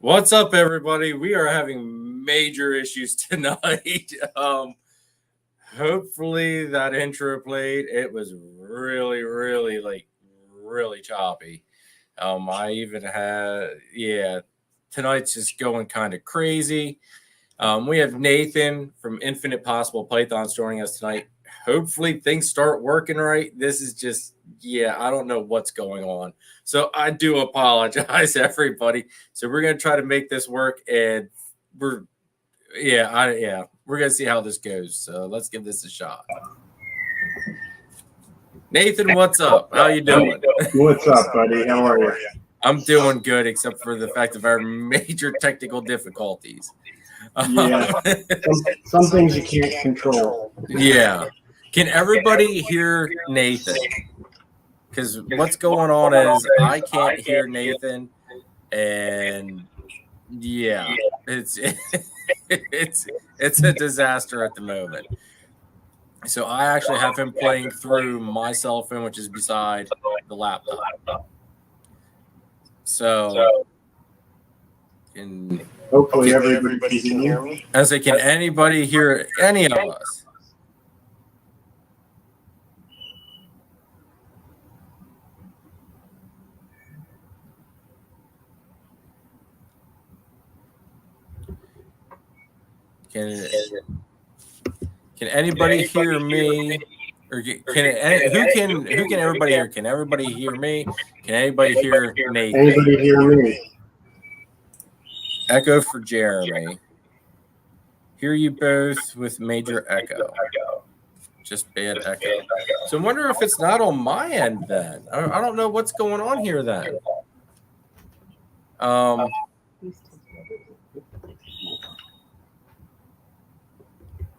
What's up, everybody? We are having major issues tonight. Hopefully that intro played. It was really choppy. I even had, tonight's just going kind of crazy. We have Nathan from Infinite Possible Pythons joining us tonight. Hopefully things start working right. This is just, I don't know what's going on. So I do apologize, everybody. So we're going to try to make this work, and we're going to see how this goes. So let's give this a shot. Nathan, what's up? How you doing? What's up, buddy? How are you? I'm doing good, except for the fact of our major technical difficulties. Yeah, some things you can't control. Yeah. Can everybody hear Nathan? Because what's going on is I can't hear Nathan, and it's a disaster at the moment. So I actually have him playing through my cell phone, which is beside the laptop. So hopefully everybody can hear me. I say, can anybody hear any of us? Can anybody hear me? Or who can everybody hear? Can everybody hear me? Can anybody hear Nathan? Anybody hear me? Echo for Jeremy. Hear you both with major echo. Just bad echo. So I wonder if it's not on my end then. I don't know what's going on here then.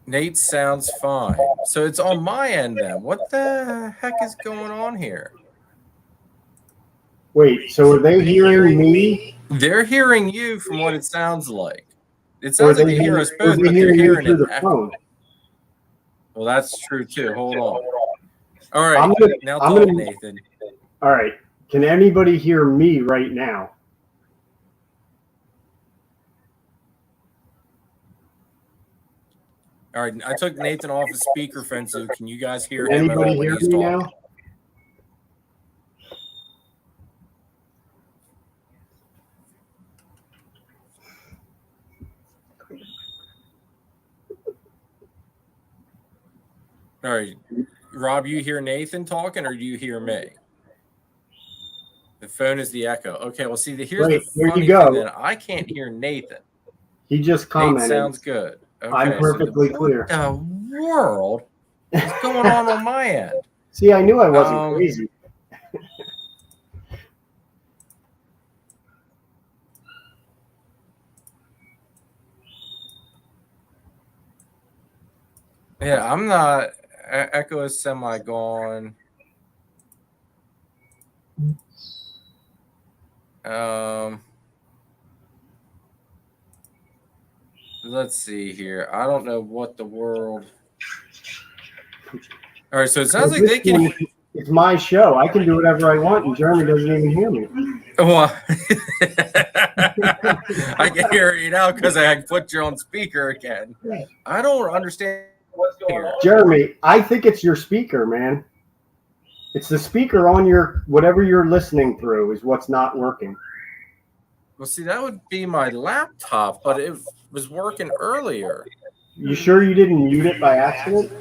Nate sounds fine. So it's on my end then. What the heck is going on here? Wait, so are they hearing me? They're hearing you from what it sounds like. It sounds like they hear us both, but they're hearing through it. the phone. Well, that's true too. Hold on. All right. Now talk, Nathan. All right. Can anybody hear me right now? All right, I took Nathan off his speakerphone, so can you guys hear him? Anybody hear me now? All right, Rob, you hear Nathan talking, or do you hear me? The phone is the echo. Okay, well, see, here's the funny thing then. I can't hear Nathan. He just commented. Nate sounds good. Okay, I'm perfectly clear. What the world is going on my end? See, I knew I wasn't crazy. Yeah, I'm not. Echo is semi-gone. Let's see here. I don't know what the world. All right, so it sounds like they can. It's my show. I can do whatever I want, and Jeremy doesn't even hear me. Well, I can hear you now because I put you on speaker again. I don't understand what's going on. Jeremy, I think it's your speaker, man. It's the speaker on your whatever you're listening through is what's not working. Well, see, that would be my laptop, but it was working earlier. You sure you didn't mute it by accident?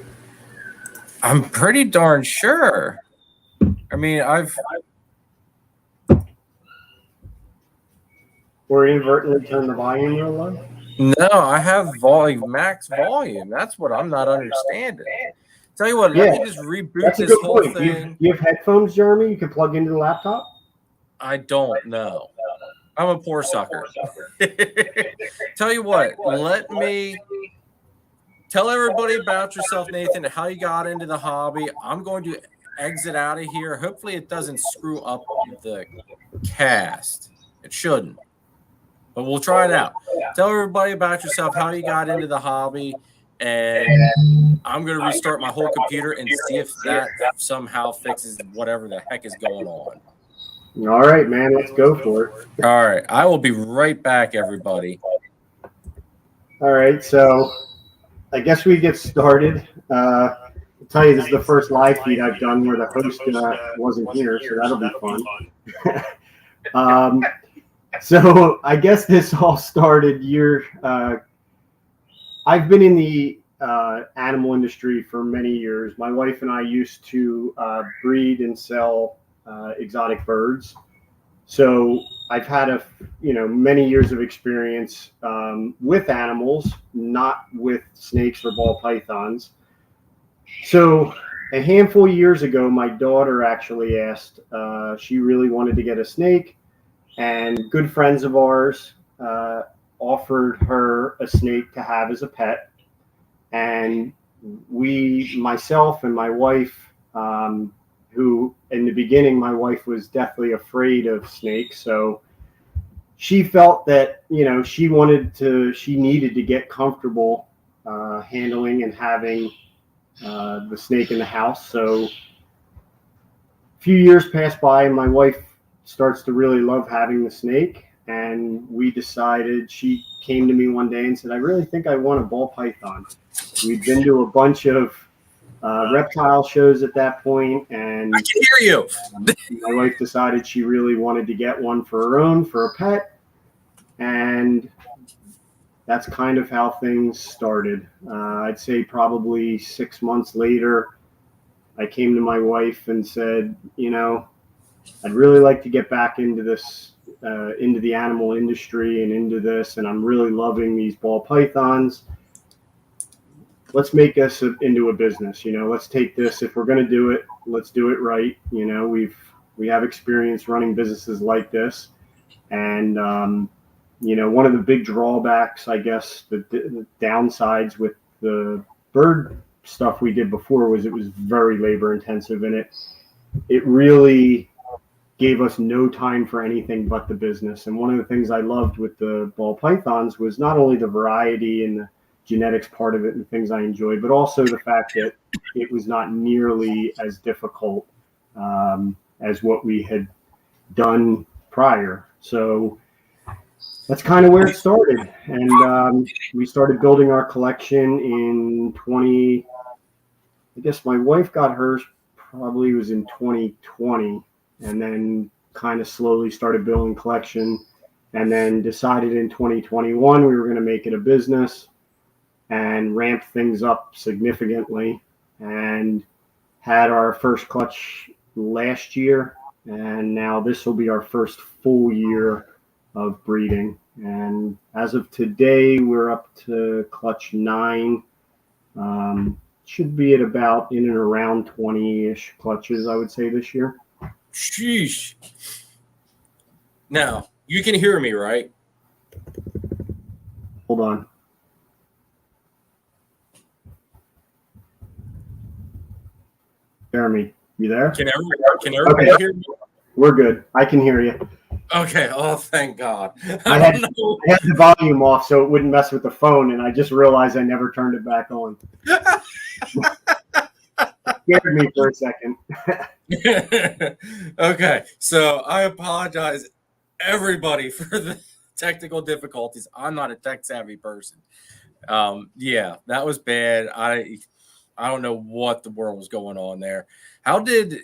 I'm pretty darn sure. I mean, Or inadvertently turn the volume real low? No, I have max volume. That's what I'm not understanding. Tell you what, let me just reboot this whole thing. You have headphones, Jeremy, you can plug into the laptop? I don't know. I'm a poor sucker. Tell you what, let me tell everybody about yourself, Nathan, how you got into the hobby. I'm going to exit out of here. Hopefully it doesn't screw up the cast. It shouldn't. But we'll try it out. Tell everybody about yourself, how you got into the hobby, and I'm going to restart my whole computer and see if that somehow fixes whatever the heck is going on. All right, man. Let's go for it. All right. I will be right back, everybody. All right. So I guess we get started. I'll tell you, this is the first live feed I've done where the host wasn't here, so that'll be fun. So I guess this all started I've been in the animal industry for many years. My wife and I used to breed and sell exotic birds. So I've had many years of experience with animals, not with snakes or ball pythons. So a handful of years ago, my daughter actually asked, she really wanted to get a snake, and good friends of ours offered her a snake to have as a pet. And myself and my wife, who in the beginning, my wife was deathly afraid of snakes. So she felt that, she needed to get comfortable handling and having the snake in the house. So a few years pass by and my wife starts to really love having the snake. And we decided, she came to me one day and said, I really think I want a ball python. We'd been to a bunch of reptile shows at that point, and I can hear you. My wife decided she really wanted to get one for her own, for a pet, and that's kind of how things started. I'd say probably 6 months later, I came to my wife and said, I'd really like to get back into this, into the animal industry and into this, and I'm really loving these ball pythons. Let's make this into a business. Let's take this. If we're going to do it, let's do it right. We have experience running businesses like this, and one of the big drawbacks, I guess, the downsides with the bird stuff we did before was it was very labor intensive, and it really gave us no time for anything but the business. And one of the things I loved with the ball pythons was not only the variety and the genetics part of it and things I enjoyed, but also the fact that it was not nearly as difficult as what we had done prior. So that's kind of where it started. And we started building our collection in I guess my wife got hers probably was in 2020, and then kind of slowly started building collection, and then decided in 2021 we were going to make it a business and ramp things up significantly, and had our first clutch last year, and now this will be our first full year of breeding. And as of today, we're up to clutch 9. Should be at about in and around 20-ish clutches, I would say, this year. Sheesh. Now, you can hear me, right? Hold on. Jeremy, you there? Can everybody hear me? We're good. I can hear you. Okay. Oh, thank God. I had the volume off so it wouldn't mess with the phone, and I just realized I never turned it back on. Scared me for a second. Okay. So I apologize, everybody, for the technical difficulties. I'm not a tech savvy person. Yeah, that was bad. I don't know what the world was going on there. How did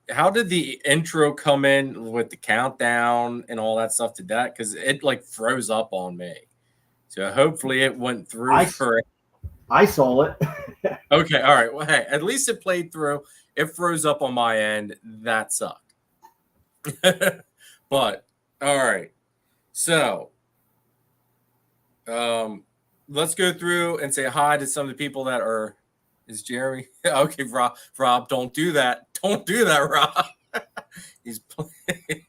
the intro come in with the countdown and all that stuff? Did that, because it like froze up on me. So hopefully it went through I saw it. Okay, all right. Well, hey, at least it played through. It froze up on my end. That sucked. But all right. So let's go through and say hi to some of the people that are. Is Jeremy? Okay, Rob, don't do that. Don't do that, Rob. He's playing.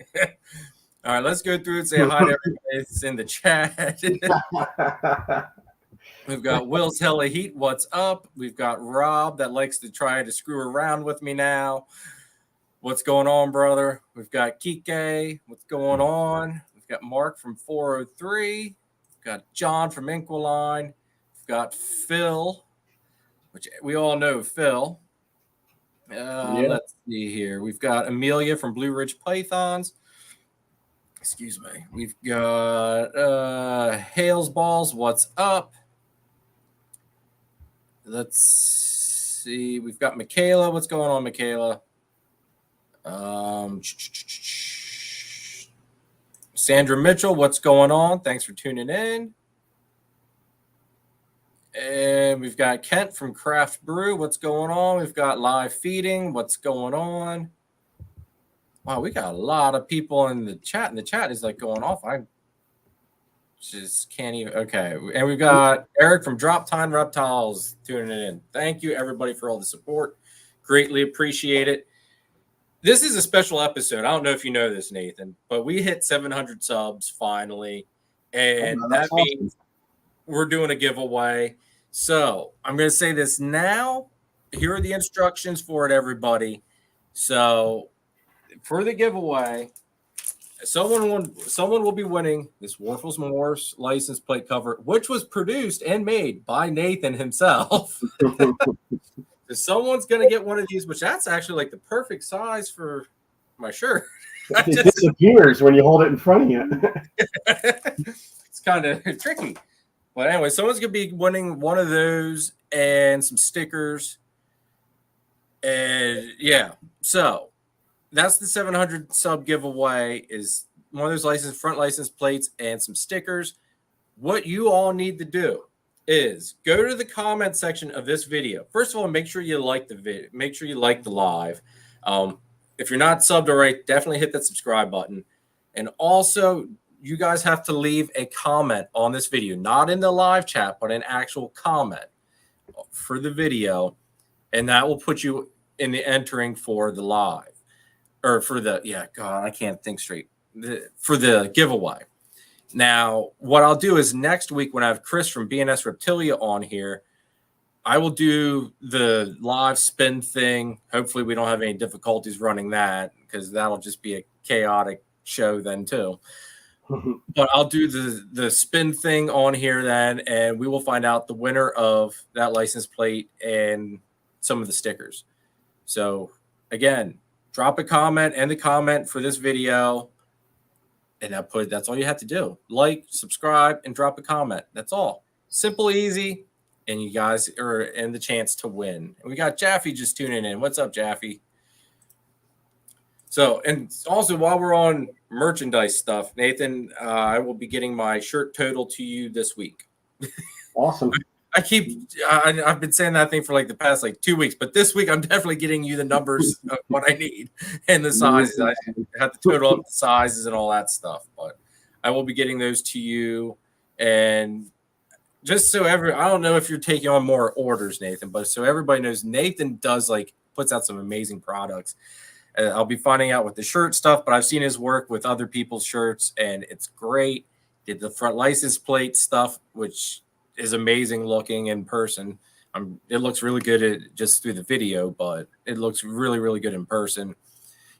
All right, let's go through and say hi to everybody that's in the chat. We've got Will's Hella Heat. What's up? We've got Rob that likes to try to screw around with me now. What's going on, brother? We've got Kike. What's going on? We've got Mark from 403. We've got John from Inquiline. We've got Phil, which we all know Phil. Let's see here. We've got Amelia from Blue Ridge Pythons. Excuse me. We've got Hales Balls. What's up? Let's see. We've got Michaela. What's going on, Michaela? Sandra Mitchell. What's going on? Thanks for tuning in. And we've got Kent from Craft Brew. What's going on? We've got Live Feeding. What's going on? Wow, we got a lot of people in the chat. And the chat is like going off. I just can't even. Okay. And we've got Eric from Drop Time Reptiles tuning in. Thank you, everybody, for all the support. Greatly appreciate it. This is a special episode. I don't know if you know this, Nathan, but we hit 700 subs finally. And that means we're doing a giveaway. So I'm going to say this now. Here are the instructions for it, everybody. So for the giveaway, someone will be winning this Warfels Morse license plate cover, which was produced and made by Nathan himself. Someone's going to get one of these, which that's actually like the perfect size for my shirt. It disappears when you hold it in front of you. It's kind of tricky. But anyway, someone's going to be winning one of those and some stickers. And yeah, so that's the 700 sub giveaway, is one of those front license plates and some stickers. What you all need to do is go to the comment section of this video. First of all, make sure you like the video. Make sure you like the live. If you're not subbed already, definitely hit that subscribe button. And also, you guys have to leave a comment on this video, not in the live chat, but an actual comment for the video. And that will put you in the entering for the live. Or for the, God, I can't think straight. For the giveaway. Now, what I'll do is next week when I have Chris from B&S Reptilia on here, I will do the live spin thing. Hopefully we don't have any difficulties running that, because that'll just be a chaotic show then too. But I'll do the spin thing on here then, and we will find out the winner of that license plate and some of the stickers. So again, drop a comment and the comment for this video, and that's all you have to do. Like, subscribe, and drop a comment. That's all. Simple, easy, and you guys are in the chance to win. And we got Jaffe just tuning in. What's up, Jaffe? So, and also while we're on merchandise stuff, Nathan, I will be getting my shirt total to you this week. Awesome. I've been saying that thing for like the past 2 weeks, but this week I'm definitely getting you the numbers of what I need and the sizes. I have to total up the sizes and all that stuff, but I will be getting those to you. And just so I don't know if you're taking on more orders, Nathan, but so everybody knows, Nathan puts out some amazing products. I'll be finding out with the shirt stuff, but I've seen his work with other people's shirts, and it's great. Did the front license plate stuff, which is amazing looking in person. It looks really good just through the video, but it looks really, really good in person.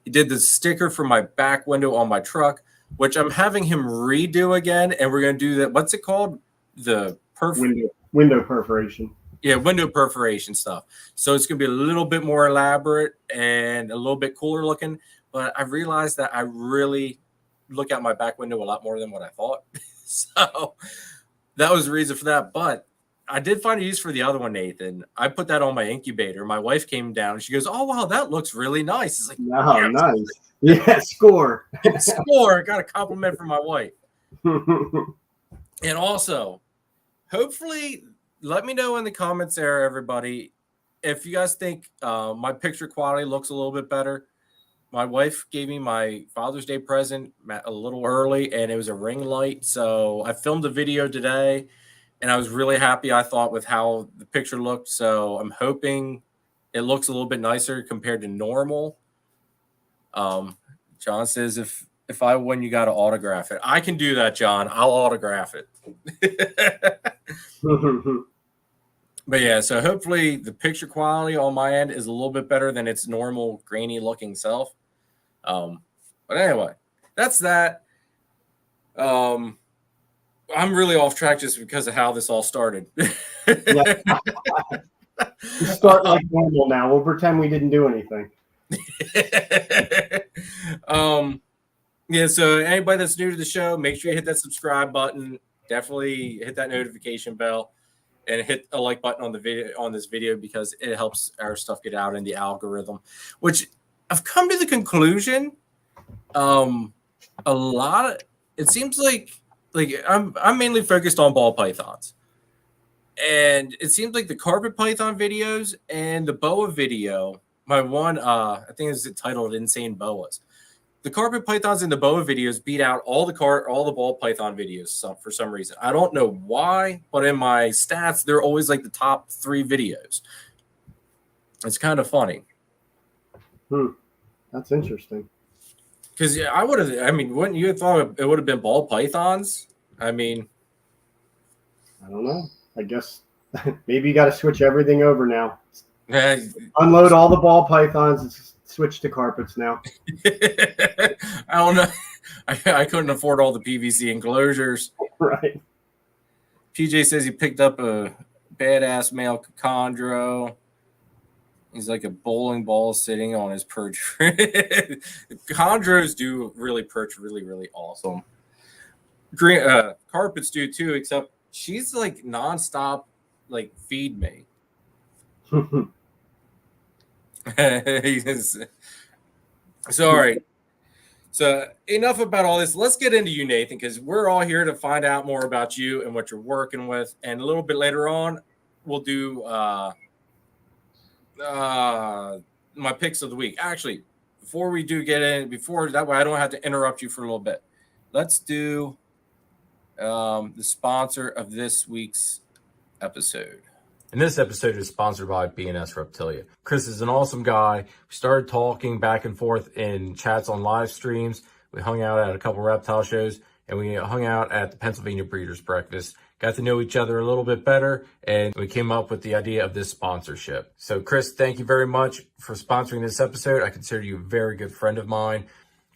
He did the sticker for my back window on my truck, which I'm having him redo again, and we're going to do that. What's it called? The window perforation. Yeah, window perforation stuff. So it's going to be a little bit more elaborate and a little bit cooler looking. But I realized that I really look out my back window a lot more than what I thought. So that was the reason for that. But I did find a use for the other one, Nathan. I put that on my incubator. My wife came down and she goes, "Oh, wow, that looks really nice." It's like, "Oh, yeah, nice. Yeah, score." Score. I got a compliment from my wife. And also, hopefully, let me know in the comments there, everybody, if you guys think my picture quality looks a little bit better. My wife gave me my Father's Day present a little early, and it was a ring light. So I filmed a video today, and I was really happy, I thought, with how the picture looked. So I'm hoping it looks a little bit nicer compared to normal. John says, if I win, you got to autograph it. I can do that, John. I'll autograph it. But yeah, so hopefully the picture quality on my end is a little bit better than its normal grainy looking self. But anyway, that's that. I'm really off track just because of how this all started. Yeah. We start like normal now. We'll pretend we didn't do anything. Yeah, so anybody that's new to the show, make sure you hit that subscribe button. Definitely hit that notification bell and hit a like button on the video on this video because it helps our stuff get out in the algorithm. Which I've come to the conclusion, a lot of it seems like I'm mainly focused on ball pythons. And it seems like the carpet python videos and the boa video, my one I think it's titled Insane Boas. The carpet pythons and the boa videos beat out all the ball python videos for some reason. I don't know why, but in my stats, they're always like the top 3 videos. It's kind of funny. That's interesting. Because wouldn't you have thought it would have been ball pythons? I mean, I don't know. I guess maybe you got to switch everything over now. I Unload all the ball pythons and switch to carpets now. don't know. I couldn't afford all the PVC enclosures. Right. PJ says he picked up a badass male chondro. He's like a bowling ball sitting on his perch. Chondros do really perch really, really awesome. Carpets do too, except she's like nonstop, like feed me. So, all right. So enough about all this. Let's get into you, Nathan, because we're all here to find out more about you and what you're working with. And a little bit later on, we'll do my picks of the week. Actually, before we do get in, before that way I don't have to interrupt you for a little bit. Let's do the sponsor of this week's episode. And this episode is sponsored by B&S Reptilia. Chris is an awesome guy. We started talking back and forth in chats on live streams. We hung out at a couple reptile shows, and we hung out at the Pennsylvania Breeders' Breakfast. Got to know each other a little bit better, and we came up with the idea of this sponsorship. So, Chris, thank you very much for sponsoring this episode. I consider you a very good friend of mine.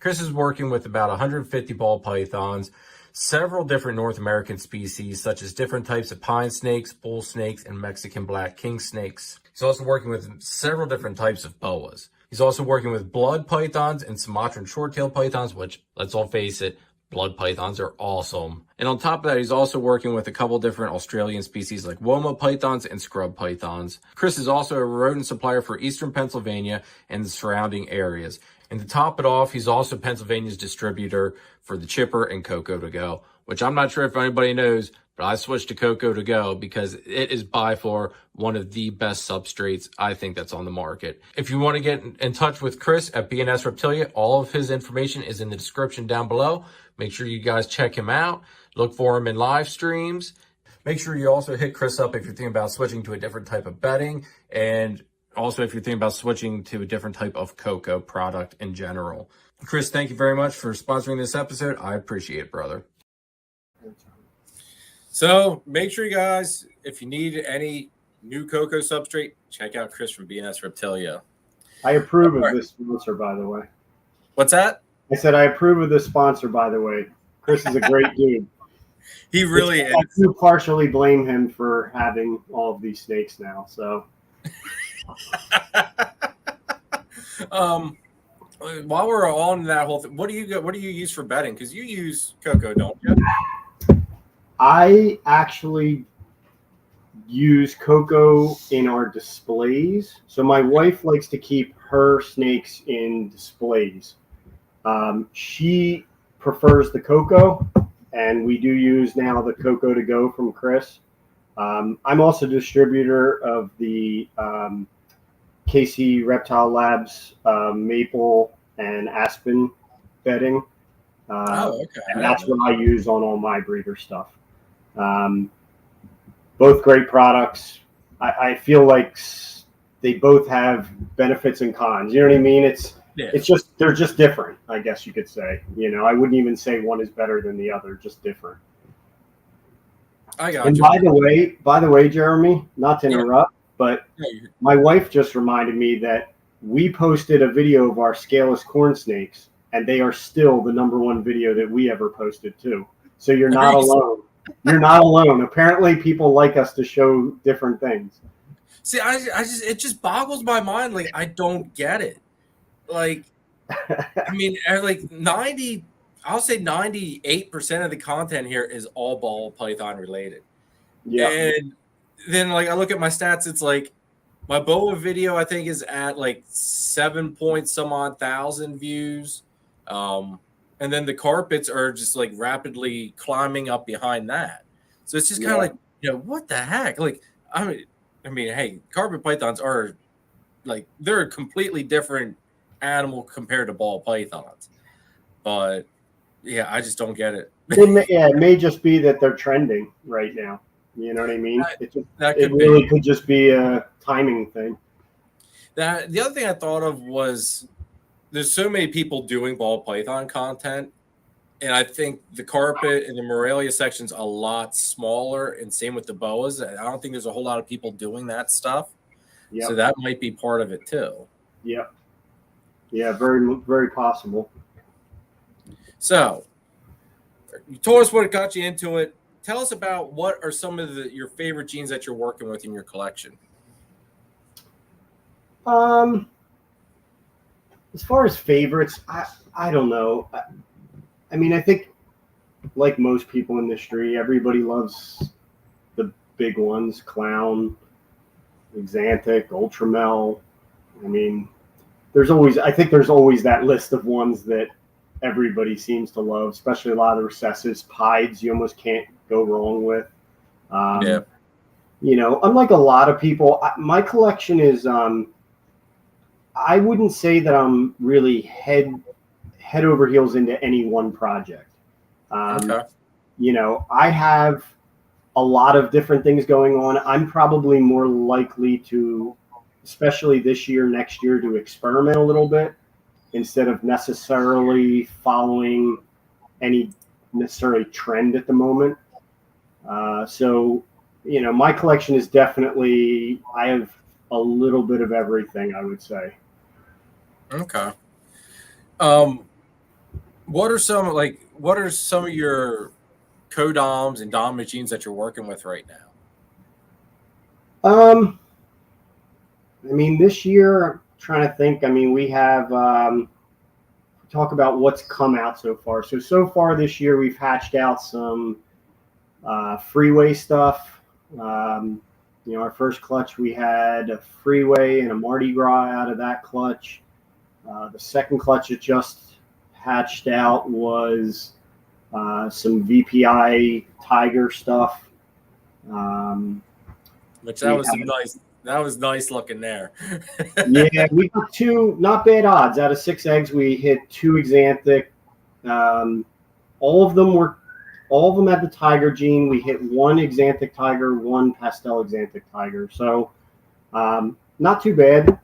Chris is working with about 150 ball pythons, several different North American species, such as different types of pine snakes, bull snakes, and Mexican black king snakes. He's also working with several different types of boas. He's also working with blood pythons and Sumatran short-tailed pythons, which, let's all face it, blood pythons are awesome. And on top of that, he's also working with a couple different Australian species like Woma pythons and scrub pythons. Chris is also a rodent supplier for Eastern Pennsylvania and the surrounding areas. And to top it off, he's also Pennsylvania's distributor for the Chipper and Coco to Go, which I'm not sure if anybody knows, but I switched to Coco to Go because it is by far one of the best substrates I think that's on the market. If you want to get in touch with Chris at B&S Reptilia, all of his information is in the description down below. Make sure you guys check him out. Look for him in live streams. Make sure you also hit Chris up if you're thinking about switching to a different type of bedding, and also if you're thinking about switching to a different type of Coco product in general. Chris, thank you very much for sponsoring this episode. I appreciate it, brother. So make sure you guys, if you need any new Coco substrate, check out Chris from B&S Reptilia. I approve of this sponsor, by the way. What's that? I said I approve of this sponsor, by the way. Chris is a great dude. He really is. I do partially blame him for having all of these snakes now. So, while we're on that whole thing, what do you use for bedding? Because you use Coco, don't you? I actually use Coco in our displays. So my wife likes to keep her snakes in displays. She prefers the Coco, and we do use now the Coco to Go from Chris. I'm also distributor of the KC Reptile Labs maple and aspen bedding. Okay. And that's what I use on all my breeder stuff. Both great products. I feel like they both have benefits and cons. You know what I mean? It's just they're just different, I guess you could say. You know, I wouldn't even say one is better than the other, just different. I got and you. By the way, Jeremy, not to interrupt, but my wife just reminded me that we posted a video of our scaleless corn snakes, and they are still the #1 video that we ever posted too. So you're not alone. You're not alone. Apparently, people like us to show different things. See, it just boggles my mind. Like, I don't get it. Like, I mean, like 90 I'll say 98% of the content here is all ball python related. Yeah. And then like I look at my stats, it's like my boa video I think is at like 7 point some odd thousand views. And then the carpets are just like rapidly climbing up behind that. So it's just kind of like, what the heck? Like, I mean, hey, carpet pythons are like, they're a completely different animal compared to ball pythons. But yeah, I just don't get it. It may just be that they're trending right now. You know what I mean? It really could just be a timing thing. The other thing I thought of was there's so many people doing ball python content, and I think the carpet and the Morelia section's a lot smaller, and same with the boas. I don't think there's a whole lot of people doing that stuff. Yep. So that might be part of it too. Yep. Yeah, very, very possible. So you told us what got you into it. Tell us about what are some of your favorite genes that you're working with in your collection. As far as favorites, I don't know. I mean, I think like most people in the industry, everybody loves the big ones: Clown, Exanthic, Ultramel. I mean, I think there's always that list of ones that everybody seems to love, especially a lot of the Recessives. Pieds, you almost can't go wrong with. Yeah. You know, unlike a lot of people, my collection is, I wouldn't say that I'm really head over heels into any one project. Okay. You know, I have a lot of different things going on. I'm probably more likely to, especially this year, next year, to experiment a little bit instead of necessarily following any necessarily trend at the moment. So, you know, my collection is definitely, I have a little bit of everything, I would say. Okay. What are some of your co-doms and dom machines that you're working with right now? I mean, this year, I'm trying to think. I mean, we have talk about what's come out so far. So far this year, we've hatched out some freeway stuff. You know, our first clutch, we had a freeway and a Mardi Gras out of that clutch. The second clutch it just hatched out was some VPI Tiger stuff. Which that was nice. That was nice looking there. Yeah, we got 2 not bad odds. Out of 6 eggs, we hit 2 Exanthic. All of them had the Tiger gene. We hit 1 Exanthic Tiger, 1 pastel Exanthic Tiger. So not too bad.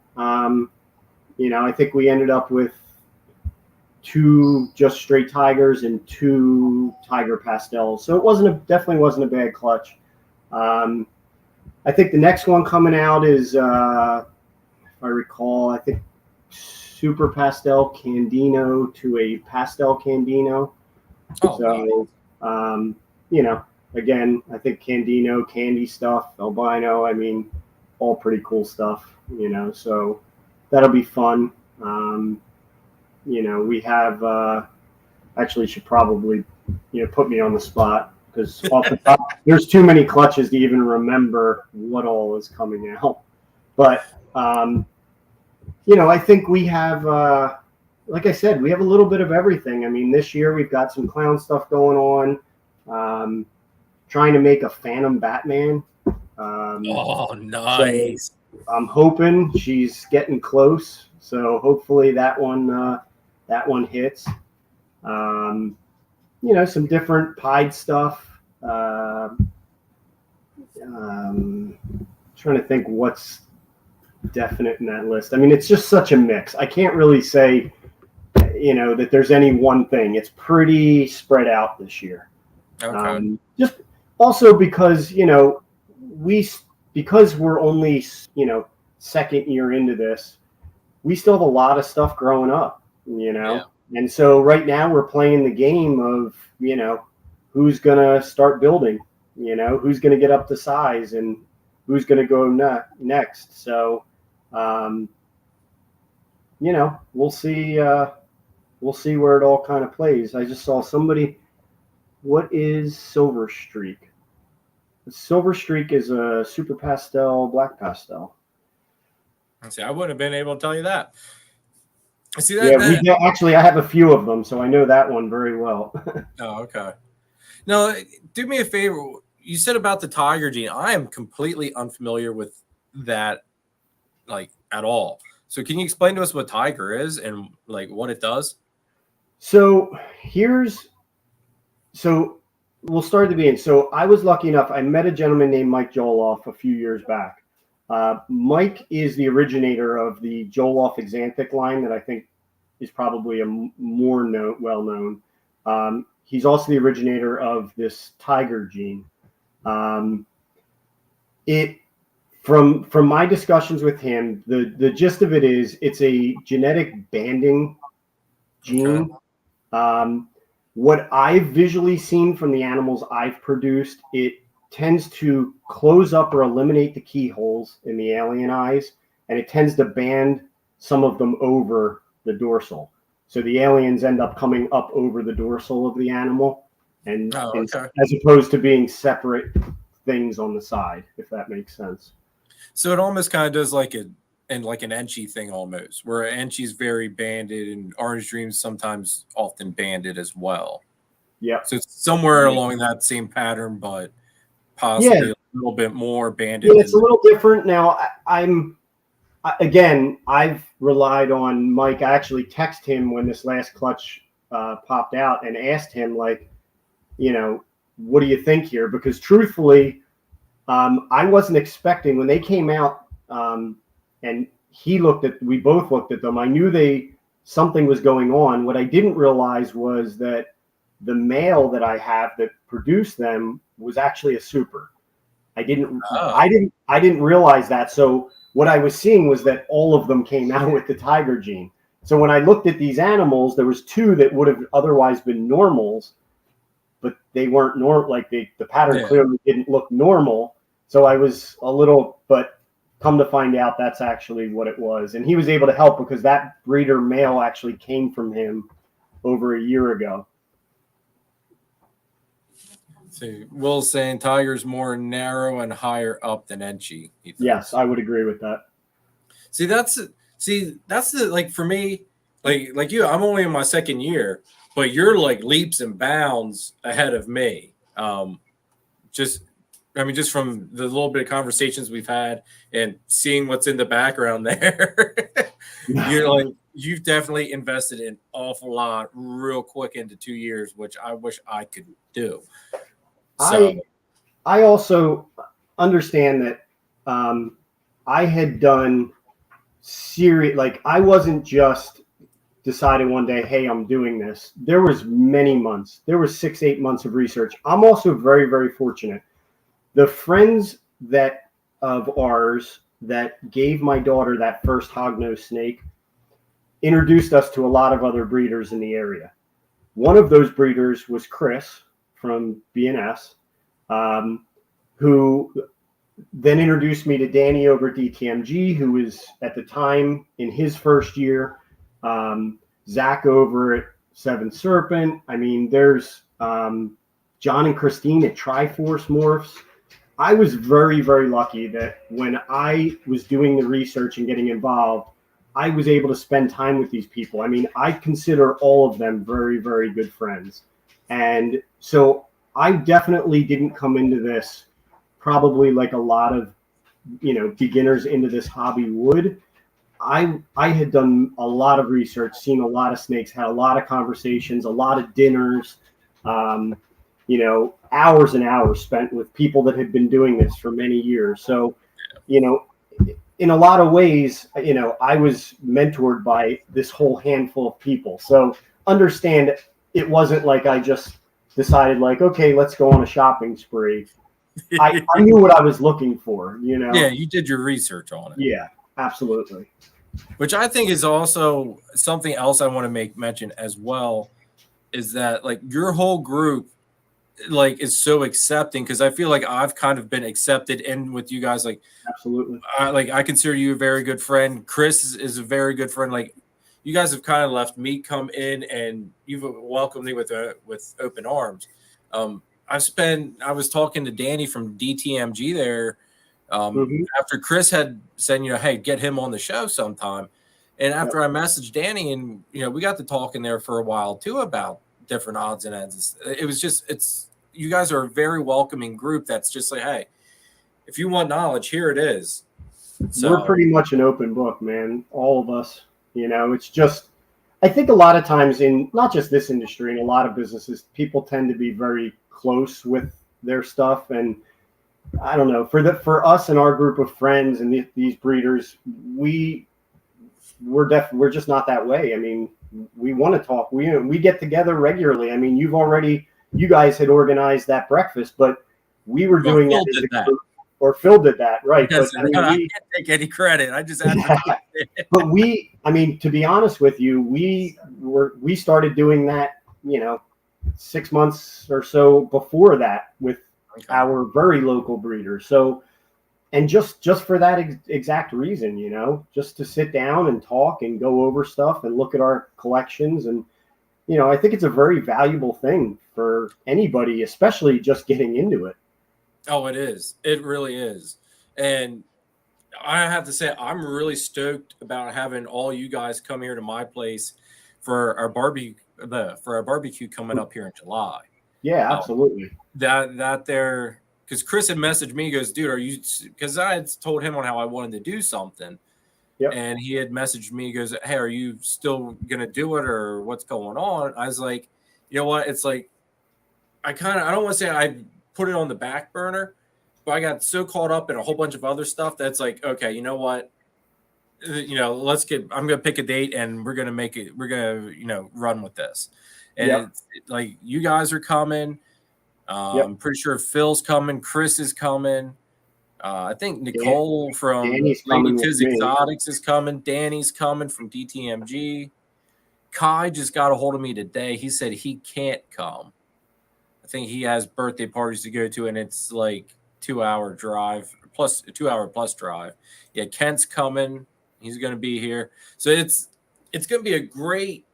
You know, I think we ended up with 2 just straight Tigers and 2 Tiger pastels. So it definitely wasn't a bad clutch. I think the next one coming out is, if I recall, I think Super Pastel Candino to a Pastel Candino. Oh, so, nice. You know, again, I think Candino, candy stuff, albino, I mean, all pretty cool stuff, you know, so that'll be fun. You know, we have, actually should probably, you know, put me on the spot, because off the top, there's too many clutches to even remember what all is coming out. But, you know, I think we have, like I said, we have a little bit of everything. I mean, this year we've got some clown stuff going on, trying to make a Phantom Batman. Oh, nice. So I'm hoping she's getting close. So hopefully that one hits. You know, some different pied stuff. Trying to think what's definite in that list. I mean, it's just such a mix. I can't really say, you know, that there's any one thing. It's pretty spread out this year. Okay. Just also because, you know, because we're only, you know, second year into this, we still have a lot of stuff growing up, you know. Yeah. And so right now we're playing the game of, you know, who's going to start building, you know, who's going to get up to size and who's going to go next. So, you know, we'll see we'll see where it all kind of plays. I just saw somebody. What is Silver Streak? The Silver Streak is a super pastel, black pastel. See, I wouldn't have been able to tell you that. See that? Yeah, actually, I have a few of them, so I know that one very well. Oh, okay. No, do me a favor. You said about the tiger gene. I am completely unfamiliar with that, like, at all. So can you explain to us what tiger is and like what it does? So we'll start at the beginning. So I was lucky enough. I met a gentleman named Mike Joloff a few years back. Mike is the originator of the Joloff Xanthic line that I think is probably a more well known. He's also the originator of this tiger gene. From my discussions with him, the gist of it is it's a genetic banding gene. Okay. What I've visually seen from the animals I've produced, it tends to close up or eliminate the keyholes in the alien eyes, and it tends to band some of them over the dorsal. So the aliens end up coming up over the dorsal of the animal, and as opposed to being separate things on the side, if that makes sense. So it almost kind of does like an Enchi thing almost, where Enchi's very banded and Orange Dream's sometimes often banded as well. Yeah. So it's somewhere along that same pattern, but possibly a little bit more banded. Yeah, it's a little different. Now, I've relied on Mike. I actually texted him when this last clutch popped out and asked him, like, what do you think here? Because truthfully, I wasn't expecting when they came out and we both looked at them. I knew something was going on. What I didn't realize was that the male that I have that produced them was actually a super. I didn't realize that. So what I was seeing was that all of them came out with the tiger gene. So when I looked at these animals, there was two that would have otherwise been normals, but they weren't normal. Like the pattern clearly didn't look normal. So I was a little, but come to find out that's actually what it was. And he was able to help because that breeder male actually came from him over a year ago. So Will's saying tiger's more narrow and higher up than Enchi. Yes, I would agree with that. That's the, like, for me, like you, I'm only in my second year, but you're like leaps and bounds ahead of me. Just from the little bit of conversations we've had and seeing what's in the background there, you've definitely invested an awful lot real quick into 2 years, which I wish I could do. So, I also understand that I had done serious, like I wasn't just deciding one day, hey, I'm doing this. There was many months. There was 6-8 months of research. I'm also very, very fortunate. The friends of ours that gave my daughter that first hognose snake introduced us to a lot of other breeders in the area. One of those breeders was Chris from B&S, who then introduced me to Danny over at DTMG, who was at the time in his first year, Zach over at Seven Serpent. I mean, there's John and Christine at Triforce Morphs. I was very, very lucky that when I was doing the research and getting involved, I was able to spend time with these people. I mean, I consider all of them very, very good friends. And so I definitely didn't come into this probably like a lot of, beginners into this hobby would. I had done a lot of research, seen a lot of snakes, had a lot of conversations, a lot of dinners, hours and hours spent with people that had been doing this for many years. So, in a lot of ways, I was mentored by this whole handful of people. So understand it wasn't like I just decided like, okay, let's go on a shopping spree. I knew what I was looking for, Yeah, you did your research on it. Yeah, absolutely. Which I think is also something else I want to make mention as well, is that like your whole group like is so accepting, because I feel like I've kind of been accepted in with you guys. Like, absolutely. I consider you a very good friend. Chris is a very good friend. Like, you guys have kind of left me come in, and you've welcomed me with open arms. I was talking to Danny from DTMG there after Chris had said, hey, get him on the show sometime. And after I messaged Danny, and we got to talking there for a while too about different odds and ends. It was just you guys are a very welcoming group. That's just like, hey, if you want knowledge, here it is. So we're pretty much an open book, man. All of us. It's just, I think a lot of times in not just this industry, in a lot of businesses, people tend to be very close with their stuff. And I don't know, for us and our group of friends and these breeders, we're just not that way. I mean, we want to talk. We get together regularly. I mean, you guys had organized that breakfast, but we were doing that as a group. Or Phil did that, right? Yes, but I can't take any credit. I just but to be honest with you, we started doing that, 6 months or so before that with our very local breeders. So, and just for that exact reason, just to sit down and talk and go over stuff and look at our collections. And, I think it's a very valuable thing for anybody, especially just getting into it. Oh, it is. It really is. And I have to say, I'm really stoked about having all you guys come here to my place for our barbecue coming up here in July. Yeah, absolutely. That there, because Chris had messaged me, he goes, dude, are you, because I had told him on how I wanted to do something. Yep. And he had messaged me, he goes, hey, are you still going to do it or what's going on? I was like, you know what? It's like, I don't want to say I put it on the back burner, but I got so caught up in a whole bunch of other stuff that's like, okay, you know what? I'm going to pick a date and we're going to make it, we're going to, run with this. And it's like, you guys are coming. I'm pretty sure Phil's coming. Chris is coming. I think Nicole from Lady Tiz Exotics is coming. Danny's coming from DTMG. Kai just got a hold of me today. He said he can't come. I think he has birthday parties to go to, and it's like 2-hour drive plus 2-hour plus drive. Yeah, Kent's coming. He's going to be here. So it's going to be a great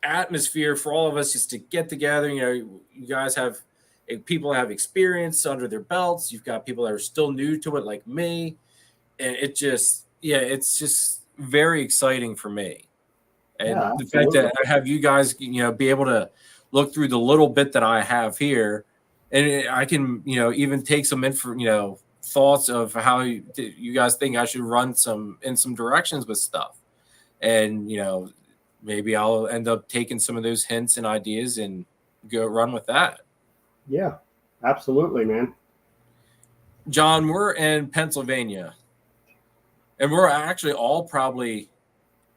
atmosphere for all of us just to get together. You guys have people have experience under their belts. You've got people that are still new to it like me. And it's just very exciting for me. And the fact that I have you guys, be able to look through the little bit that I have here, and I can, even take some thoughts of how you guys think I should run in some directions with stuff. And, maybe I'll end up taking some of those hints and ideas and go run with that. Yeah, absolutely, man. John, we're in Pennsylvania, and we're actually all probably,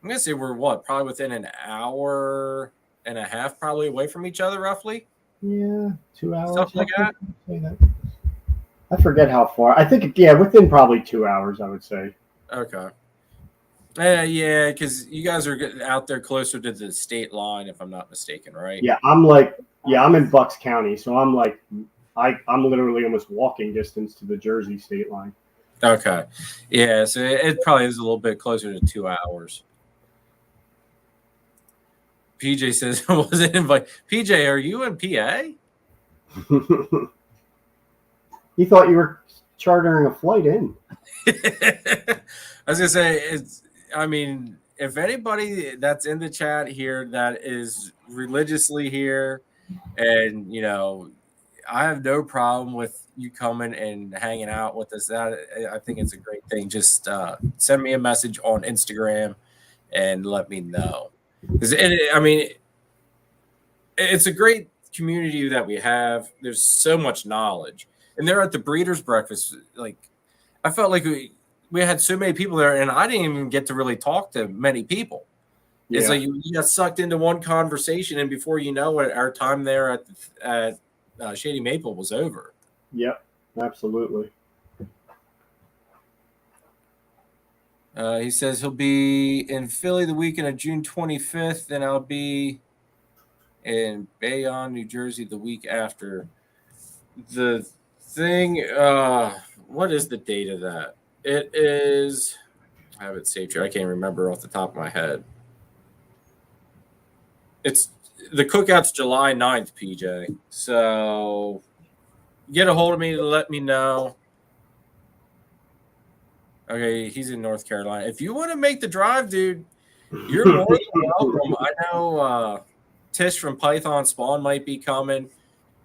I'm going to say we're probably within an hour and a half probably away from each other, roughly. Yeah, 2 hours. Something like that. I forget how far. I think, within probably 2 hours, I would say. Okay. Yeah, because you guys are out there closer to the state line, if I'm not mistaken, right? Yeah, I'm in Bucks County, so I'm literally almost walking distance to the Jersey state line. Okay. Yeah, so it probably is a little bit closer to 2 hours. PJ says, was it invite? PJ, are you in PA? He thought you were chartering a flight in. I was going to say, if anybody that's in the chat here that is religiously here, and, I have no problem with you coming and hanging out with us. I think it's a great thing. Just send me a message on Instagram and let me know. Because it's a great community that we have. There's so much knowledge, and they're at the Breeders' Breakfast. Like, I felt like we had so many people there, and I didn't even get to really talk to many people. Yeah. It's like you got sucked into one conversation, and before you know it, our time there at Shady Maple was over. Yep, absolutely. He says he'll be in Philly the weekend of June 25th, and I'll be in Bayonne, New Jersey the week after. The thing, what is the date of that? It is, I have it saved here. I can't remember off the top of my head. It's the cookout's July 9th, PJ. So get a hold of me to let me know. Okay, he's in North Carolina. If you want to make the drive, dude, you're more than welcome. I know Tish from Python Spawn might be coming,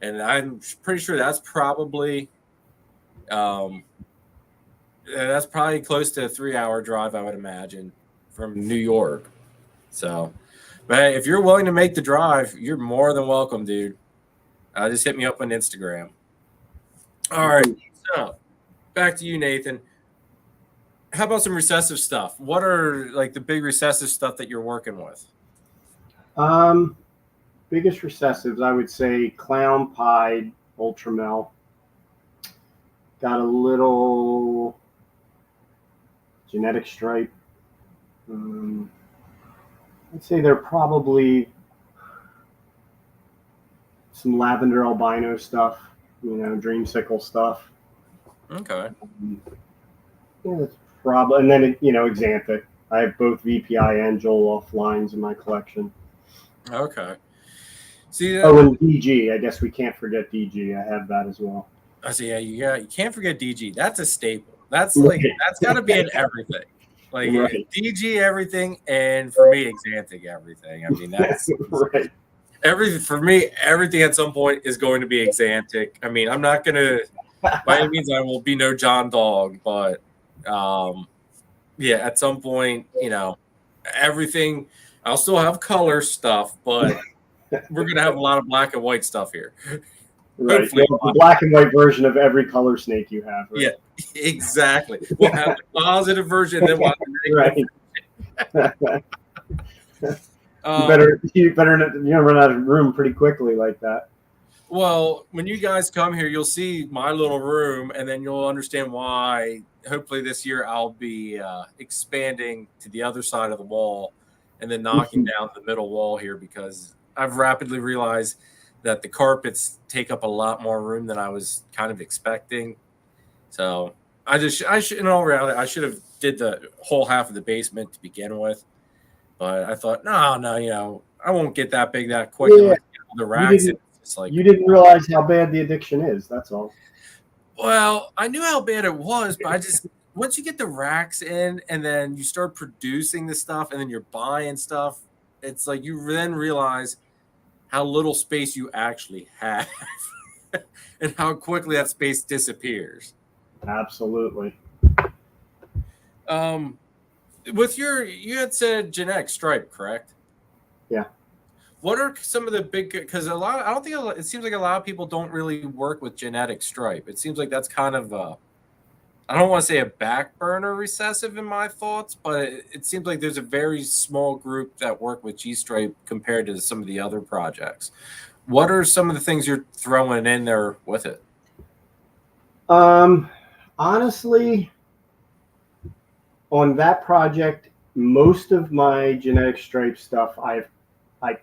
and I'm pretty sure that's probably close to a 3-hour drive, I would imagine, from New York. So, but hey, if you're willing to make the drive, you're more than welcome, dude. Just hit me up on Instagram. All right, so back to you, Nathan. How about some recessive stuff? What are like the big recessive stuff that you're working with? Biggest recessives, I would say clown pied, ultramel. Got a little genetic stripe. I'd say they're probably some lavender albino stuff, dreamsicle stuff. Okay. Yeah, that's probably, and then Xanthic. I have both VPI and Joloff lines in my collection. Okay. See, and DG. I guess we can't forget DG. I have that as well. I see. Yeah, you can't forget DG. That's a staple. That's like that's got to be in everything. Like right. DG everything, and for me, Xanthic everything. I mean, that's right. For me, everything at some point is going to be Xanthic. I mean, I'm not gonna by any means I will be no John Dog, but yeah, at some point, everything. I'll still have color stuff, but we're gonna have a lot of black and white stuff here. Right. The black and white version of every color snake you have. Right? Yeah, exactly. We'll have the positive version, then we'll have the negative. Right. You better run out of room pretty quickly like that. Well, when you guys come here, you'll see my little room, and then you'll understand why. Hopefully, this year I'll be expanding to the other side of the wall, and then knocking down the middle wall here because I've rapidly realized that the carpets take up a lot more room than I was kind of expecting. So I should, in all reality, I should have did the whole half of the basement to begin with. But I thought, no, I won't get that big that quick. Yeah. The racks. You didn't realize how bad the addiction is. That's all. Well, I knew how bad it was, but once you get the racks in and then you start producing the stuff and then you're buying stuff, it's like you then realize how little space you actually have and how quickly that space disappears. Absolutely. With you had said genetic stripe, correct? Yeah. What are some of the big, because it seems like a lot of people don't really work with genetic stripe. It seems like that's kind of I don't want to say a back burner recessive in my thoughts, but it seems like there's a very small group that work with G-stripe compared to some of the other projects. What are some of the things you're throwing in there with it? Honestly, on that project, most of my genetic stripe stuff I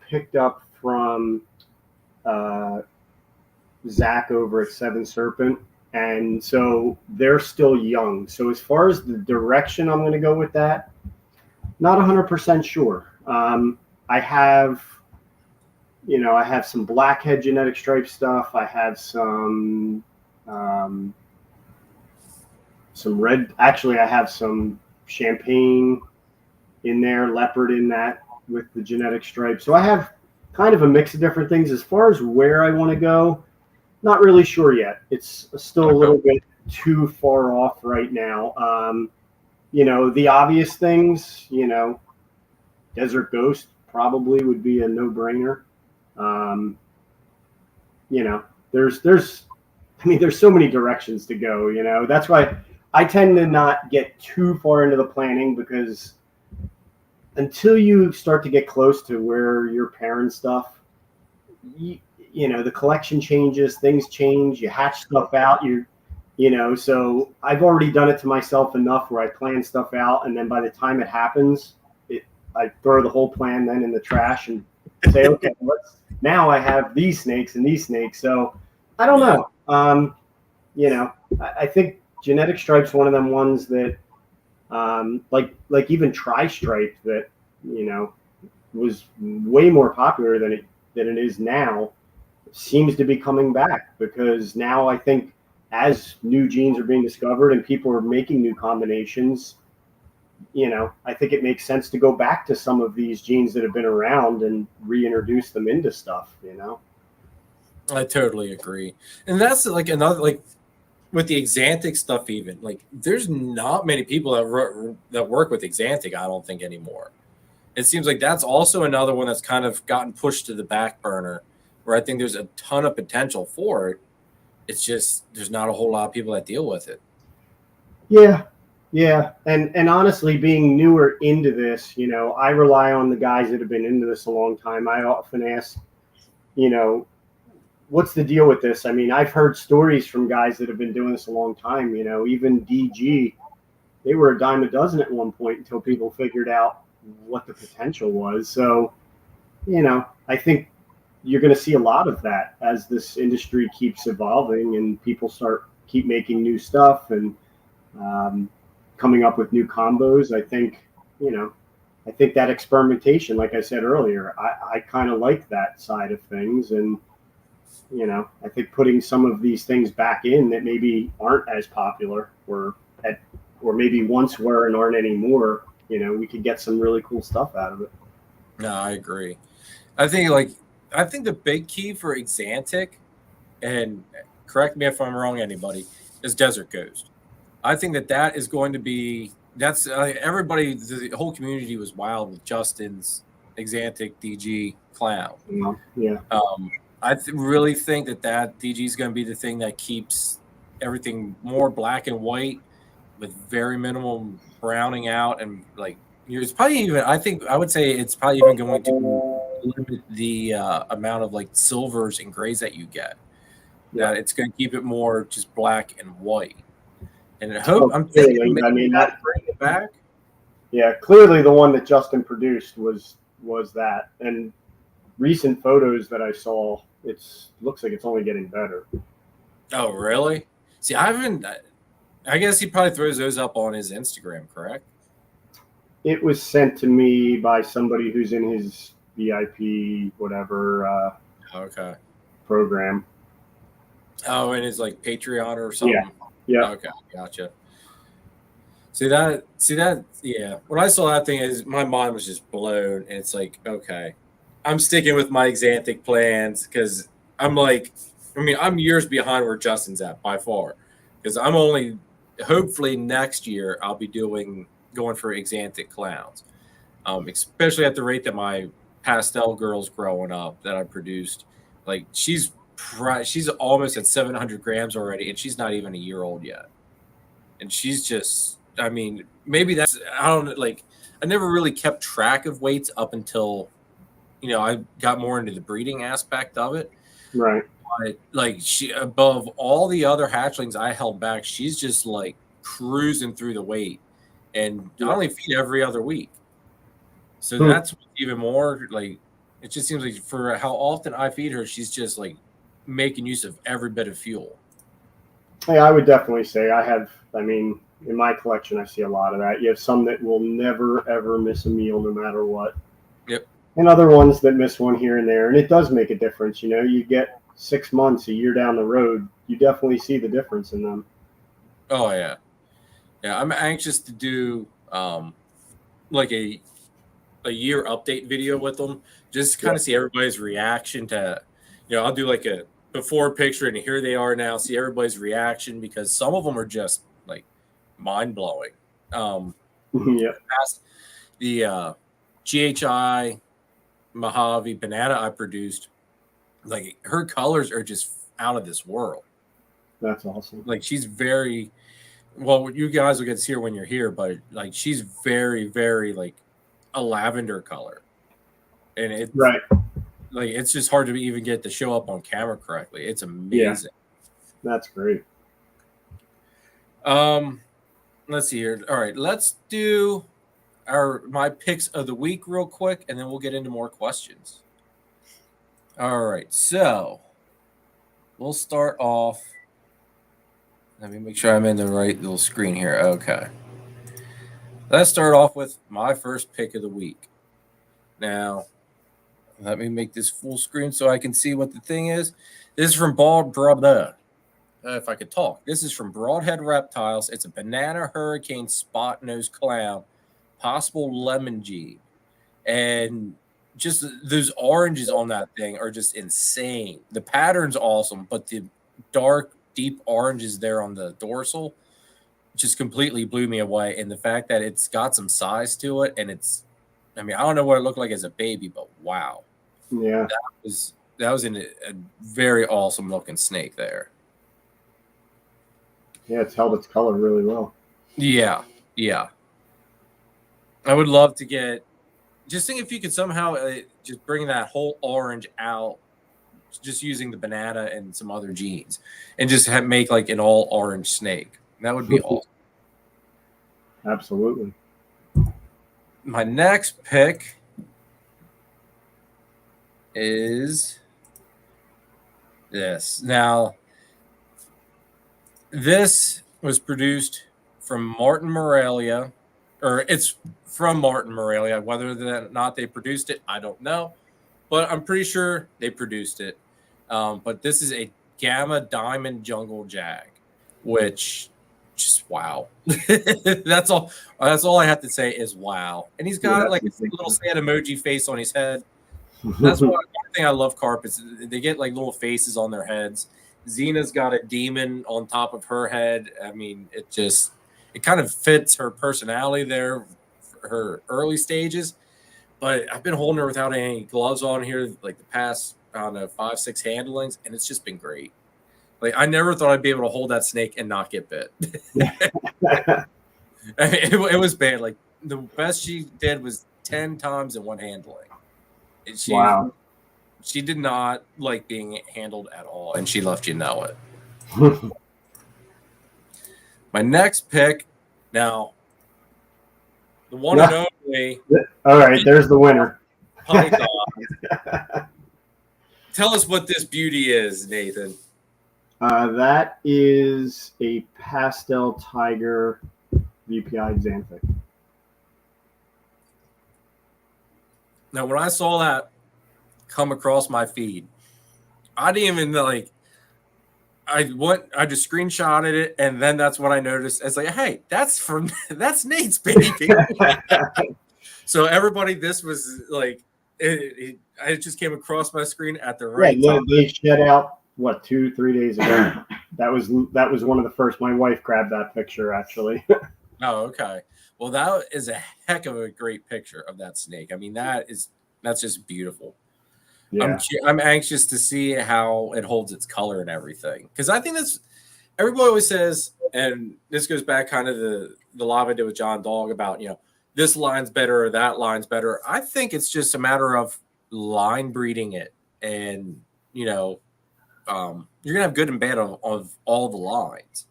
picked up from Zach over at Seven Serpent. And so they're still young. So as far as the direction I'm going to go with that, not 100% sure. I have some blackhead genetic stripe stuff. I have some red. Actually, I have some champagne in there, leopard in that with the genetic stripe. So I have kind of a mix of different things. As far as where I want to go, not really sure yet. It's still a little bit too far off right now. The obvious things, Desert Ghost probably would be a no-brainer. There's so many directions to go, That's why I tend to not get too far into the planning because until you start to get close to where you're pairing stuff, the collection changes, things change, you hatch stuff out, so I've already done it to myself enough where I plan stuff out, and then by the time it happens, I throw the whole plan then in the trash and say, okay, now I have these snakes and these snakes. So I don't know. I think genetic stripe's one of them ones that, like even Tristripe that, was way more popular than it is now, seems to be coming back, because now I think as new genes are being discovered and people are making new combinations, I think it makes sense to go back to some of these genes that have been around and reintroduce them into stuff. I totally agree, and that's like another like with the Xanthic stuff. Even like, there's not many people that work with Xanthic. I don't think anymore. It seems like that's also another one that's kind of gotten pushed to the back burner, where I think there's a ton of potential for it. It's just there's not a whole lot of people that deal with it. Yeah, and honestly, being newer into this, I rely on the guys that have been into this a long time. I often ask, what's the deal with this? I mean, I've heard stories from guys that have been doing this a long time. Even DG, they were a dime a dozen at one point until people figured out what the potential was. So, I think you're going to see a lot of that as this industry keeps evolving and people keep making new stuff and coming up with new combos. I think that experimentation, like I said earlier, I kind of like that side of things. And, I think putting some of these things back in that maybe aren't as popular or maybe once were and aren't anymore, we could get some really cool stuff out of it. No, I agree. I think the big key for Xanthic, and correct me if I'm wrong, anybody, is Desert Ghost. I think that is going to be everybody. The whole community was wild with Justin's Xanthic DG clown. Yeah. I really think that DG is going to be the thing that keeps everything more black and white with very minimal browning out, and like it's probably even. I would say it's probably even going to limit the amount of like silvers and grays that you get. Yeah, it's going to keep it more just black and white. And I'm thinking maybe that bring it back. Yeah, clearly the one that Justin produced was that, and recent photos that I saw, it looks like it's only getting better. Oh, really? See, I guess he probably throws those up on his Instagram, correct? It was sent to me by somebody who's in his VIP whatever okay program. Oh, and it's like Patreon or something. Yeah. Okay, gotcha. See that? Yeah. When I saw that thing, my mind was just blown, and it's like, okay, I'm sticking with my Xanthic plans because I'm years behind where Justin's at by far, because I'm only hopefully next year I'll be going for Xanthic clowns, especially at the rate that my pastel girl's growing up that I produced. Like she's almost at 700 grams already, and she's not even a year old yet, and she's just. I mean, maybe that's I don't like. I never really kept track of weights up until, I got more into the breeding aspect of it. Right. But like she above all the other hatchlings I held back, she's just like cruising through the weight, and I only feed every other week. So that's even more like it just seems like for how often I feed her, she's just like making use of every bit of fuel. Yeah, I would definitely say in my collection, I see a lot of that. You have some that will never, ever miss a meal no matter what. Yep. And other ones that miss one here and there. And it does make a difference. You get 6 months, a year down the road, you definitely see the difference in them. Oh, yeah. Yeah, I'm anxious to do like a year update video with them. Just kind of see everybody's reaction to, I'll do like a before picture and here they are now, see everybody's reaction because some of them are just like mind blowing. The GHI Mojave banana I produced, like her colors are just out of this world. That's awesome. Like she's very well, you guys will get to see her when you're here, but like she's very, very like a lavender color. And it's right. Like it's just hard to even get to show up on camera correctly. It's amazing. Yeah. That's great. Let's see here. All right, let's do my picks of the week real quick, and then we'll get into more questions. All right, so we'll start off. Let me make sure I'm in the right little screen here. Okay. Let's start off with my first pick of the week. Now, let me make this full screen so I can see what the thing is. This is from if I could talk. This is from Broadhead Reptiles. It's a banana hurricane spot nose clown, possible lemon G. And just those oranges on that thing are just insane. The pattern's awesome, but the dark, deep oranges there on the dorsal just completely blew me away. And the fact that it's got some size to it, and I don't know what it looked like as a baby, but wow. Yeah. That was a very awesome looking snake there. Yeah, it's held its color really well. Yeah. I would love to get, just think if you could somehow just bring that whole orange out, just using the banana and some other genes, and just make like an all orange snake. That would be awesome. Absolutely. My next pick is this. Now, this was produced from Martin Morelia, or it's from Martin Morelia. Whether or not they produced it, I don't know, but I'm pretty sure they produced it. But this is a Gamma Diamond Jungle Jag, which just wow. That's all I have to say is wow. And he's got like a little sad emoji face on his head. That's one thing I love carpets. They get like little faces on their heads. Xena's got a demon on top of her head. I mean, it kind of fits her personality there for her early stages. But I've been holding her without any gloves on here like the past, 5-6 handlings, and it's just been great. Like, I never thought I'd be able to hold that snake and not get bit. I mean, it was bad. Like, the best she did was 10 times in one handling. Wow. She did not like being handled at all, and she left you know it. My next pick, now, the one and only. All right, there's the winner. Python. Tell us what this beauty is, Nathan. That is a pastel tiger VPI Xanthic. Now, when I saw that come across my feed, I didn't even I just screenshotted it, and then that's what I noticed. It's like, hey, that's Nate's baby. So everybody, this was like, it just came across my screen at the right time. They shed out 2-3 days ago. That was one of the first. My wife grabbed that picture actually. Oh, okay. Well, that is a heck of a great picture of that snake. I mean, that's just beautiful. Yeah. I'm anxious to see how it holds its color and everything, because I think that's, everybody always says, and this goes back kind of the live I did with John Dog about, this line's better or that line's better. I think it's just a matter of line breeding it, and you're gonna have good and bad of all the lines.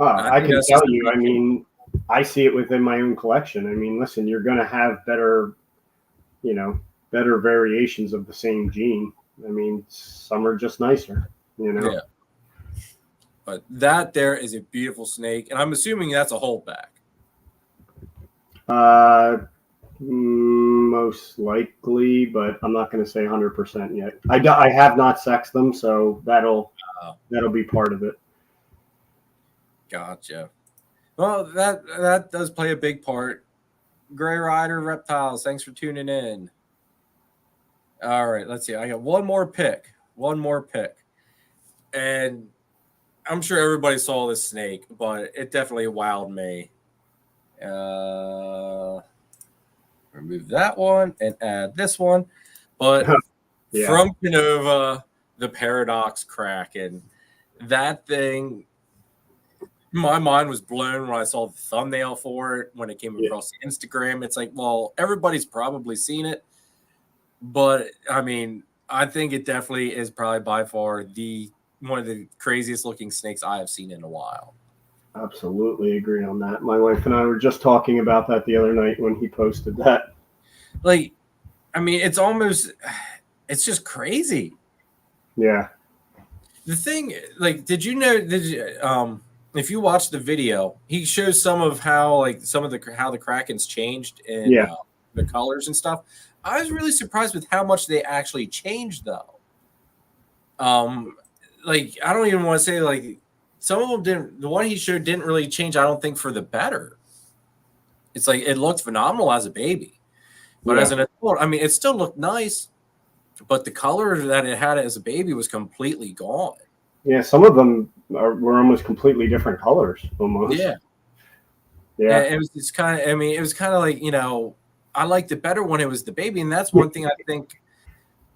I can tell you. I mean, I see it within my own collection. I mean, listen, you're gonna have better variations of the same gene. I mean, some are just nicer. Yeah. But that there is a beautiful snake, and I'm assuming that's a holdback. Most likely, but I'm not going to say 100% yet. I have not sexed them, so that'll be part of it. Gotcha. Well, that does play a big part. Gray Rider Reptiles, thanks for tuning in. All right, let's see. I got one more pick, and I'm sure everybody saw this snake, but it definitely wowed me. Remove that one and add this one. But from Canova, the Paradox Kraken, that thing, my mind was blown when I saw the thumbnail for it, when it came across Instagram. It's like, well, everybody's probably seen it, but I mean, I think it definitely is probably by far one of the craziest looking snakes I have seen in a while. Absolutely agree on that. My wife and I were just talking about that the other night when he posted that. Like, I mean, it's just crazy. Yeah. The thing, like, if you watch the video, he shows some of how the Krakens changed in the colors and stuff. I was really surprised with how much they actually changed, though. Like, I don't even want to say, like, some of them didn't. The one he showed didn't really change, I don't think, for the better. It's like it looked phenomenal as a baby, but as an adult, I mean, it still looked nice, but the color that it had as a baby was completely gone. Yeah, some of them were almost completely different colors, almost. Yeah. Yeah. And it was just kind of, I mean, it was kind of like, you know, I liked it better when it was the baby. And that's one thing I think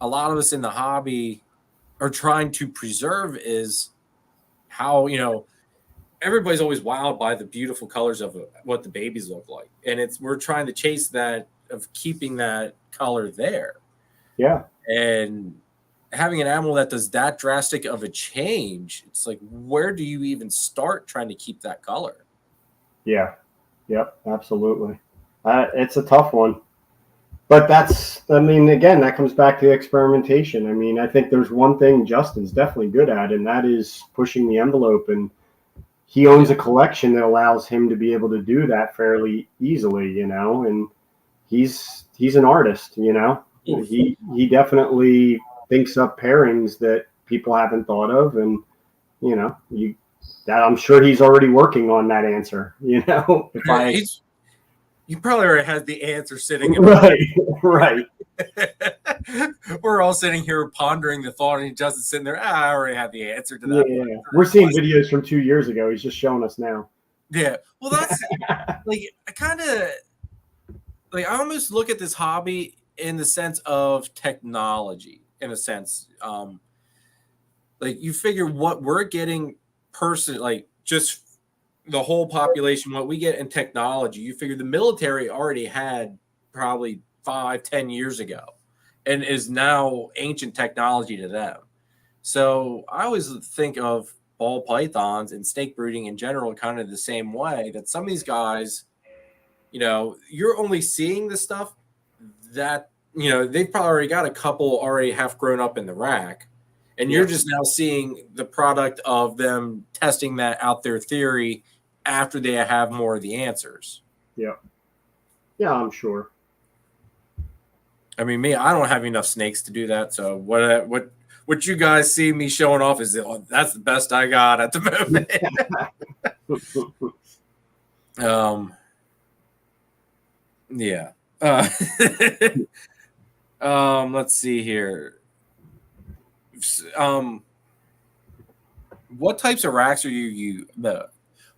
a lot of us in the hobby are trying to preserve is how, you know, everybody's always wowed by the beautiful colors of what the babies look like. And we're trying to chase that of keeping that color there. Yeah. And having an animal that does that drastic of a change, it's like, where do you even start trying to keep that color? Yeah. Yep. Absolutely. It's a tough one. But I mean, again, that comes back to experimentation. I mean, I think there's one thing Justin's definitely good at, and that is pushing the envelope. And he owns a collection that allows him to be able to do that fairly easily, you know, and he's an artist, you know. He definitely thinks up pairings that people haven't thought of, and you know, that I'm sure he's already working on that answer, you know. You probably already has the answer sitting in right. We're all sitting here pondering the thought, and Justin's sitting there. I already have the answer to that. Yeah, we're seeing videos from 2 years ago. He's just showing us now. Yeah, well, that's like I kind of like I almost look at this hobby in the sense of technology. In a sense, like you figure what we're getting like just the whole population, what we get in technology, you figure the military already had probably 5-10 years ago and is now ancient technology to them. So I always think of ball pythons and snake breeding in general kind of the same way, that some of these guys, you know, you're only seeing the stuff that, you know, they've probably already got a couple already half grown up in the rack. And you're just now seeing the product of them testing that out, their theory, after they have more of the answers. Yeah. Yeah, I'm sure. I mean, I don't have enough snakes to do that. So what you guys see me showing off is that's the best I got at the moment. Yeah. Let's see here. What types of racks are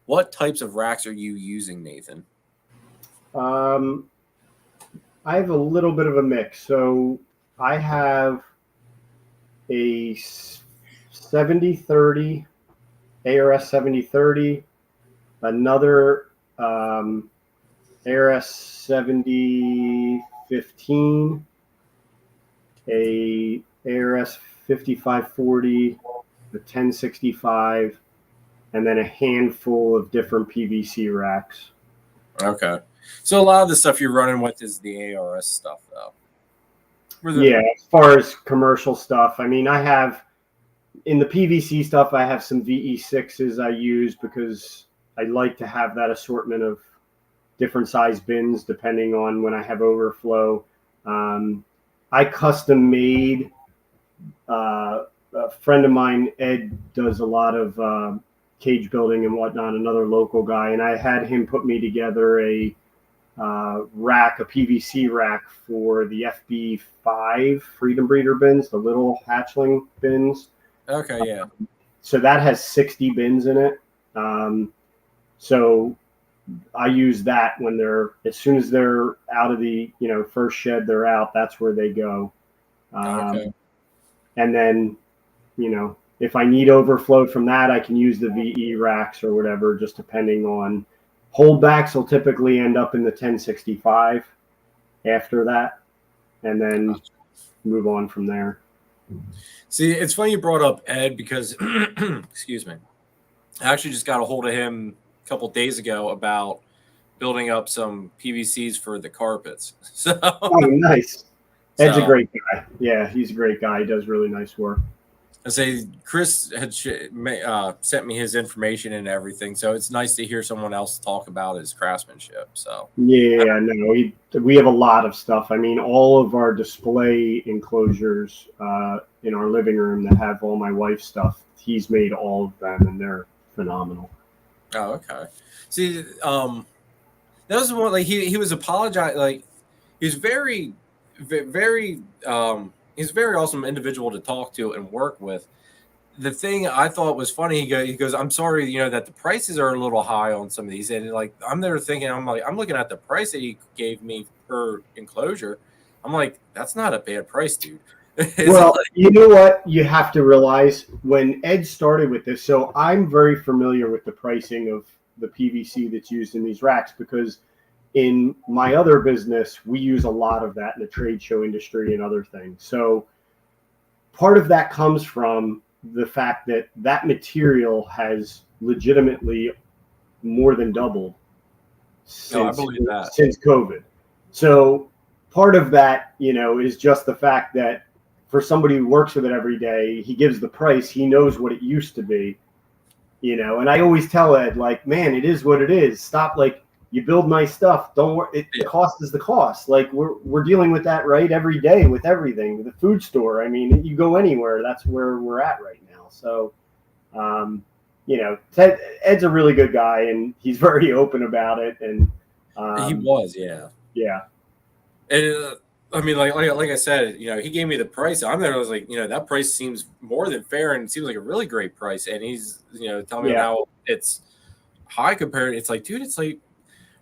what types of racks are you using, Nathan? I have a little bit of a mix. So I have a 70-30 ARS 70-30, another ARS 70-15, a ARS 55-40, the 1065, and then a handful of different PVC racks. Okay. So a lot of the stuff you're running with is the ARS stuff, though. Yeah, as far as commercial stuff, I mean, I have, in the PVC stuff, I have some VE6s I use because I like to have that assortment of different size bins depending on when I have overflow. I custom made, a friend of mine, Ed, does a lot of cage building and whatnot, another local guy, and I had him put me together a rack, a PVC rack for the FB5 Freedom Breeder bins, the little hatchling bins. Okay, yeah. So that has 60 bins in it. So I use that when as soon as they're out of the, you know, first shed, they're out, that's where they go. Okay. And then, you know, if I need overflow from that, I can use the VE racks or whatever, just depending on. Holdbacks will typically end up in the 1065 after that, and then move on from there. See, it's funny you brought up Ed because, excuse me, I actually just got a hold of him a couple of days ago about building up some PVCs for the carpets. So, oh, nice. Ed's a great guy. Yeah, he's a great guy. He does really nice work. I say Chris had sent me his information and everything, so it's nice to hear someone else talk about his craftsmanship. So Yeah, no, we have a lot of stuff. I mean, all of our display enclosures in our living room that have all my wife's stuff, he's made all of them, and they're phenomenal. oh, okay. See, that was the one. Like he was apologizing. Like he was very he's a very awesome individual to talk to and work with. The thing I thought was funny, he goes, I'm sorry, that the prices are a little high on some of these. And like, I'm there thinking, I'm looking at the price that he gave me per enclosure. I'm like, that's not a bad price, dude. Well, you know what? You have to realize when Ed started with this. So I'm very familiar with the pricing of the PVC that's used in these racks because in my other business, we use a lot of that in the trade show industry and other things. So part of that comes from the fact that that material has legitimately more than doubled since COVID. So part of that, is just the fact that for somebody who works with it every day, he gives the price, he knows what it used to be, and I always tell Ed, like, man, it is what it is. Stop, like, you build nice stuff. Don't worry. The cost is the cost. Like we're dealing with that every day with everything. With the food store, I mean, you go anywhere, that's where we're at right now. So, Ed's a really good guy, and he's very open about it. And he was, yeah. And I mean, like I said, he gave me the price. I'm there. I was like, that price seems more than fair, and it seems like a really great price. And he's, telling me how it's high compared. It's like, dude, it's like,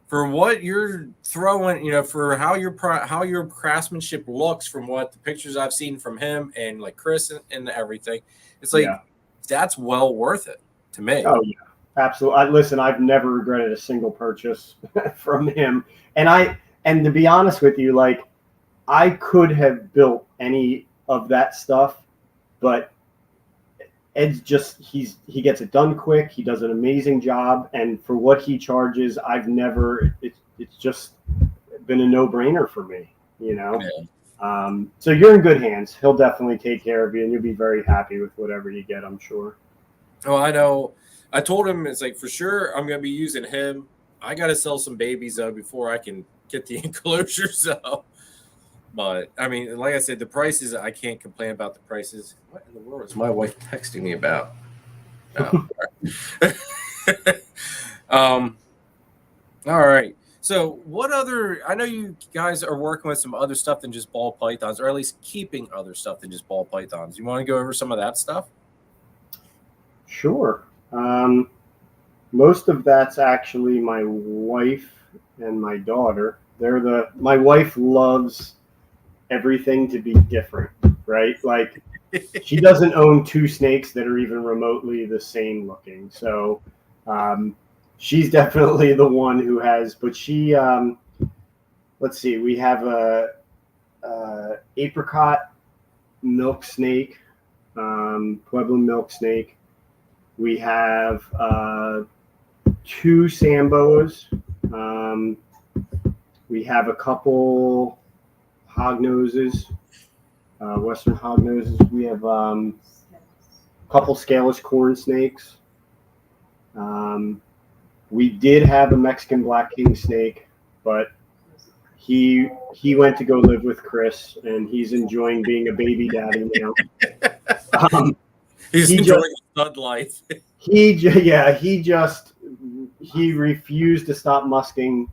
for what you're throwing, for how your craftsmanship looks from what the pictures I've seen from him and like Chris and everything, it's like that's well worth it to me. Oh yeah, absolutely. Listen, I've never regretted a single purchase from him, and to be honest with you, like I could have built any of that stuff, but Ed's just he gets it done quick. He does an amazing job, and for what he charges, it's just been a no-brainer for me. So you're in good hands. He'll definitely take care of you, and you'll be very happy with whatever you get, I'm sure. Oh, I know. I told him it's like for sure I'm gonna be using him. I gotta sell some babies though before I can get the enclosures out. But I mean, like I said, the prices, I can't complain about the prices. What in the world is my wife texting me about? Oh. All right. So what other, I know you guys are working with some other stuff than just ball pythons, or at least keeping other stuff than just ball pythons. You want to go over some of that stuff? Sure. Most of that's actually my wife and my daughter. My wife loves everything to be different, right? Like she doesn't own two snakes that are even remotely the same looking. So she's definitely the one who has, but she, let's see, we have a apricot milk snake, Pueblo milk snake. We have two Sambos. We have a couple hognoses, Western hognoses. We have a couple scaleless corn snakes. We did have a Mexican black king snake, but he went to go live with Chris, and he's enjoying being a baby daddy now. He's enjoying stud life. He refused to stop musking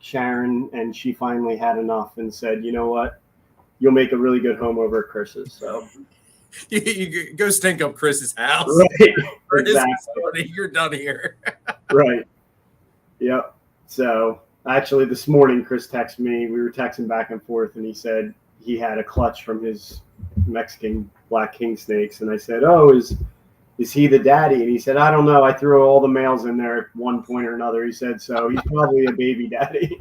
Sharon, and she finally had enough and said, you know what, you'll make a really good home over at Chris's. So you go stink up Chris's house. Right. Exactly. You're done here. Right. Yep. So actually this morning, Chris texted me. We were texting back and forth, and he said he had a clutch from his Mexican black king snakes. And I said, oh, is he the daddy? And he said, I don't know. I threw all the males in there at one point or another. He said, so he's probably a baby daddy.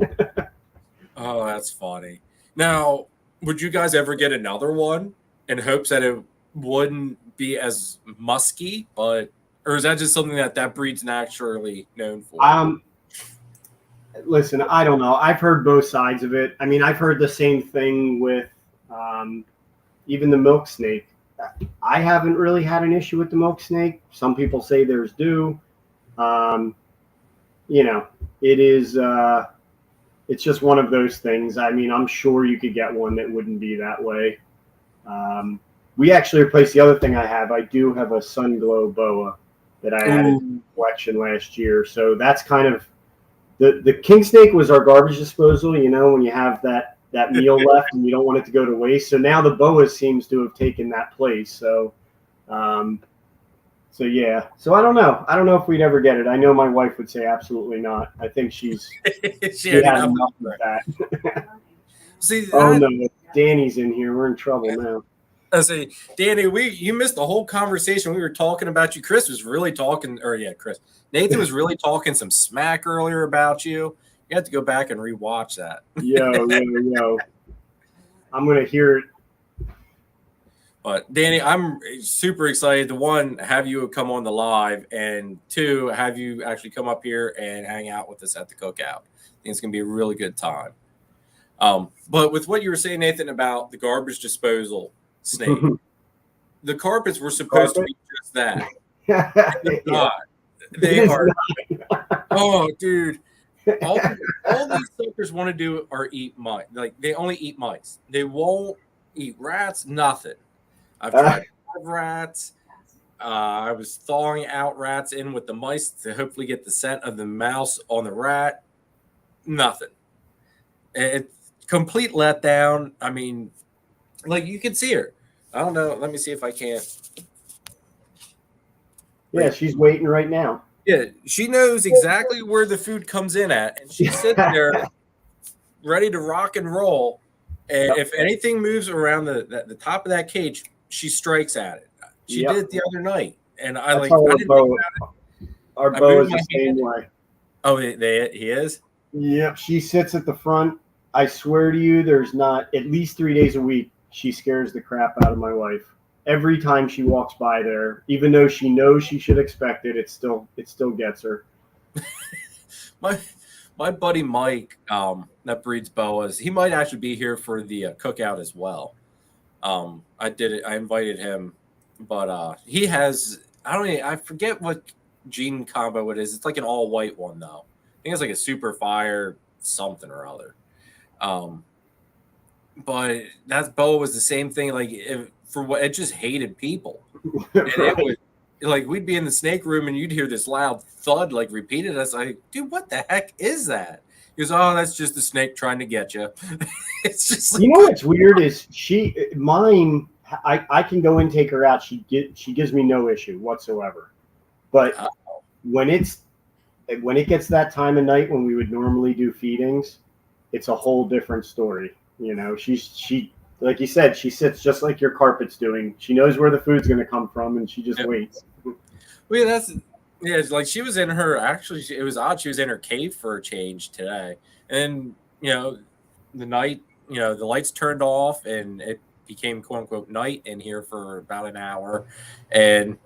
Oh, that's funny. Now, would you guys ever get another one in hopes that it wouldn't be as musky, or is that just something that breed's naturally known for? Listen, I don't know. I've heard both sides of it. I mean, I've heard the same thing with even the milk snake. I haven't really had an issue with the milk snake. Some people say theirs do. You know, it is. It's just one of those things. I mean, I'm sure you could get one that wouldn't be that way. We actually replaced the other thing I have. I do have a sun glow boa that I added to the collection last year. So that's kind of the king snake was our garbage disposal. You know, when you have that meal left and you don't want it to go to waste. So now the boa seems to have taken that place. So, yeah. So I don't know. I don't know if we'd ever get it. I know my wife would say absolutely not. I think she had enough of that. See, oh no, Danny's in here. We're in trouble now. I say, Danny, you missed the whole conversation. We were talking about you. Chris was really talking, Chris. Nathan was really talking some smack earlier about you. You have to go back and rewatch that. Yo. I'm gonna hear it. But Danny, I'm super excited to one, have you come on the live, and two, have you actually come up here and hang out with us at the cookout. I think it's gonna be a really good time. But with what you were saying, Nathan, about the garbage disposal snake, the carpets were supposed to be just that. They are. Oh, dude. All these suckers want to do are eat mice. Like, they only eat mice. They won't eat rats, nothing. I've tried rats. I was thawing out rats in with the mice to hopefully get the scent of the mouse on the rat. Nothing. It's complete letdown. I mean, like, you can see her. I don't know. Let me see if I can't. Yeah, she's waiting right now. Yeah, she knows exactly where the food comes in at, and she sits there ready to rock and roll. And if anything moves around the top of that cage, she strikes at it. She did it the other night, and I That's like. Our bow is the same way. Oh, he is. Yep, she sits at the front. I swear to you, there's not at least 3 days a week. She scares the crap out of my wife. Every time she walks by there, even though she knows she should expect it, it still gets her. My buddy Mike, that breeds boas, he might actually be here for the cookout as well. I invited him, but he has, I forget what gene combo it is. It's like an all white one though. I think it's like a super fire something or other. But that boa was the same thing. Like, it just hated people. And it was like, we'd be in the snake room and you'd hear this loud thud, like, repeated. I was like, dude, what the heck is that? He goes, oh, that's just the snake trying to get you. It's just like, you know what's weird is mine. I can go and take her out. She gives me no issue whatsoever. But when it gets that time of night when we would normally do feedings, it's a whole different story. You know, she like you said, she sits just like your carpet's doing. She knows where the food's going to come from, and she just waits. Well, it's like she was in her. Actually, it was odd. She was in her cave for a change today, and the night, the lights turned off, and it became quote unquote night in here for about an hour, and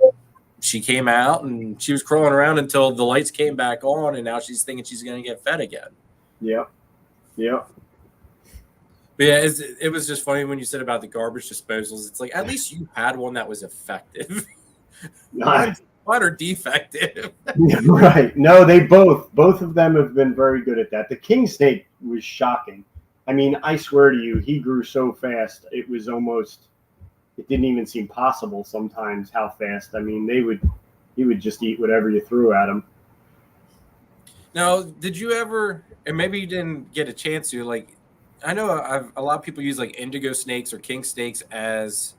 she came out and she was crawling around until the lights came back on, and now she's thinking she's going to get fed again. Yep. But yeah, it was just funny when you said about the garbage disposals. It's like, at least you had one that was effective. Mine are defective. Right. No, they both of them have been very good at that. The king snake was shocking. I mean, I swear to you, he grew so fast. It was almost, it didn't even seem possible sometimes how fast. I mean, he would just eat whatever you threw at him. Now, did you ever, and maybe you didn't get a chance to, like, I know a lot of people use like indigo snakes or king snakes as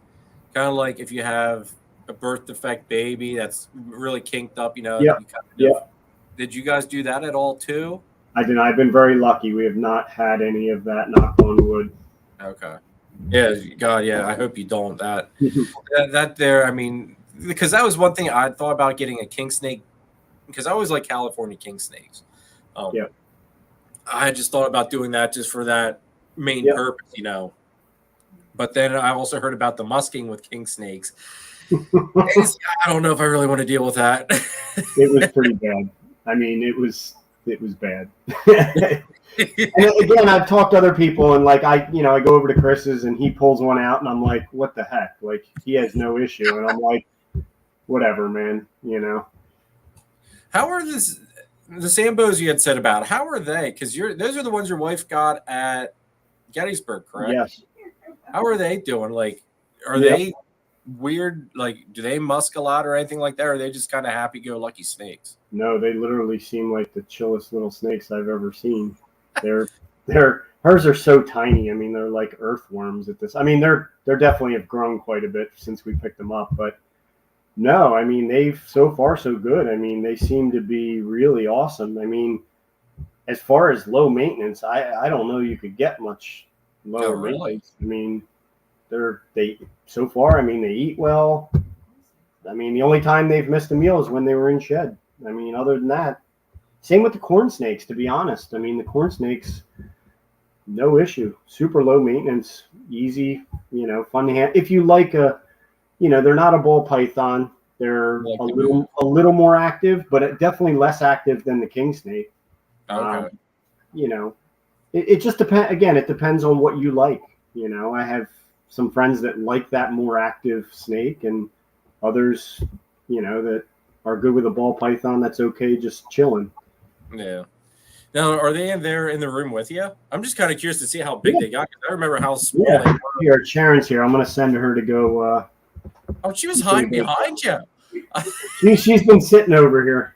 kind of like if you have a birth defect baby that's really kinked up, Did you guys do that at all too? I did. I've been very lucky. We have not had any of that, knock on wood. Okay. Yeah, God, yeah. I hope you don't. That there, I mean, because that was one thing I thought about getting a king snake, because I always like California king snakes. I just thought about doing that just for that main purpose, But then I also heard about the musking with king snakes. I don't know if I really want to deal with that. It was pretty bad. I mean, it was it was bad. And again, I've talked to other people, and like I go over to Chris's, and he pulls one out, and I'm like, what the heck? Like, he has no issue, and I'm like, whatever, man. How are the Sambos you had said about? How are they? Because those are the ones your wife got at Gettysburg, correct? Yes. How are they doing? Like, are they weird? Like, do they musk a lot or anything like that? Or are they just kind of happy-go-lucky snakes? No, they literally seem like the chillest little snakes I've ever seen. Hers are so tiny. I mean, they're like earthworms at this. I mean, they're definitely have grown quite a bit since we picked them up, but no, I mean, they've so far so good. I mean, they seem to be really awesome. I mean, as far as low maintenance, I don't know you could get much lower maintenance. I mean, they so far, I mean, they eat well. I mean, the only time they've missed a meal is when they were in shed. I mean, other than that, same with the corn snakes, to be honest. I mean, the corn snakes, no issue. Super low maintenance, easy, fun to handle. If you like they're not a ball python. They're a little more active, but definitely less active than the king snake. Okay. It just depends. Again, it depends on what you like. I have some friends that like that more active snake, and others, that are good with a ball python. That's okay, just chilling. Yeah. Now, are they in the room with you? I'm just kind of curious to see how big they got. I remember how small they were. Here, Sharon's here. I'm going to send her to go. Oh, she was hiding behind you. She's been sitting over here.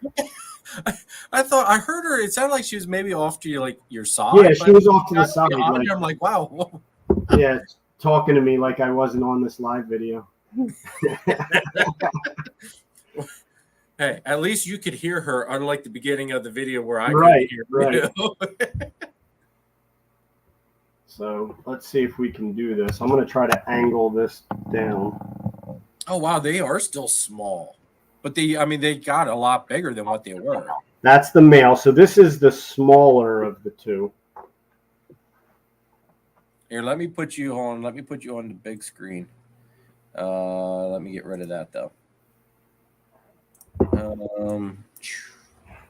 I thought I heard her. It sounded like she was maybe off to your side. Yeah, she was off to the side. I'm like, wow. Yeah, talking to me like I wasn't on this live video. Hey, at least you could hear her, unlike the beginning of the video where I couldn't hear her. So let's see if we can do this. I'm going to try to angle this down. Oh, wow. They are still small. But they got a lot bigger than what they were. That's the male. So this is the smaller of the two. Here, let me put you on the big screen. Let me get rid of that, though.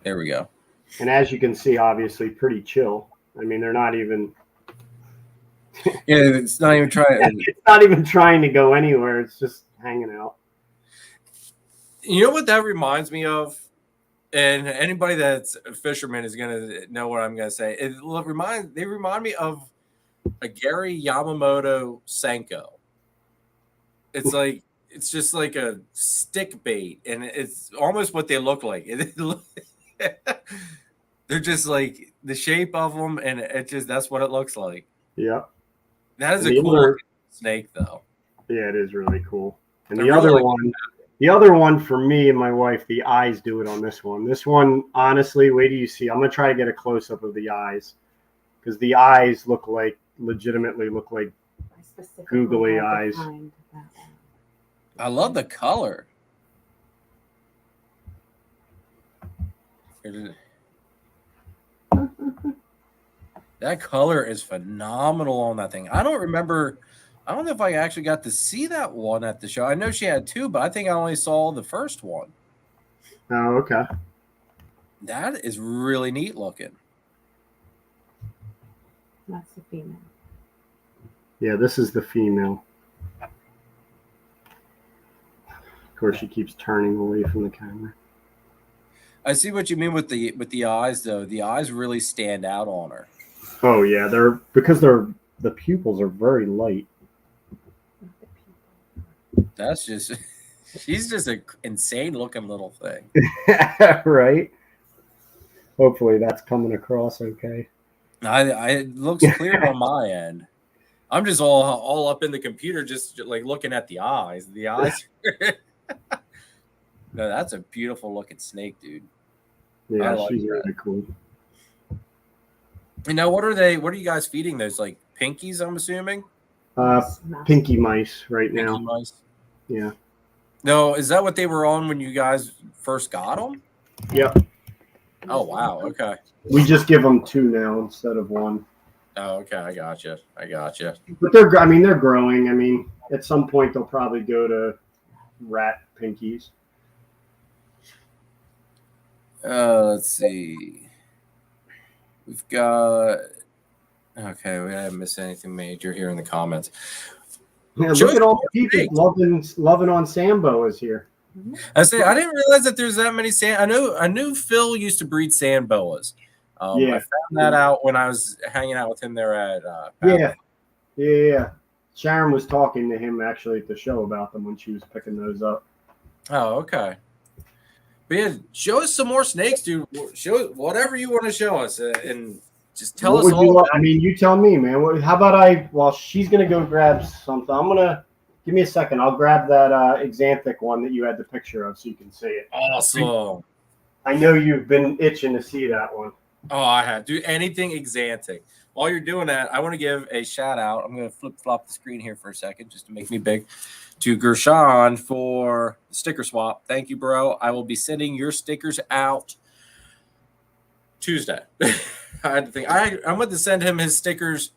There we go. And as you can see, obviously pretty chill. I mean, they're not even. Yeah, it's not even trying. It's not even trying to go anywhere. It's just hanging out. You know what that reminds me of? And anybody that's a fisherman is gonna know what I'm gonna say. They remind me of a Gary Yamamoto Senko. It's just like a stick bait, and it's almost what they look like. They're just like the shape of them, and that's what it looks like. Yeah. That is a cool snake, though. Yeah, it is really cool. And the other one for me and my wife, the eyes do it on this one. This one, honestly, wait till you see. I'm going to try to get a close-up of the eyes, because the eyes legitimately look like googly eyes. I love the color. That color is phenomenal on that thing. I don't know if I actually got to see that one at the show. I know she had two, but I think I only saw the first one. Oh, okay. That is really neat looking. That's the female. Yeah, this is the female. Of course, she keeps turning away from the camera. I see what you mean with the eyes, though. The eyes really stand out on her. Oh yeah, because the pupils are very light. That's just she's just an insane looking little thing. Right. Hopefully that's coming across okay. It looks clear on my end. I'm just all up in the computer, just like looking at the eyes. The eyes. No, that's a beautiful looking snake, dude. Yeah, she's really cool. And now, what are you guys feeding those? Like pinkies, I'm assuming. Pinky mice right now. Pinky mice. Yeah. No, is that what they were on when you guys first got them? Yep. Oh wow. Okay. We just give them two now instead of one. Oh, okay. I gotcha. But they're growing. I mean, at some point they'll probably go to rat pinkies. Let's see. We've got. Okay, we haven't missed anything major here in the comments. Yeah, look at all the people loving on Sambo is here. I didn't realize that there's that many I knew Phil used to breed sand boas. Yeah. I found that out when I was hanging out with him there at Yeah. Sharon was talking to him actually at the show about them when she was picking those up. Oh, okay. But yeah, show us some more snakes, dude. Show whatever you want to show us, and just tell us all. I mean, you tell me, man. How about while she's gonna go grab something, I'm gonna give me a second. I'll grab that Xanthic one that you had the picture of, so you can see it. Awesome. I know you've been itching to see that one. Oh, I have. Do anything Xanthic. While you're doing that, I want to give a shout out. I'm going to flip-flop the screen here for a second just to make me big. To Gershon for the sticker swap. Thank you, bro. I will be sending your stickers out Tuesday. I had to think. I went to send him his stickers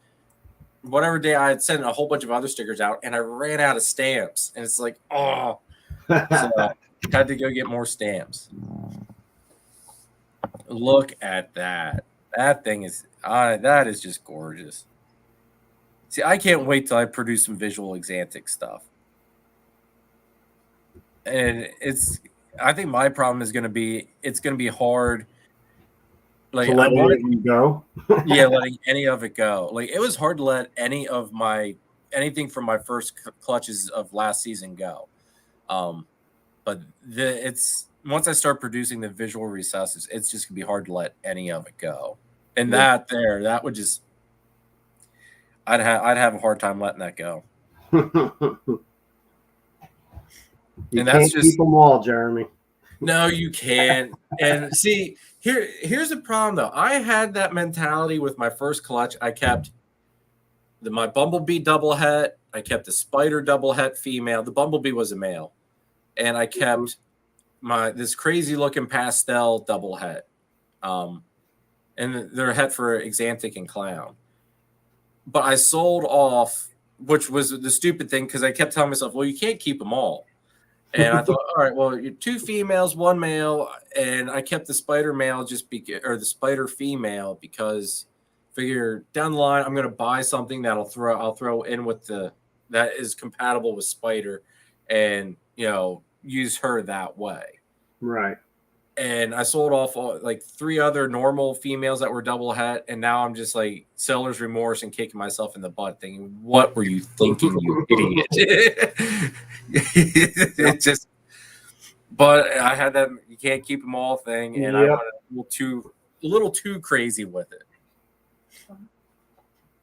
whatever day I had sent a whole bunch of other stickers out, and I ran out of stamps. And it's like, oh. So I had to go get more stamps. Look at that. That thing is that is just gorgeous. See, I can't wait till I produce some visual Xanthic stuff. And I think my problem is going to be it's going to be hard. Like to let it go. Yeah, letting any of it go. Like it was hard to let anything from my first clutches of last season go. But it's once I start producing the visual recessives, it's just gonna be hard to let any of it go. And that would just I'd have a hard time letting that go. You can't keep them all, Jeremy. No, you can't. And see, here's the problem though. I had that mentality with my first clutch. I kept my bumblebee double het. I kept the spider double het female. The bumblebee was a male, and I kept this crazy looking pastel double het. And they're het for Xanthic and clown. But I sold off, which was the stupid thing because I kept telling myself, well, you can't keep them all. And I thought, all right, well, you're 2 females, 1 male, and I kept the spider male or the spider female because figure down the line I'm going to buy something I'll throw in with that is compatible with spider, and use her that way. Right. And I sold off like 3 other normal females that were double het, and now I'm just like seller's remorse and kicking myself in the butt, thinking, "What were you thinking, you idiot?" It's just, but I had that you can't keep them all thing, and I went a little too crazy with it.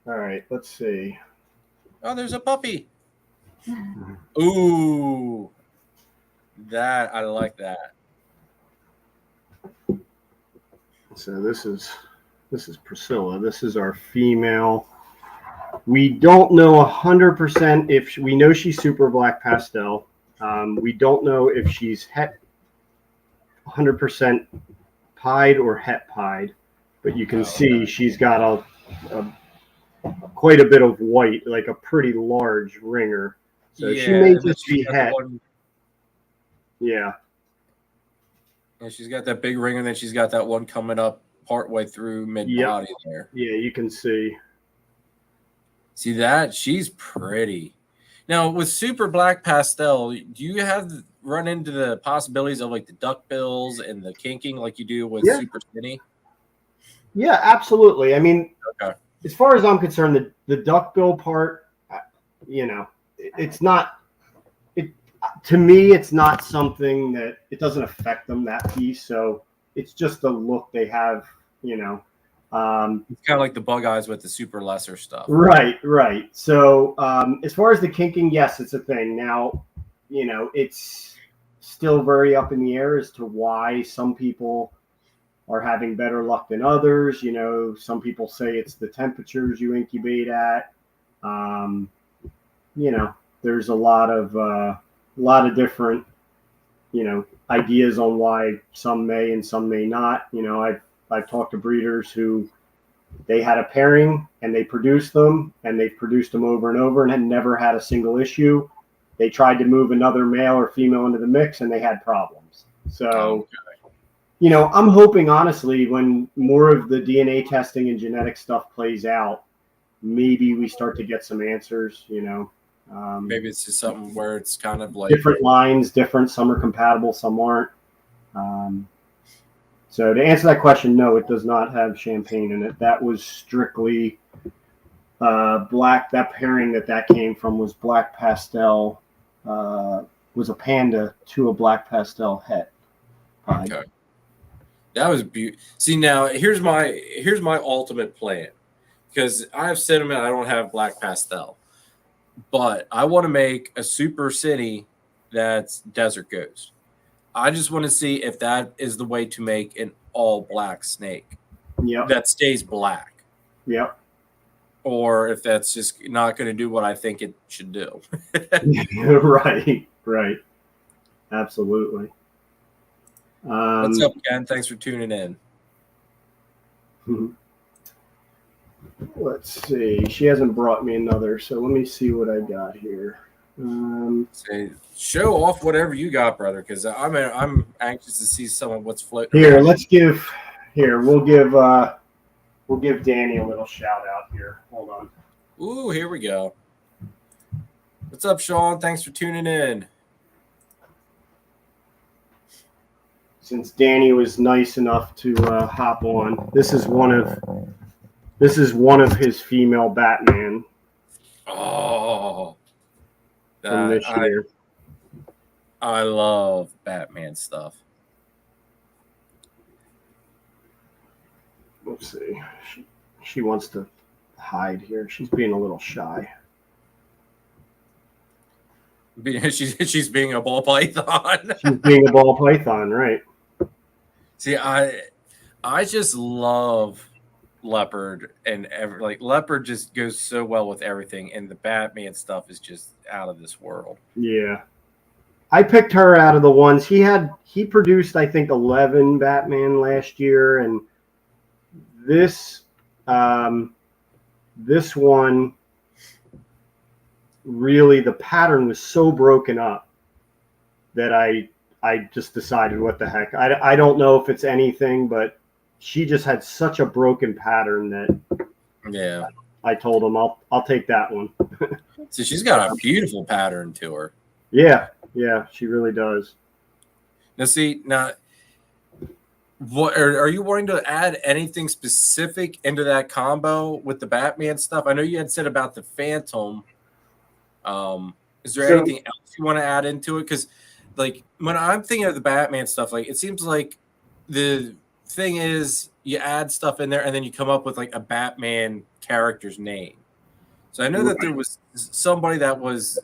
All right, let's see. Oh, there's a puppy. Ooh, that I like that. So this is Priscilla. This is our female. We don't know 100% if we know she's super black pastel. We don't know if she's het 100% pied or het pied, but you can see she's got quite a bit of white, like a pretty large ringer. So she may just be het. Yeah. And she's got that big ringer, and then she's got that one coming up partway through mid-body there. Yeah, you can see. See that? She's pretty. Now, with super black pastel, do you run into the possibilities of like the duckbills and the kinking like you do with super skinny? Yeah, absolutely. I mean, as far as I'm concerned, the duckbill part, it's not. To me, it's not something that it doesn't affect them, that piece. So it's just the look they have, It's kind of like the bug eyes with the super lesser stuff. Right. So as far as the kinking, yes, it's a thing. Now, it's still very up in the air as to why some people are having better luck than others. Some people say it's the temperatures you incubate at. There's a lot of different, ideas on why some may and some may not. I've talked to breeders who they had a pairing and they produced them and they've produced them over and over and had never had a single issue. They tried to move another male or female into the mix and they had problems. So, I'm hoping, honestly, when more of the DNA testing and genetic stuff plays out, maybe we start to get some answers, Maybe it's just something where it's kind of like different lines, some are compatible, some aren't. So to answer that question, no, it does not have champagne in it. That was strictly black. That pairing that came from was black pastel, was a panda to a black pastel het. okay. That was beautiful. See, now here's my ultimate plan, because I have cinnamon, I don't have black pastel, but I want to make a super city that's desert ghost. I just want to see if that is the way to make an all black snake. Yep. That stays black. Yep. Or if that's just not going to do what I think it should do. Right. Absolutely. What's up, Ken? Thanks for tuning in. Let's see. She hasn't brought me another, so let me see what I got here. Say, show off whatever you got, brother, because I'm anxious to see some of what's floating here. around. We'll give Danny a little shout out here. Hold on. Ooh, here we go. What's up, Sean? Thanks for tuning in. Since Danny was nice enough to hop on, this is one of his female Batman. Oh, from this year. I love Batman stuff. Let's see. She wants to hide here. She's being a little shy. She's being a ball python. She's being a ball python, right? See, I just love Leopard, and Leopard just goes so well with everything, and the Batman stuff is just out of this world. Yeah. I picked her out of the ones he produced, I think, 11 Batman last year, and this one really, the pattern was so broken up that I just decided, what the heck. I don't know if it's anything, but she just had such a broken pattern that I told him I'll take that one. So she's got a beautiful pattern to her. Yeah, she really does. Now, what are you wanting to add anything specific into that combo with the Batman stuff? I know you had said about the Phantom. Is there anything else you want to add into it? Because when I'm thinking of the Batman stuff, it seems like the thing is you add stuff in there and then you come up with a Batman character's name. So I know that there was somebody that was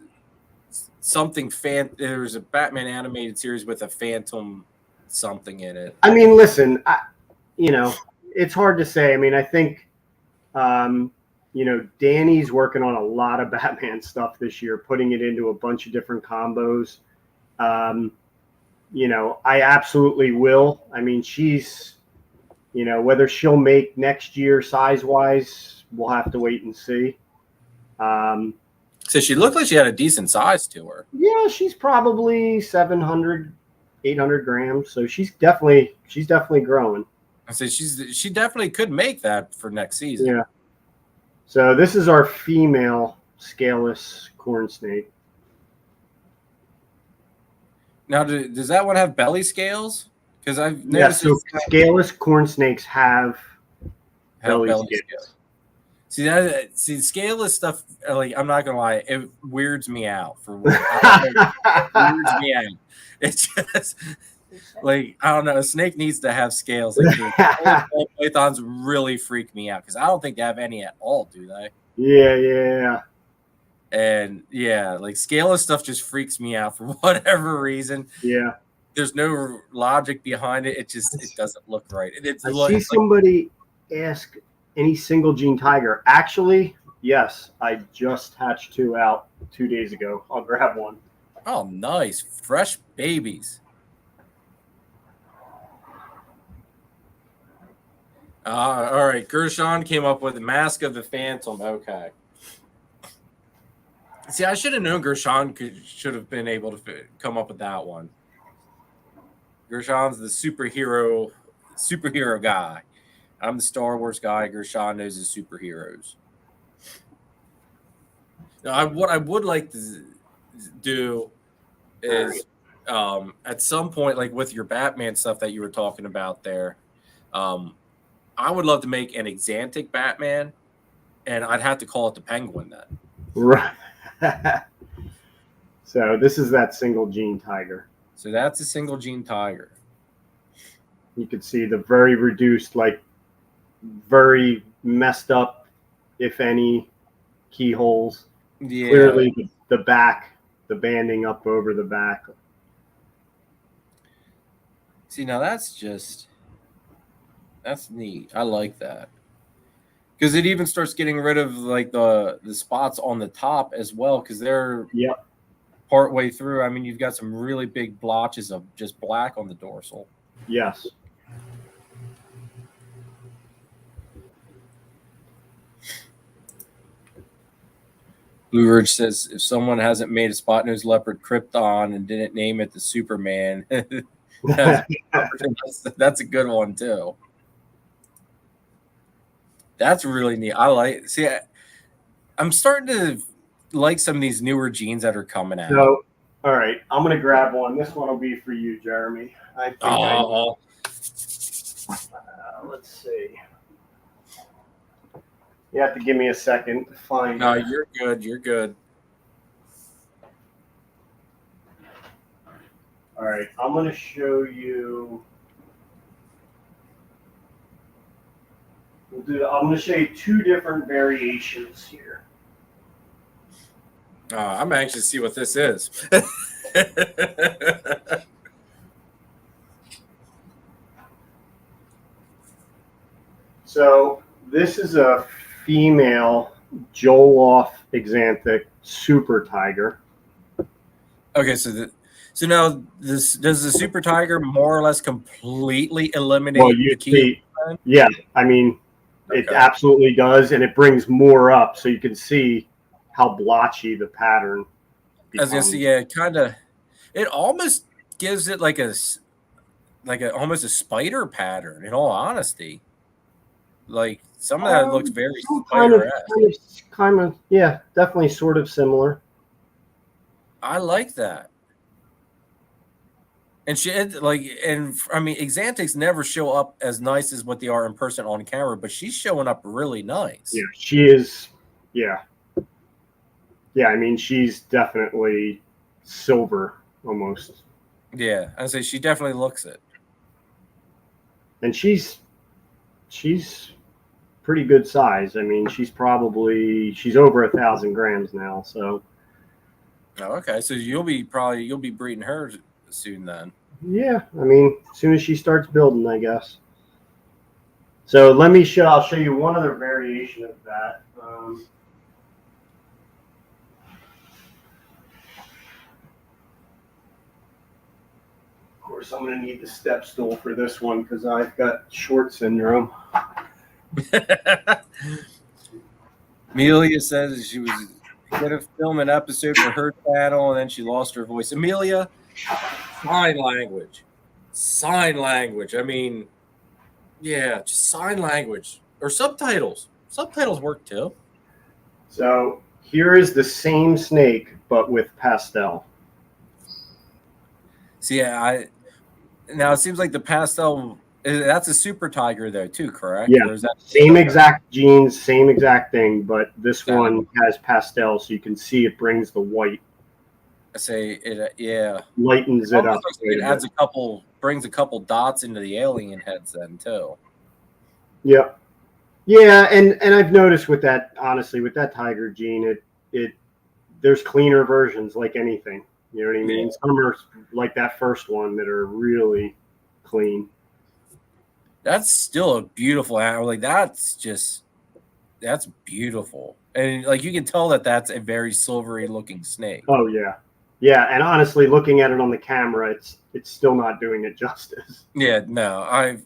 something there was a Batman animated series with a Phantom something in it. I mean, listen, it's hard to say. I mean, I think Danny's working on a lot of Batman stuff this year, putting it into a bunch of different combos. I absolutely will. I mean, she's, whether she'll make next year size-wise, we'll have to wait and see. So she looked like she had a decent size to her. Yeah, she's probably 700, 800 grams. So she's definitely growing. I say she definitely could make that for next season. Yeah. So this is our female scaleless corn snake. Now, does that one have belly scales? Because I've noticed scaleless corn snakes have belly scales. See, scaleless stuff. I'm not gonna lie, it weirds me out. It weirds me out. It's just I don't know. A snake needs to have scales. Ball pythons really freak me out because I don't think they have any at all, do they? Yeah. And scaleless stuff just freaks me out for whatever reason. Yeah. There's no logic behind it. It doesn't look right. I see somebody ask any single gene tiger. Actually, yes, I just hatched 2 out 2 days ago. I'll grab one. Oh, nice. Fresh babies. All right. Gershon came up with the Mask of the Phantom. Okay. See, I should have known Gershon should have been able to come up with that one. Gershon's the superhero guy. I'm the Star Wars guy. Gershon knows his superheroes. Now, what I would like to do is at some point, like with your Batman stuff that you were talking about there, I would love to make an Exantic Batman, and I'd have to call it the Penguin then. Right. So this is that single gene tiger. So that's a single gene tiger. You can see the very reduced, like very messed up, if any, keyholes. Yeah. Clearly the back, the banding up over the back. See, now that's neat. I like that. Because it even starts getting rid of like the spots on the top as well, because they're part way through. I mean, you've got some really big blotches of just black on the dorsal. Yes. Blue Ridge says if someone hasn't made a spot nose leopard Krypton and didn't name it the Superman, that's a good one too. That's really neat. I like. See, I'm starting to like some of these newer genes that are coming out. So, all right, I'm gonna grab one. This one will be for you, Jeremy. I think let's see. You have to give me a second to find. No, you're good. You're good. All right, I'm gonna show you. I'm going to show you two different variations here. I'm anxious to see what this is. So this is a female Joloff Exanthic super tiger. Okay, so now does the super tiger more or less completely eliminate the key? Yeah, I mean. It absolutely does, and it brings more up, so you can see how blotchy the pattern becomes. I was gonna say, yeah, kind of. It almost gives it like almost a spider pattern. In all honesty, like some of that looks very spider-esque. Kind of, yeah, definitely, sort of similar. I like that. And I mean, Exantics never show up as nice as what they are in person on camera, but she's showing up really nice. Yeah, she is. Yeah. Yeah, I mean, she's definitely silver almost. Yeah, I say she definitely looks it. And she's pretty good size. I mean, she's over 1,000 grams now. So. Oh, okay. So you'll be breeding her soon then. Yeah, I mean, as soon as she starts building, I guess. So I'll show you one other variation of that. Of course, I'm going to need the step stool for this one because I've got short syndrome. Amelia says she was going to film an episode for her channel, and then she lost her voice. Amelia, sign language. I mean, yeah, just sign language or subtitles. Subtitles work too. So here is the same snake, but with pastel. See, now it seems like the pastel. That's a super tiger though, too, correct? Yeah, same exact genes, same exact thing, but this one has pastel, so you can see it brings the white. I say it, yeah. Lightens it up. It brings a couple dots into the alien heads then too. Yeah, yeah, and I've noticed with that, honestly, with that tiger gene, there's cleaner versions like anything. You know what I mean? Yeah. Some are like that first one that are really clean. That's still a beautiful animal. Like that's beautiful, and like you can tell that's a very silvery looking snake. Oh yeah. Yeah, and honestly, looking at it on the camera, it's still not doing it justice. Yeah, no, I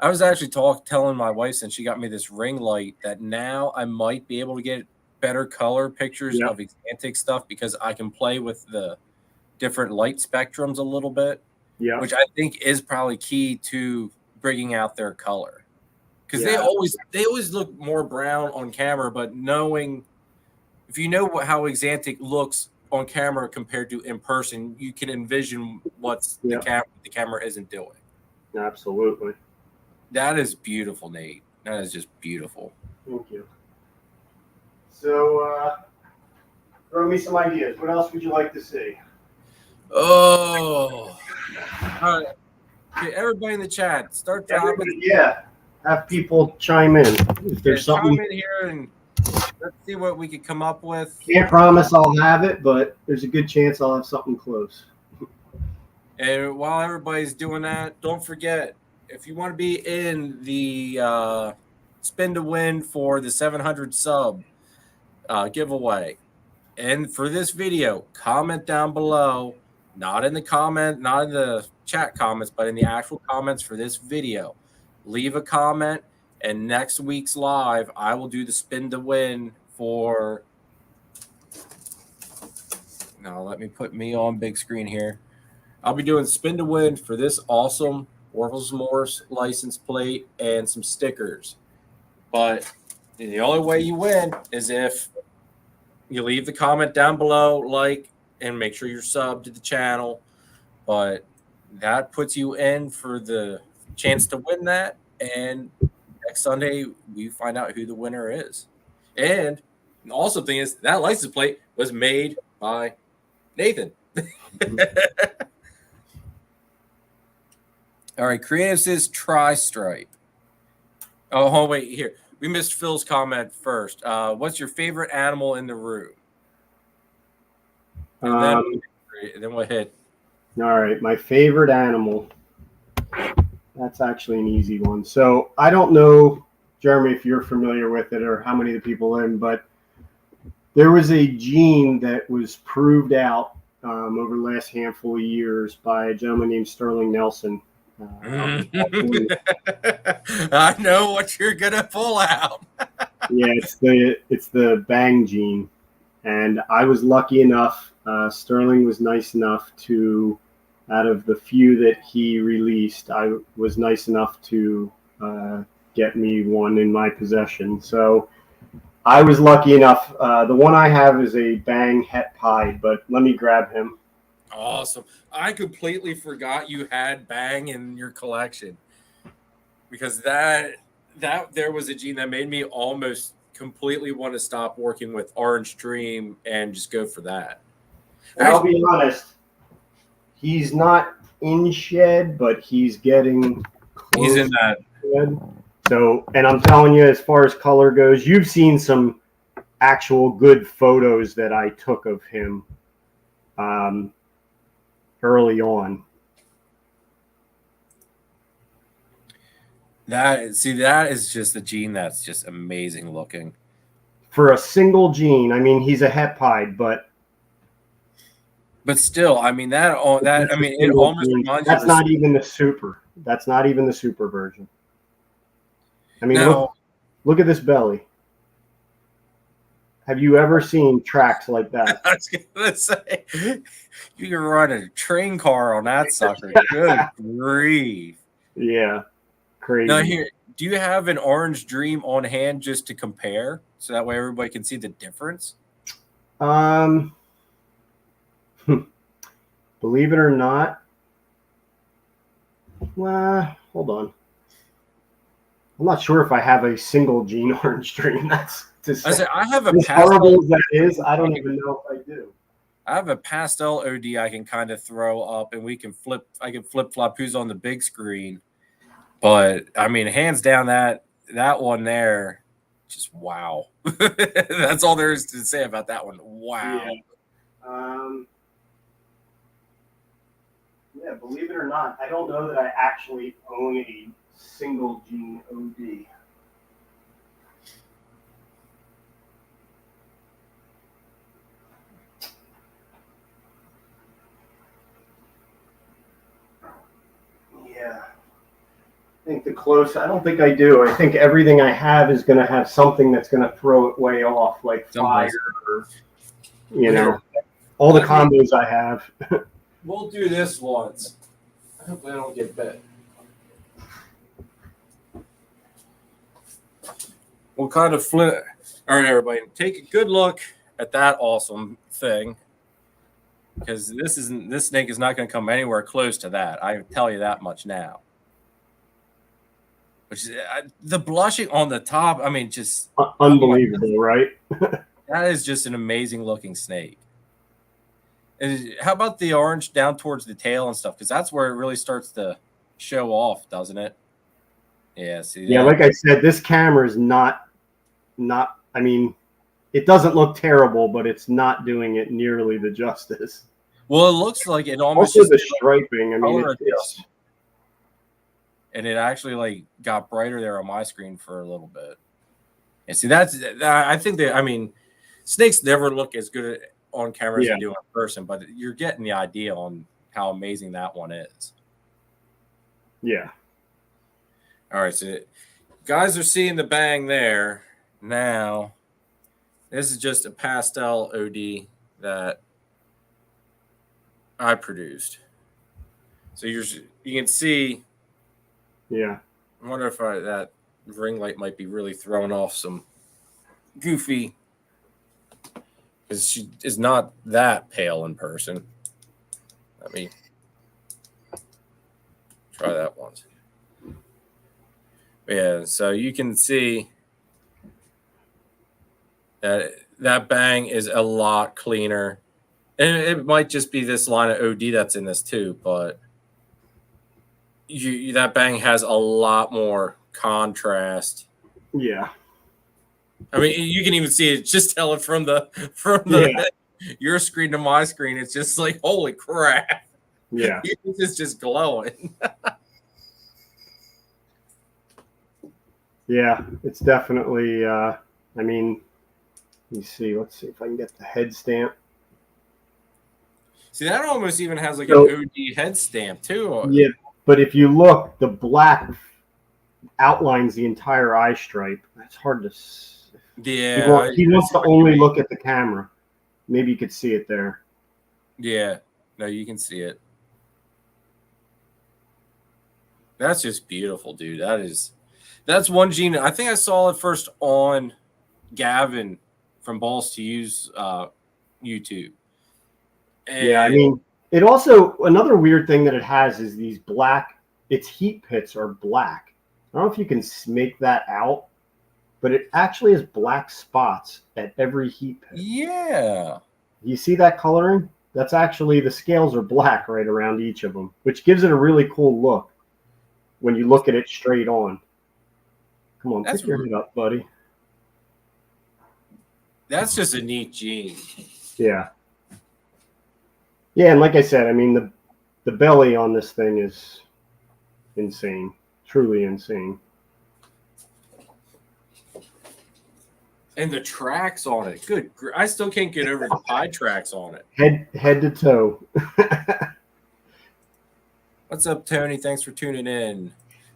was actually telling my wife since she got me this ring light that now I might be able to get better color pictures of Exantic stuff because I can play with the different light spectrums a little bit. Yeah. which I think is probably key to bringing out their color. Because Yeah. they always look more brown on camera, but knowing if you know how Exantic looks on camera compared to in person, you can envision what's the camera isn't doing. Absolutely. That is beautiful, Nate. That is just beautiful. Thank you. So, throw me some ideas. What else would you like to see? Oh, all right. Okay, everybody in the chat, start dropping. Yeah, have people chime in if there's something. Chime in here and let's see what we could come up with. Can't promise I'll have it, but there's a good chance I'll have something close. And while everybody's doing that, don't forget, if you want to be in the spin to win for the 700 sub giveaway, and for this video, comment down below, not in the chat comments, but in the actual comments for this video. Leave a comment, and next week's live, I will do the spin to win for. Now, let me put me on big screen here. I'll be doing spin to win for this awesome Orville's Morse license plate and some stickers. But the only way you win is if you leave the comment down below, like, and make sure you're subbed to the channel. But that puts you in for the chance to win that. And next Sunday, we find out who the winner is. And the awesome thing is that license plate was made by Nathan. All right, Creative says Tristripe. Oh, wait, here. We missed Phil's comment first. What's your favorite animal in the room? And then we'll hit. All right, my favorite animal. That's actually an easy one. So I don't know, Jeremy, if you're familiar with it or how many of the people in, but there was a gene that was proved out over the last handful of years by a gentleman named Sterling Nelson. I know what you're gonna pull out. Yeah, it's the bang gene, and I was lucky enough. Sterling was nice enough to, out of the few that he released, I was nice enough to get me one in my possession. So I was lucky enough. The one I have is a bang het pied, but let me grab him. Awesome. I completely forgot you had bang in your collection because that there was a gene that made me almost completely want to stop working with Orange Dream and just go for that. I'll be honest, he's not in shed, but he's getting close. He's in that shed. So, and I'm telling you, as far as color goes, you've seen some actual good photos that I took of him early on. That is just a gene that's just amazing looking. For a single gene, I mean, he's a het pied, but still, I mean it almost reminds you. That's not even the super. That's not even the super version. I mean, look at this belly. Have you ever seen tracks like that? I was gonna say you can run a train car on that sucker. Good grief. Yeah. Crazy. Now here, do you have an Orange Dream on hand just to compare so that way everybody can see the difference? Believe it or not. Hold on. I'm not sure if I have a single gene Orange Dream. That's to say. I have a as horrible as that is, I don't even know if I do. I have a pastel OD I can kind of throw up and I can flip flop who's on the big screen. But I mean, hands down that one there, just wow. That's all there is to say about that one. Wow. Yeah, believe it or not, I don't know that I actually own a single gene OD. Yeah. I don't think I do. I think everything I have is going to have something that's going to throw it way off, like fire, or, all the combos I have. We'll do this once. Hope they don't get bit. We'll kind of flip. All right, everybody, take a good look at that awesome thing, because this snake is not going to come anywhere close to that. I tell you that much now. Which is, the blushing on the top, I mean, just unbelievable, right? That is just an amazing looking snake. And how about the orange down towards the tail and stuff? Because that's where it really starts to show off, doesn't it? Yeah. See. Yeah, like I said, this camera is not. I mean, it doesn't look terrible, but it's not doing it nearly the justice. Well, it looks like it almost also the striping. I mean, it's and it actually like got brighter there on my screen for a little bit. And see, I think that, I mean, snakes never look as good on camera as they do in person, but you're getting the idea on how amazing that one is. Yeah. All right, so guys are seeing the bang there. Now, this is just a pastel OD that I produced. So you can see. Yeah. I wonder if that ring light might be really throwing off some goofy, because she is not that pale in person. Let me try that once. Yeah, so you can see that bang is a lot cleaner. And it might just be this line of OD that's in this too, but that bang has a lot more contrast. Yeah. I mean, you can even see it. Just tell it from your screen to my screen. It's just like, holy crap! Yeah, it's just glowing. Yeah, it's definitely. I mean, let's see if I can get the head stamp. See, that almost even has like an OD head stamp too. Yeah, but if you look, the black outlines the entire eye stripe. That's hard to. Yeah, he wants to only look at the camera. Maybe you could see it there. Yeah, no, you can see it. That's just beautiful, dude. That's one gene. I think I saw it first on Gavin from Balls to Use YouTube. And yeah, I mean, it also, another weird thing that it has is these black, its heat pits are black. I don't know if you can make that out, but it actually has black spots at every heat pit. Yeah. You see that coloring? That's actually, the scales are black right around each of them, which gives it a really cool look when you look at it straight on. Come on, pick your head up, buddy. That's just a neat gene. Yeah. Yeah, and like I said, I mean, the belly on this thing is insane. Truly insane. And the tracks on it. Good. I still can't get over the pie tracks on it. Head to toe. What's up, Tony? Thanks for tuning in.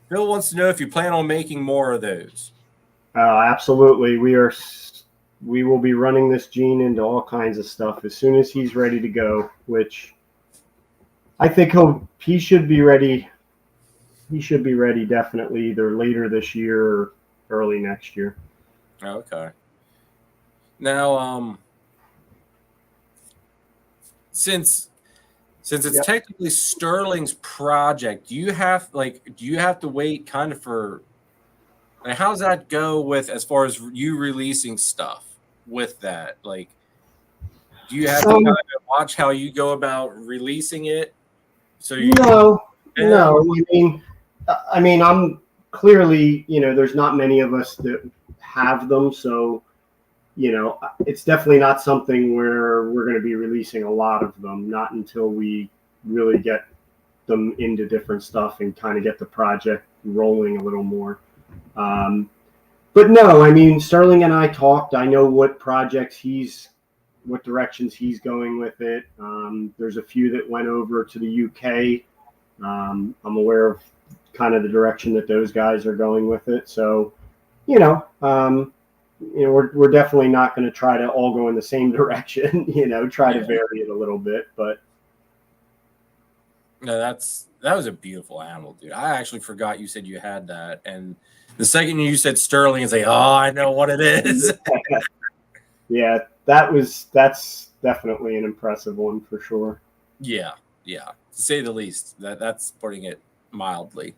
Bill wants to know if you plan on making more of those. Absolutely. We will be running this gene into all kinds of stuff as soon as he's ready to go, which I think he should be ready. He should be ready definitely either later this year or early next year. Okay. Now, since it's technically Sterling's project, do you have to wait kind of for, like, how does that go with as far as you releasing stuff with that? Like, do you have to kind of watch how you go about releasing it? So no. I mean, I'm clearly, there's not many of us that have them, so it's definitely not something where we're going to be releasing a lot of them, not until we really get them into different stuff and kind of get the project rolling a little more. But no, I mean, Sterling and I talked. I know what what directions he's going with it. There's a few that went over to the UK. I'm aware of kind of the direction that those guys are going with it. So, we're definitely not going to try to all go in the same direction, try to vary it a little bit, but no, that's That was a beautiful animal, dude. I actually forgot you said you had that, and the second you said Sterling, it's like, oh, I know what it is. Yeah, that's definitely an impressive one for sure. Yeah, to say the least. That's putting it mildly.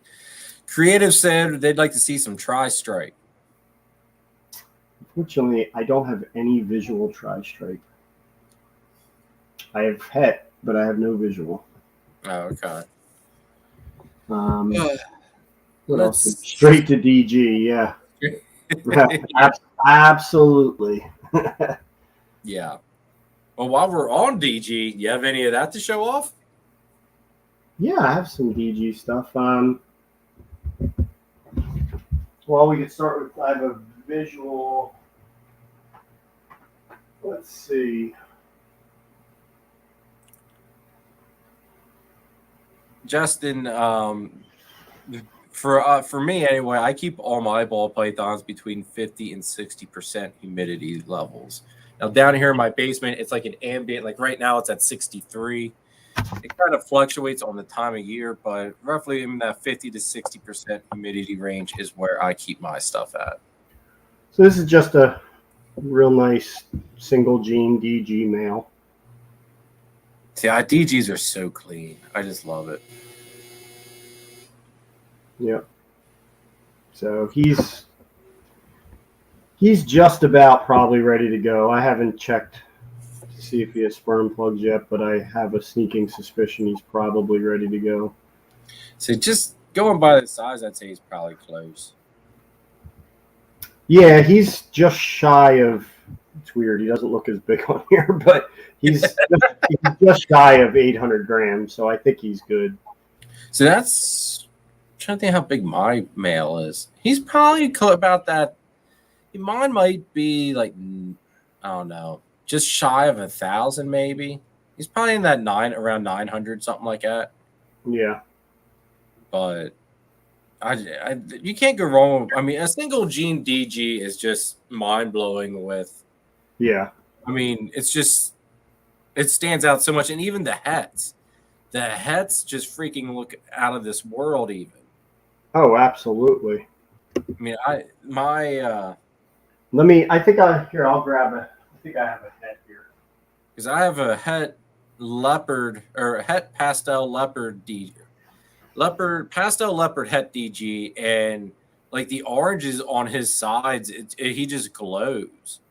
Creative said they'd like to see some Tristripe. Unfortunately, I don't have any visual Tristripe. I have het, but I have no visual. Oh, okay. What else? Straight to DG, yeah. Absolutely. Yeah. Well, while we're on DG, you have any of that to show off? Yeah, I have some DG stuff. Well, we could start with, I have a visual. Let's see. Justin, for me anyway, I keep all my ball pythons between 50 and 60% humidity levels. Now down here in my basement, it's like an ambient. Like right now, it's at 63. It kind of fluctuates on the time of year, but roughly in that 50 to 60% humidity range is where I keep my stuff at. So this is just a real nice single gene DG male. See, DGs are so clean. I just love it. Yep. So he's just about probably ready to go. I haven't checked to see if he has sperm plugs yet, but I have a sneaking suspicion he's probably ready to go. So just going by the size, I'd say he's probably close. Yeah, he's just shy of. It's weird. He doesn't look as big on here, but he's just shy of 800 grams, so I think he's good. So that's. I'm trying to think how big my male is. He's probably about that. Mine might be like, I don't know, just shy of 1,000 maybe. He's probably in that around 900, something like that. Yeah. But you can't go wrong. I mean, a single gene DG is just mind blowing with. Yeah. I mean, it stands out so much. And even the hets just freaking look out of this world even. Oh, absolutely. I mean, I'll grab I think I have a het here. Because I have a het leopard or a het pastel leopard DG. Pastel leopard het DG, and like the oranges on his sides, he just glows.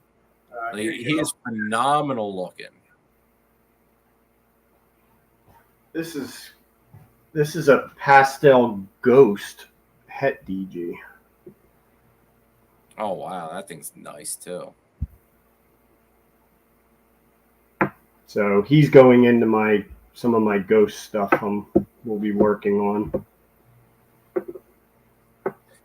He is phenomenal looking. This is a pastel ghost het DG. Oh wow, that thing's nice too. So he's going into some of my ghost stuff we'll be working on.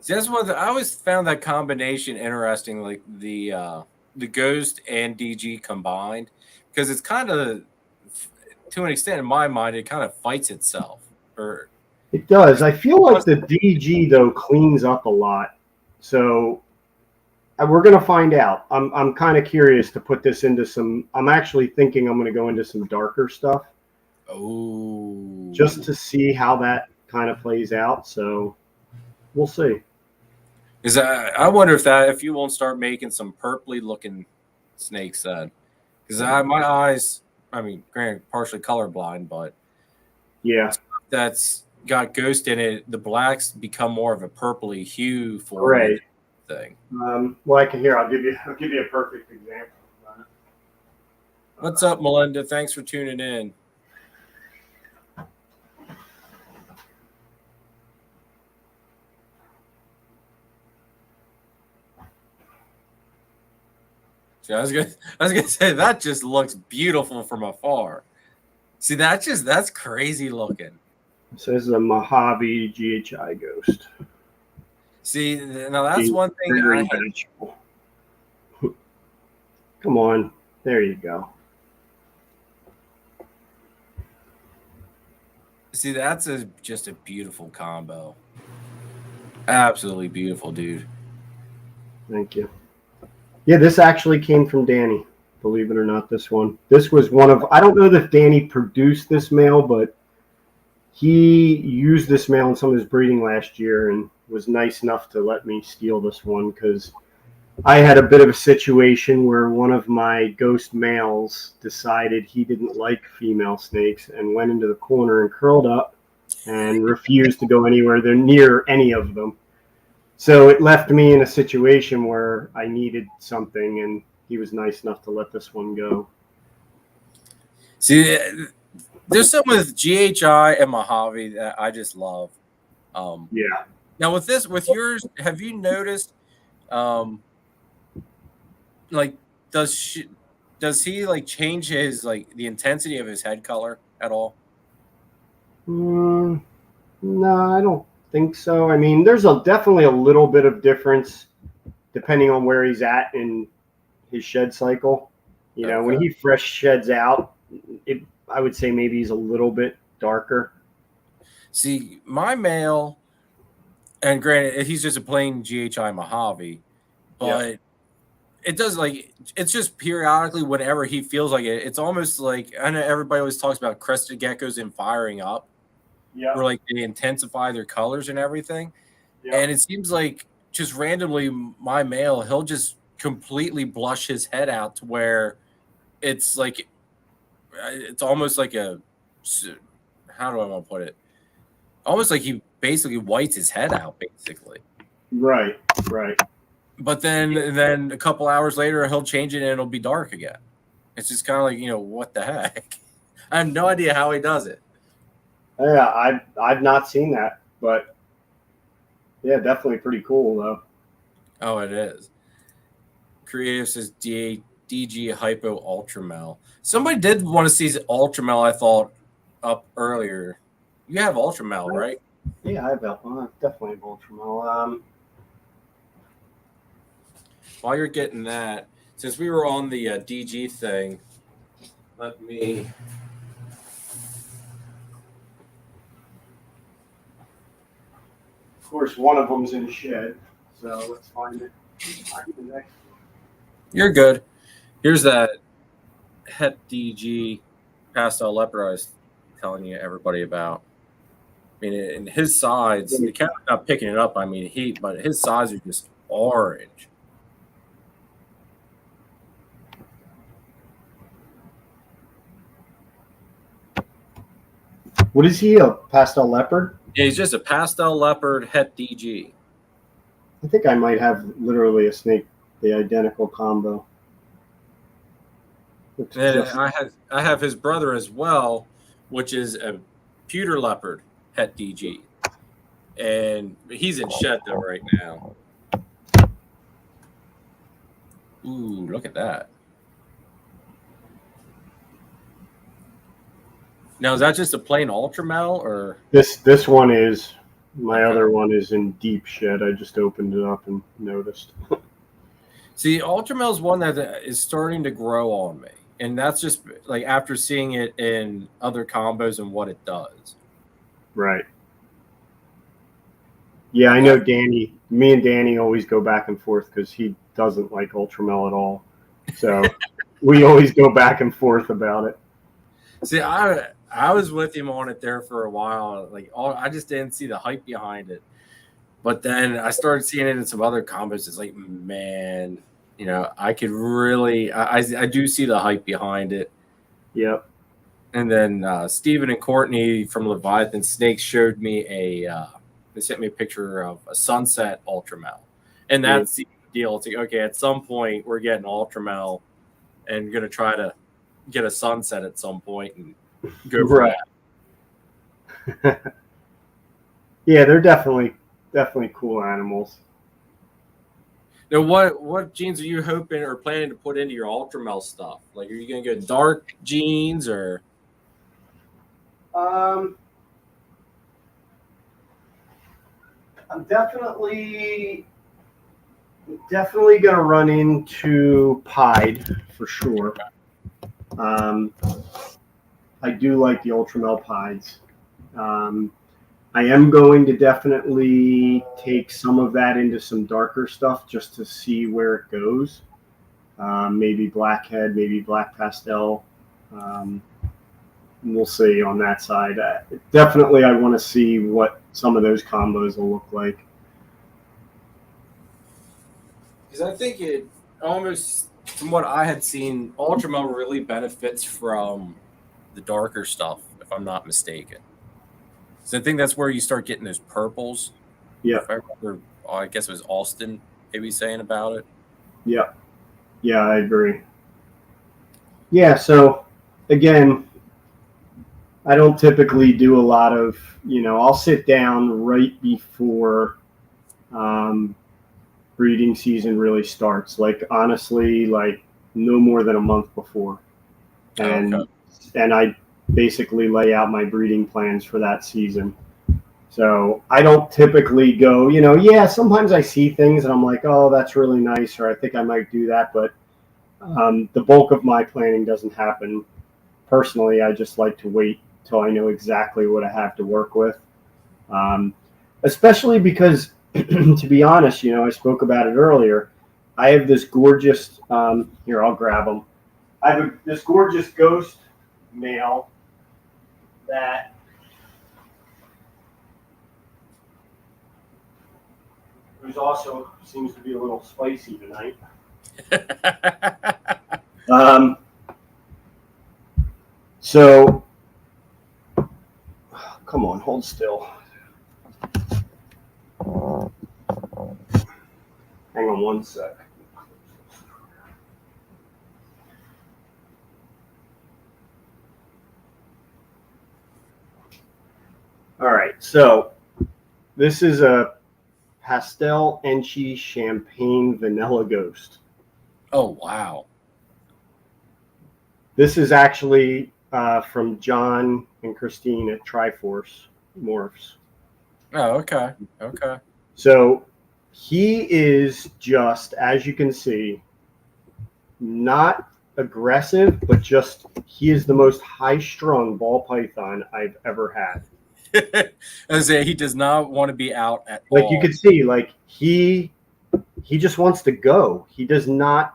See, that's one I always found that combination interesting, like the ghost and DG combined, because it's kind of, to an extent in my mind, it kind of fights itself. It does. I feel like the DG though cleans up a lot. So we're going to find out. I'm kind of curious to put this into some. I'm actually thinking I'm going to go into some darker stuff. Oh. Just to see how that kind of plays out. So we'll see. Because I wonder if you won't start making some purpley looking snakes then. Because my eyes, I mean, granted, partially colorblind, but yeah, that's got ghost in it. The blacks become more of a purpley hue for right. Thing. Well, I'll give you a perfect example. What's up, Melinda? Thanks for tuning in. See, I was gonna say that just looks beautiful from afar. See, that's crazy looking. So this is a Mojave GHI ghost. See, now that's one thing. Come on, there you go. See, that's just a beautiful combo. Absolutely beautiful, dude. Thank you. Yeah, this actually came from Danny. Believe it or not, this one. This was one of. I don't know if Danny produced this male, but he used this male in some of his breeding last year and was nice enough to let me steal this one because I had a bit of a situation where one of my ghost males decided he didn't like female snakes and went into the corner and curled up and refused to go anywhere near any of them. So it left me in a situation where I needed something, and he was nice enough to let this one go. See, there's some with GHI and Mojave that I just love. Yeah. Now with yours, have you noticed, like, does he like change his like the intensity of his head color at all? No, I don't think so. I mean, there's definitely a little bit of difference depending on where he's at in his shed cycle. You know, when he fresh sheds out, I would say maybe he's a little bit darker. See, my male, and granted, he's just a plain GHI Mojave, but it does like it's just periodically whenever he feels like it. It's almost like I know everybody always talks about crested geckos and firing up. Yeah. Where like they intensify their colors and everything. Yep. And it seems like just randomly my male, he'll just completely blush his head out to where it's like it's almost like a how do I want to put it? Almost like he basically whites his head out, basically. Right. But then a couple hours later he'll change it and it'll be dark again. It's just kind of like, what the heck? I have no idea how he does it. Yeah, I've not seen that, but yeah, definitely pretty cool though. Oh, it is. Creative says DG Hypo Ultramel. Somebody did want to see Ultramel, I thought, up earlier. You have Ultramel, right? Yeah, I have definitely have Ultramel. While you're getting that, since we were on the DG thing, let me... Of course, one of them's in the shed, so let's find it. The next one. You're good. Here's that Het DG pastel leopard I was telling you everybody about. I mean, in his sides, the camera's not picking it up. I mean, but his sides are just orange. What is he? A pastel leopard? Yeah, he's just a pastel leopard Het DG. I think I might have literally a snake, the identical combo. And I have his brother as well, which is a pewter leopard Het DG, and he's in shed though right now. Ooh, look at that! Now is that just a plain Ultramel or this one is? My other one is in deep shed. I just opened it up and noticed. See, Ultramel is one that is starting to grow on me. And that's just like after seeing it in other combos and what it does. Right. Yeah, I know Danny. Me and Danny always go back and forth because he doesn't like Ultramel at all. So we always go back and forth about it. See, I was with him on it there for a while. Like, I just didn't see the hype behind it. But then I started seeing it in some other combos. It's like, man, I could really, I do see the hype behind it. Yep. And then Stephen and Courtney from Leviathan Snakes showed me they sent me a picture of a sunset Ultramel. And that's the deal. It's like, okay, at some point we're getting Ultramel and going to try to get a sunset at some point and go for that. Yeah, they're definitely cool animals. Now, what genes are you hoping or planning to put into your Ultramel stuff? Like, are you going to go dark genes or? I'm definitely going to run into pied for sure. I do like the Ultramel pieds. I am going to definitely take some of that into some darker stuff just to see where it goes. Maybe blackhead, maybe black pastel. we'll see on that side. Definitely, I want to see what some of those combos will look like. Because I think it almost, from what I had seen, Ultramel really benefits from the darker stuff, if I'm not mistaken. So I think that's where you start getting those purples. Yeah. If I remember, I guess it was Austin maybe saying about it. Yeah. Yeah, I agree. Yeah, so again, I don't typically do a lot of, I'll sit down right before breeding season really starts. Like honestly, like no more than a month before. And Okay. and I basically lay out my breeding plans for that season. So I don't typically go, yeah, sometimes I see things and I'm like, oh, that's really nice, or I think I might do that. But the bulk of my planning doesn't happen. Personally, I just like to wait till I know exactly what I have to work with. Especially because, to be honest, I spoke about it earlier. I have this gorgeous, here, I'll grab them. I have this gorgeous ghost male that who's also seems to be a little spicy tonight. So, come on, hold still. Hang on one sec. All right, so this is a Pastel Enchi Champagne Vanilla Ghost. Oh, wow. This is actually from John and Christine at Triforce Morphs. Oh, okay. Okay. So he is just, as you can see, not aggressive, but just he is the most high-strung ball python I've ever had. I say he does not want to be out at Like all. you could see, like he just wants to go. He does not.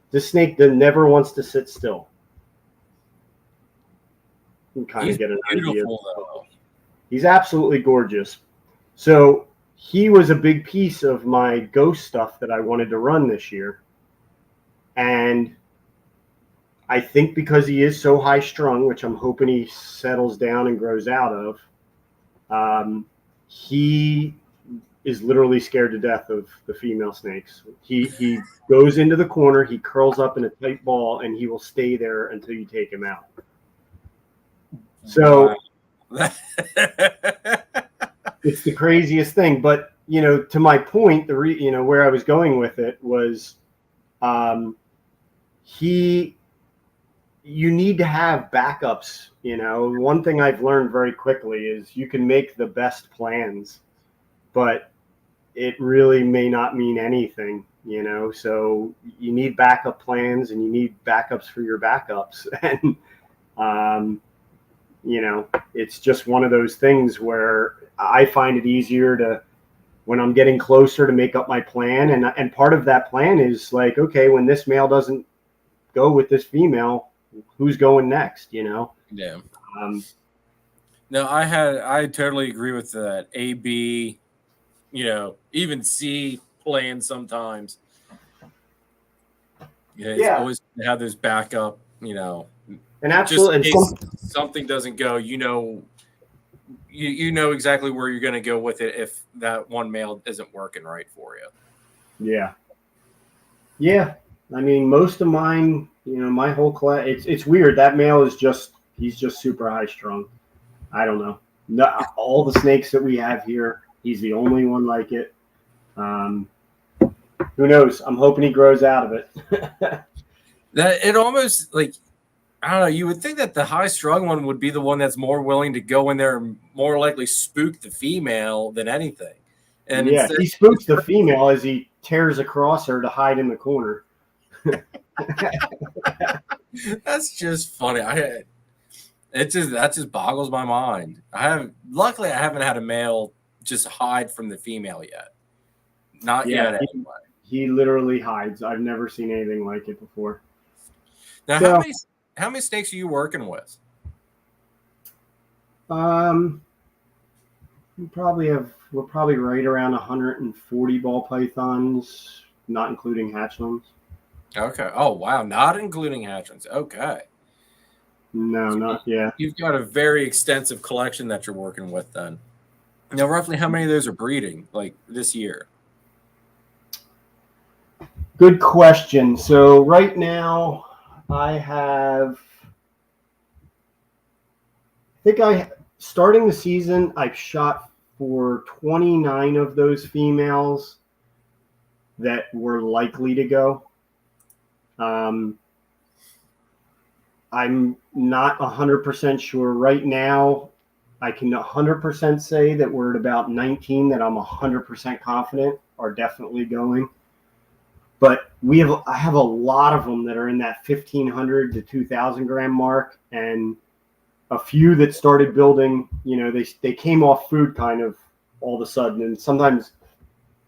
This snake never wants to sit still. You can kind of get an idea. Though. He's absolutely gorgeous. So he was a big piece of my ghost stuff that I wanted to run this year. And I think because he is so high strung, which I'm hoping he settles down and grows out of, he is literally scared to death of the female snakes. He goes into the corner, he curls up in a tight ball, and he will stay there until you take him out. So wow. It's the craziest thing. But to my point, where I was going with it was, you need to have backups. One thing I've learned very quickly is you can make the best plans, but it really may not mean anything. So you need backup plans and you need backups for your backups. And it's just one of those things where I find it easier to, when I'm getting closer, to make up my plan. And part of that plan is like, okay, when this male doesn't go with this female, who's going next? Yeah. No, I totally agree with that. A, B, even C plan sometimes. It's always have those backup, and absolutely, just in case something doesn't go, you know exactly where you're going to go with it if that one male isn't working right for you. Yeah. I mean, most of mine, my whole class, it's weird. That male is he's just super high strung. I don't know. No, all the snakes that we have here, he's the only one like it. Who knows? I'm hoping he grows out of it. That it almost like, I don't know. You would think that the high strung one would be the one that's more willing to go in there and more likely spook the female than anything. And yeah, he spooks the female as he tears across her to hide in the corner. That's just funny. That just boggles my mind. Luckily I haven't had a male just hide from the female yet. Not yet. Anyway. He literally hides. I've never seen anything like it before. Now, how many snakes are you working with? Um, we're probably right around 140 ball pythons, not including hatchlings. Okay. Oh wow, not including hatchlings. Okay. No, So not yet. you've got a very extensive collection that you're working with then. Now, roughly how many of those are breeding like this year? Good question. So right now, I have. I think starting the season, I've shot for 29 of those females that were likely to go. Um, I'm not 100% sure right now. I can 100% say that we're at about 19 that I'm 100% confident are definitely going. But I have a lot of them that are in that 1,500 to 2,000 gram mark, and a few that started building. They came off food kind of all of a sudden, and sometimes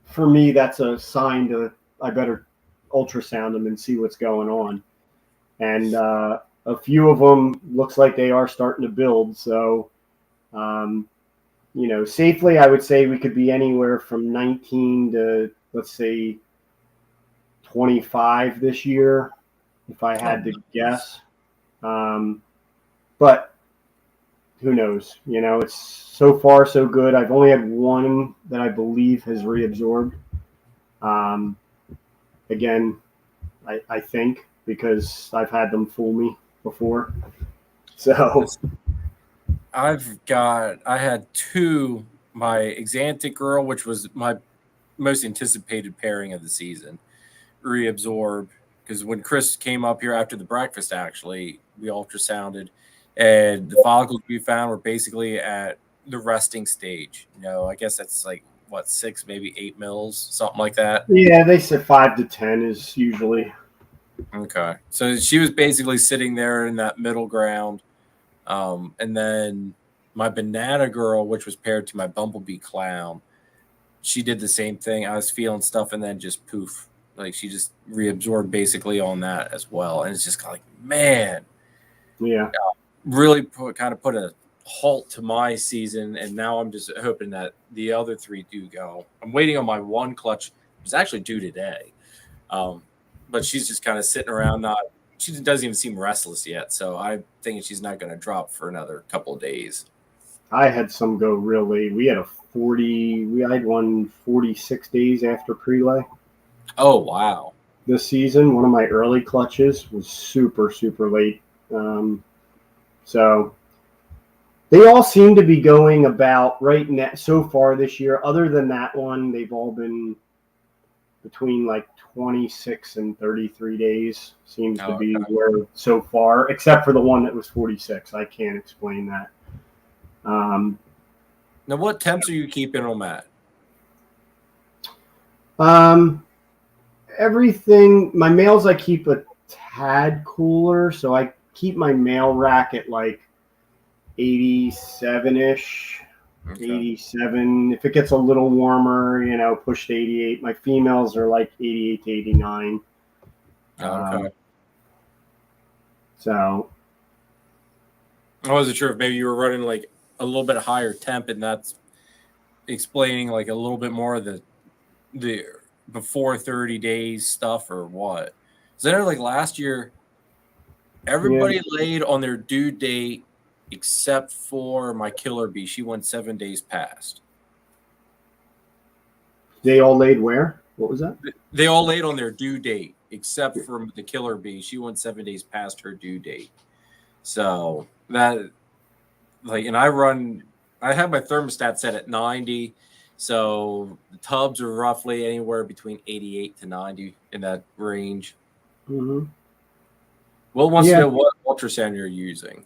for me that's a sign to I better ultrasound them and see what's going on. And a few of them looks like they are starting to build. So, safely, I would say we could be anywhere from 19 to, let's say, 25 this year, if I had to guess. But who knows? It's so far so good. I've only had one that I believe has reabsorbed. Again, I think because I've had them fool me before. So I had two. My Exantic girl, which was my most anticipated pairing of the season, reabsorb because when Chris came up here after the breakfast, actually, we ultrasounded and the follicles we found were basically at the resting stage. I guess that's like what 6, maybe 8 mils, something like that. yeah, they said 5 to 10 is usually. Okay, so she was basically sitting there in that middle ground. And then my banana girl, which was paired to my bumblebee clown, she did the same thing. I was feeling stuff and then just poof. Like she just reabsorbed basically on that as well. And it's just like, man, Yeah. really put a halt to my season. And now I'm just hoping that the other 3 do go. I'm waiting on my one clutch. It was actually due today. But she's just kind of sitting around, she doesn't even seem restless yet. So I'm thinking she's not going to drop for another couple of days. I had some go real late. We had one 46 days after prelay. Oh, wow. This season, one of my early clutches was super, super late. So they all seem to be going about right now so far this year. Other than that one, they've all been between like 26 and 33 days seems to be where so far, except for the one that was 46. I can't explain that. Now, what temps are you keeping them at? Everything, my males I keep a tad cooler, so I keep my male rack at like 87-ish. Okay. 87. If it gets a little warmer, push to 88. My females are like 88 to 89. Okay. So I wasn't sure if maybe you were running like a little bit higher temp, and that's explaining like a little bit more of the before 30 days stuff or what. So then like last year, everybody laid on their due date except for my killer bee. She went 7 days past. They all laid where? What was that? They all laid on their due date except for the killer bee. She went 7 days past her due date. So that, like, and I have my thermostat set at 90. So the tubs are roughly anywhere between 88 to 90 in that range. Mm-hmm. Well, wants to know what ultrasound you're using.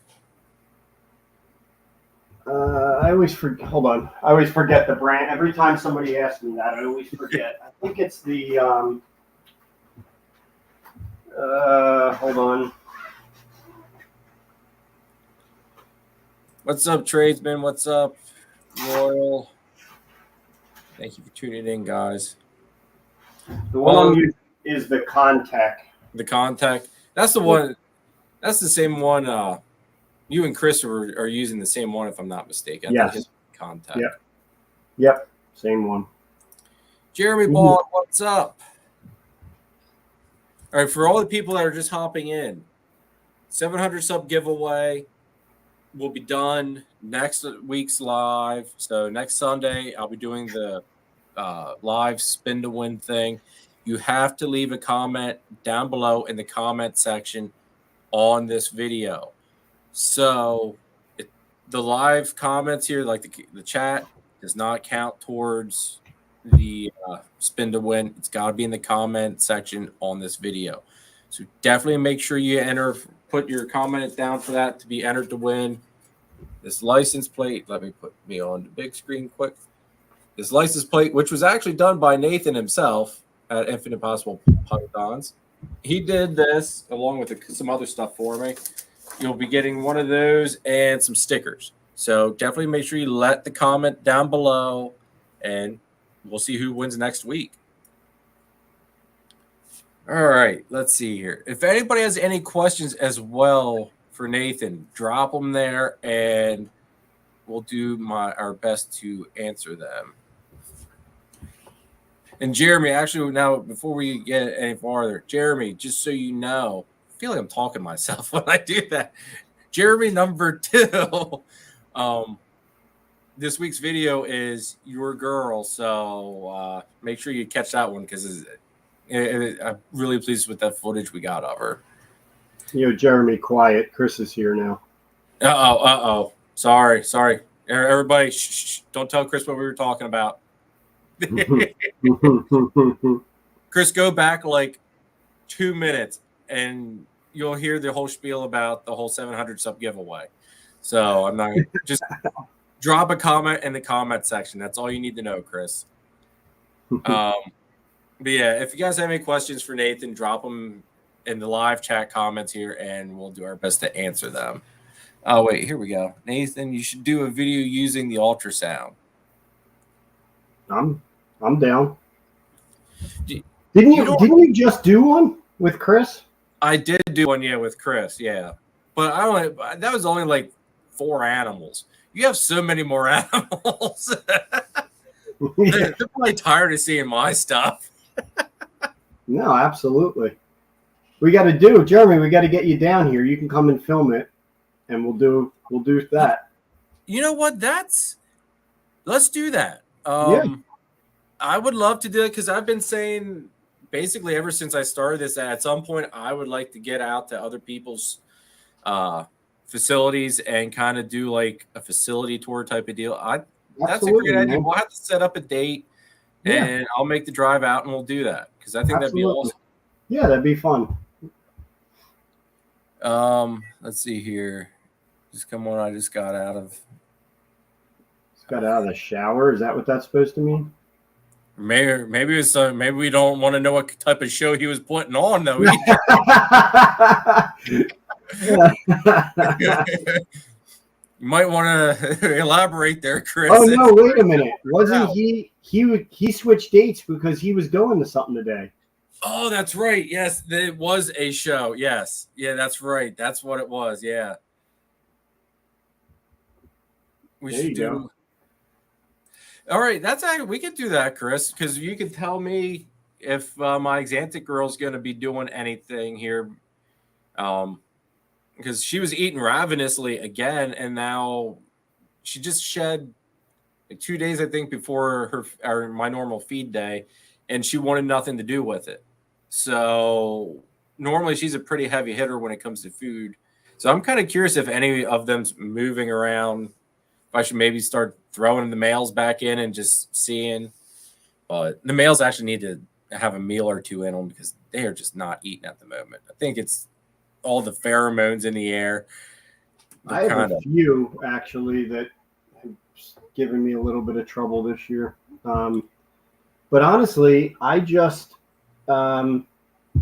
I always forget. Hold on. I always forget the brand. Every time somebody asks me that, I always forget. I think it's the. Hold on. What's up, tradesman? What's up, Royal? Thank you for tuning in, guys. The one I'm using is the Contact. The Contact. That's the one. That's the same one You and Chris are using the same one, if I'm not mistaken. Yes. His contact. Yep. Same one. Jeremy Ball, what's up? All right, for all the people that are just hopping in, 700 sub giveaway will be done next week's live. So next Sunday, I'll be doing the live spin to win thing. You have to leave a comment down below in the comment section on this video. So the live comments here, like the chat, does not count towards the spin to win. It's got to be in the comment section on this video. So definitely make sure you put your comment down for that to be entered to win this license plate. Let me put me on the big screen quick. This license plate, which was actually done by Nathan himself at Infinite Possible Pythons. He did this along with some other stuff for me. You'll be getting one of those and some stickers. So definitely make sure you let the comment down below, and we'll see who wins next week. All right, let's see here. If anybody has any questions as well for Nathan, drop them there, and we'll do our best to answer them. And Jeremy, actually, now before we get any farther, Jeremy, just so you know, I feel like I'm talking to myself when I do that. Jeremy number 2. This week's video is your girl, so make sure you catch that one because I'm really pleased with that footage we got of her. Jeremy, quiet. Chris is here now. Uh-oh. Sorry. Everybody, shh. Don't tell Chris what we were talking about. Chris, go back like 2 minutes and you'll hear the whole spiel about the whole 700 sub giveaway. So I'm not just drop a comment in the comment section. That's all you need to know, Chris. But yeah, if you guys have any questions for Nathan, drop them in the live chat comments here and we'll do our best to answer them. Oh, wait, here we go. Nathan, you should do a video using the ultrasound. I'm down. Didn't you just do one with Chris? I did do one, with Chris, yeah. But that was only like 4 animals. You have so many more animals. They're probably tired of seeing my stuff. No, absolutely. We got to Jeremy, we got to get you down here. You can come and film it, and we'll do that. You know what? Let's do that. I would love to do it because I've been saying basically ever since I started this that at some point I would like to get out to other people's facilities and kind of do like a facility tour type of deal. That's a great idea. We'll have to set up a date and I'll make the drive out and we'll do that because I think that'd be awesome. Yeah, that'd be fun. Let's see here. Just come on. I just got out of. Got out of the shower. Is that what that's supposed to mean? Maybe it's maybe we don't want to know what type of show he was putting on though. You might want to elaborate there, Chris. Oh no! Wait a minute. Wasn't he switched dates because he was going to something today? Oh, that's right. Yes, it was a show. Yes, yeah, that's right. That's what it was. Yeah. We should do. All right, we could do that, Chris, because you can tell me if my Xanthic girl's going to be doing anything here, because she was eating ravenously again, and now she just shed like 2 days, I think, before my normal feed day, and she wanted nothing to do with it. So normally she's a pretty heavy hitter when it comes to food. So I'm kind of curious if any of them's moving around. If I should maybe start throwing the males back in and just seeing. But the males actually need to have a meal or two in them because they are just not eating at the moment. I think it's all the pheromones in the air. I have a few, actually, that have given me a little bit of trouble this year. But honestly, I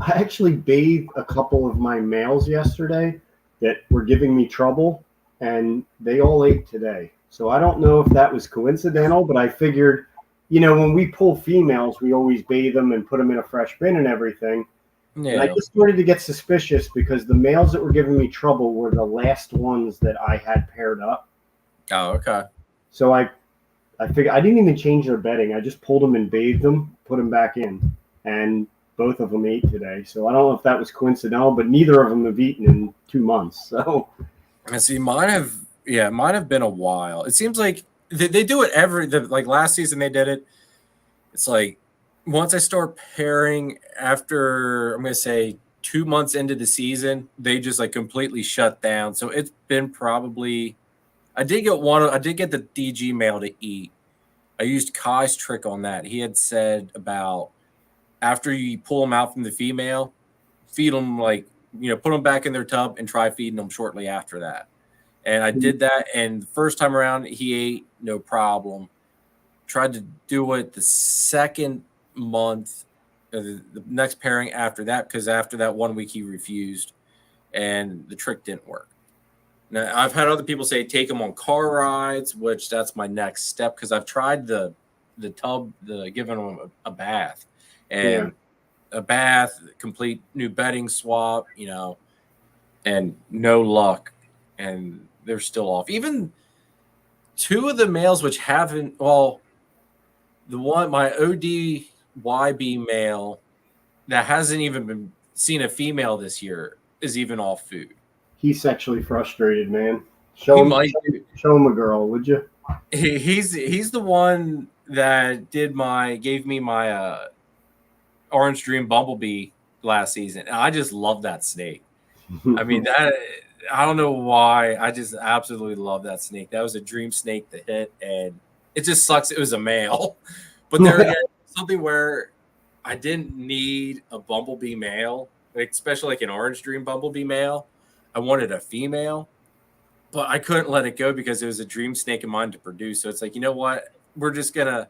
actually bathed a couple of my males yesterday that were giving me trouble, and they all ate today. So I don't know if that was coincidental, but I figured, when we pull females, we always bathe them and put them in a fresh bin and everything. And I Yeah. just started to get suspicious because the males that were giving me trouble were the last ones that I had paired up. Oh, okay. So I figured I didn't even change their bedding. I just pulled them and bathed them, put them back in, and both of them ate today. So I don't know if that was coincidental, but neither of them have eaten in 2 months. So And see, mine have been a while. It seems like they do it like last season they did it. It's like once I start pairing after, I'm going to say 2 months into the season, they just like completely shut down. So it's been probably, I did get the DG male to eat. I used Kai's trick on that. He had said about after you pull them out from the female, feed them put them back in their tub and try feeding them shortly after that. And I did that. And the first time around, he ate no problem. Tried to do it the second month, the next pairing after that, because after that 1 week he refused and the trick didn't work. Now, I've had other people say take them on car rides, which that's my next step because I've tried the tub, giving them a bath, and a bath, complete new bedding swap, and no luck, and they're still off. Even 2 of the males, which haven't, well, the one, my ODYB male that hasn't even been seen a female this year is even off food. he's sexually frustrated, man. He might be. Show him a girl, would you? He's the one that gave me my Orange Dream Bumblebee last season. And I just love that snake. I mean, I don't know why. I just absolutely love that snake. That was a dream snake to hit, and it just sucks it was a male. But there again, something where I didn't need a bumblebee male, especially like an Orange Dream Bumblebee male. I wanted a female, but I couldn't let it go because it was a dream snake of mine to produce. So it's like, you know what? We're just gonna,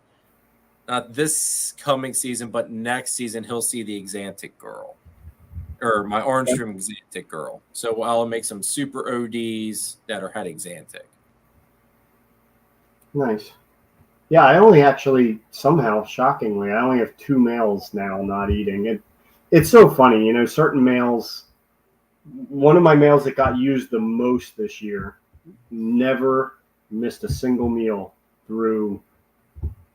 not this coming season, but next season he'll see the Exantic girl. Or my Orange Dream Exantic girl. So I'll make some super ODs that are head Exantic. Nice. Yeah, I only actually, somehow, shockingly, I only have 2 males now not eating. It's so funny, certain males. One of my males that got used the most this year never missed a single meal through.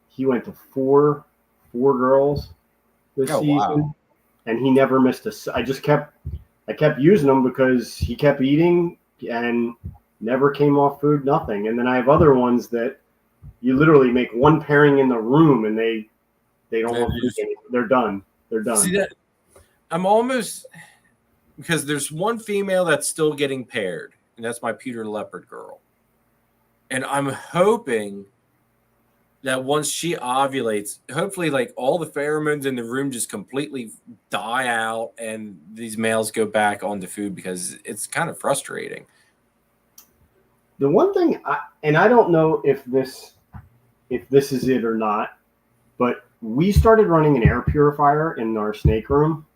He went to four girls this season. Wow. And he never missed I kept using him because he kept eating and never came off food, nothing. And then I have other ones that you literally make one pairing in the room and they don't want food anymore. They're done. They're done. See that? I'm almost, because there's one female that's still getting paired, and that's my Peter Leopard girl. And I'm hoping that once she ovulates, hopefully like all the pheromones in the room just completely die out and these males go back onto food, because it's kind of frustrating. The one thing, I don't know if this is it or not, but we started running an air purifier in our snake room,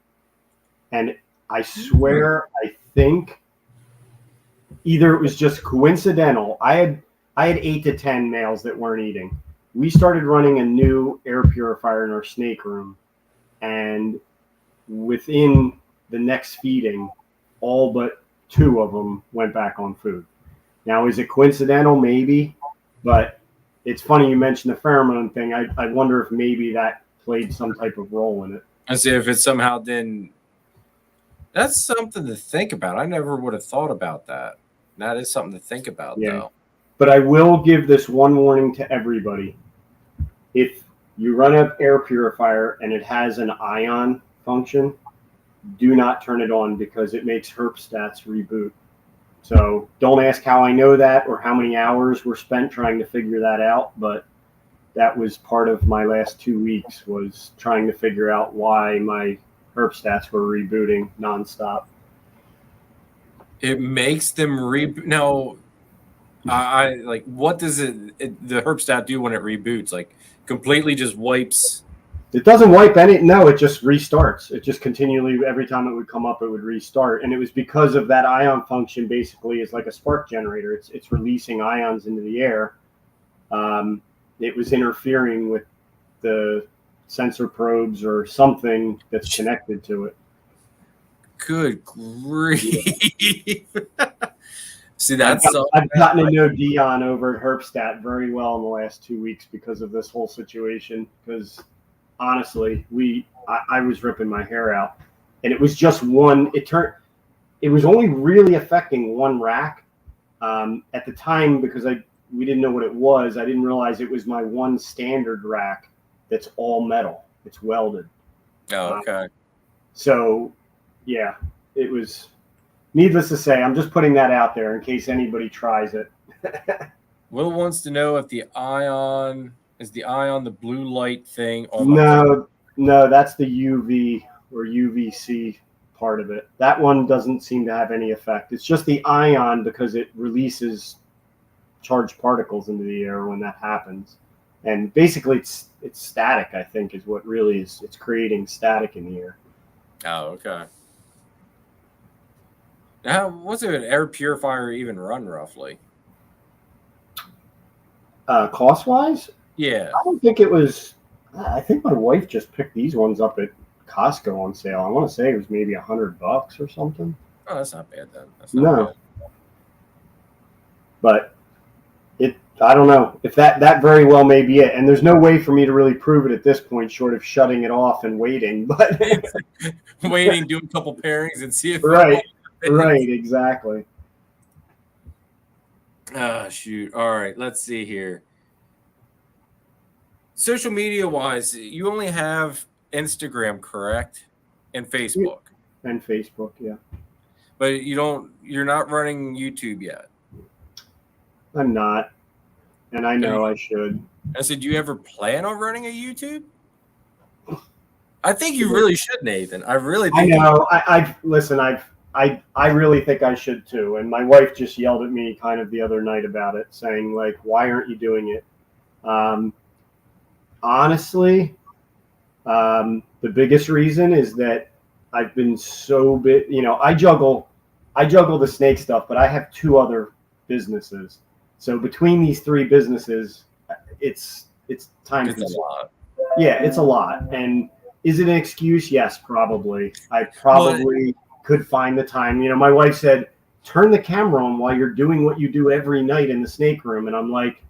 and I swear, I think either it was just coincidental. I had 8 to 10 males that weren't eating. We started running a new air purifier in our snake room, and within the next feeding, all but 2 of them went back on food. Now, is it coincidental? Maybe, but it's funny you mentioned the pheromone thing. I wonder if maybe that played some type of role in it. I see if it somehow didn't. That's something to think about. I never would have thought about that. That is something to think about, though. But I will give this one warning to everybody. If you run an air purifier and it has an ion function, do not turn it on because it makes herp stats reboot. So don't ask how I know that or how many hours were spent trying to figure that out, but that was part of my last 2 weeks, was trying to figure out why my herp stats were rebooting nonstop. It makes them reboot. Now, I like, what does the herp stat do when it reboots? Like, completely just wipes. It doesn't wipe any. No, it just restarts. It just continually, every time it would come up, it would restart. And it was because of that ion function. Basically, is like a spark generator. It's releasing ions into the air. It was interfering with the sensor probes or something that's connected to it. Good grief. See, I've gotten to know Dion over at Herpstat very well in the last 2 weeks because of this whole situation. Because honestly, I was ripping my hair out, and it was just one. It was only really affecting one rack at the time because we didn't know what it was. I didn't realize it was my one standard rack that's all metal. It's welded. Oh, okay. So, yeah, it was. Needless to say, I'm just putting that out there in case anybody tries it. Will wants to know if the ion the blue light thing on No, that's the UV or UVC part of it. That one doesn't seem to have any effect. It's just the ion because it releases charged particles into the air when that happens. And basically it's static, I think, is what really is. It's creating static in the air. Oh, okay. Now, what's an air purifier even run roughly? Cost-wise? Yeah. I don't think it was. I think my wife just picked these ones up at Costco on sale. I want to say it was maybe $100 or something. Oh, that's not bad then. That's not bad. But I don't know if that very well may be it. And there's no way for me to really prove it at this point, short of shutting it off and waiting. But waiting, do a couple pairings, and see if right, exactly. Shoot. All right, let's see here. Social media wise, you only have Instagram, correct? And Facebook. And Facebook, yeah. But you're not running YouTube yet. I'm not. And I know I should. I said, do you ever plan on running a YouTube? I think you really should, Nathan. I really think I know. I really think I should too. And my wife just yelled at me kind of the other night about it, saying, like, why aren't you doing it? Honestly, the biggest reason is that I've been so bit, I juggle the snake stuff, but I have 2 other businesses. So between these 3 businesses, it's time consuming. A lot. Yeah, it's a lot. And is it an excuse? Yes, probably. I probably could find the time. My wife said, turn the camera on while you're doing what you do every night in the snake room. And I'm like,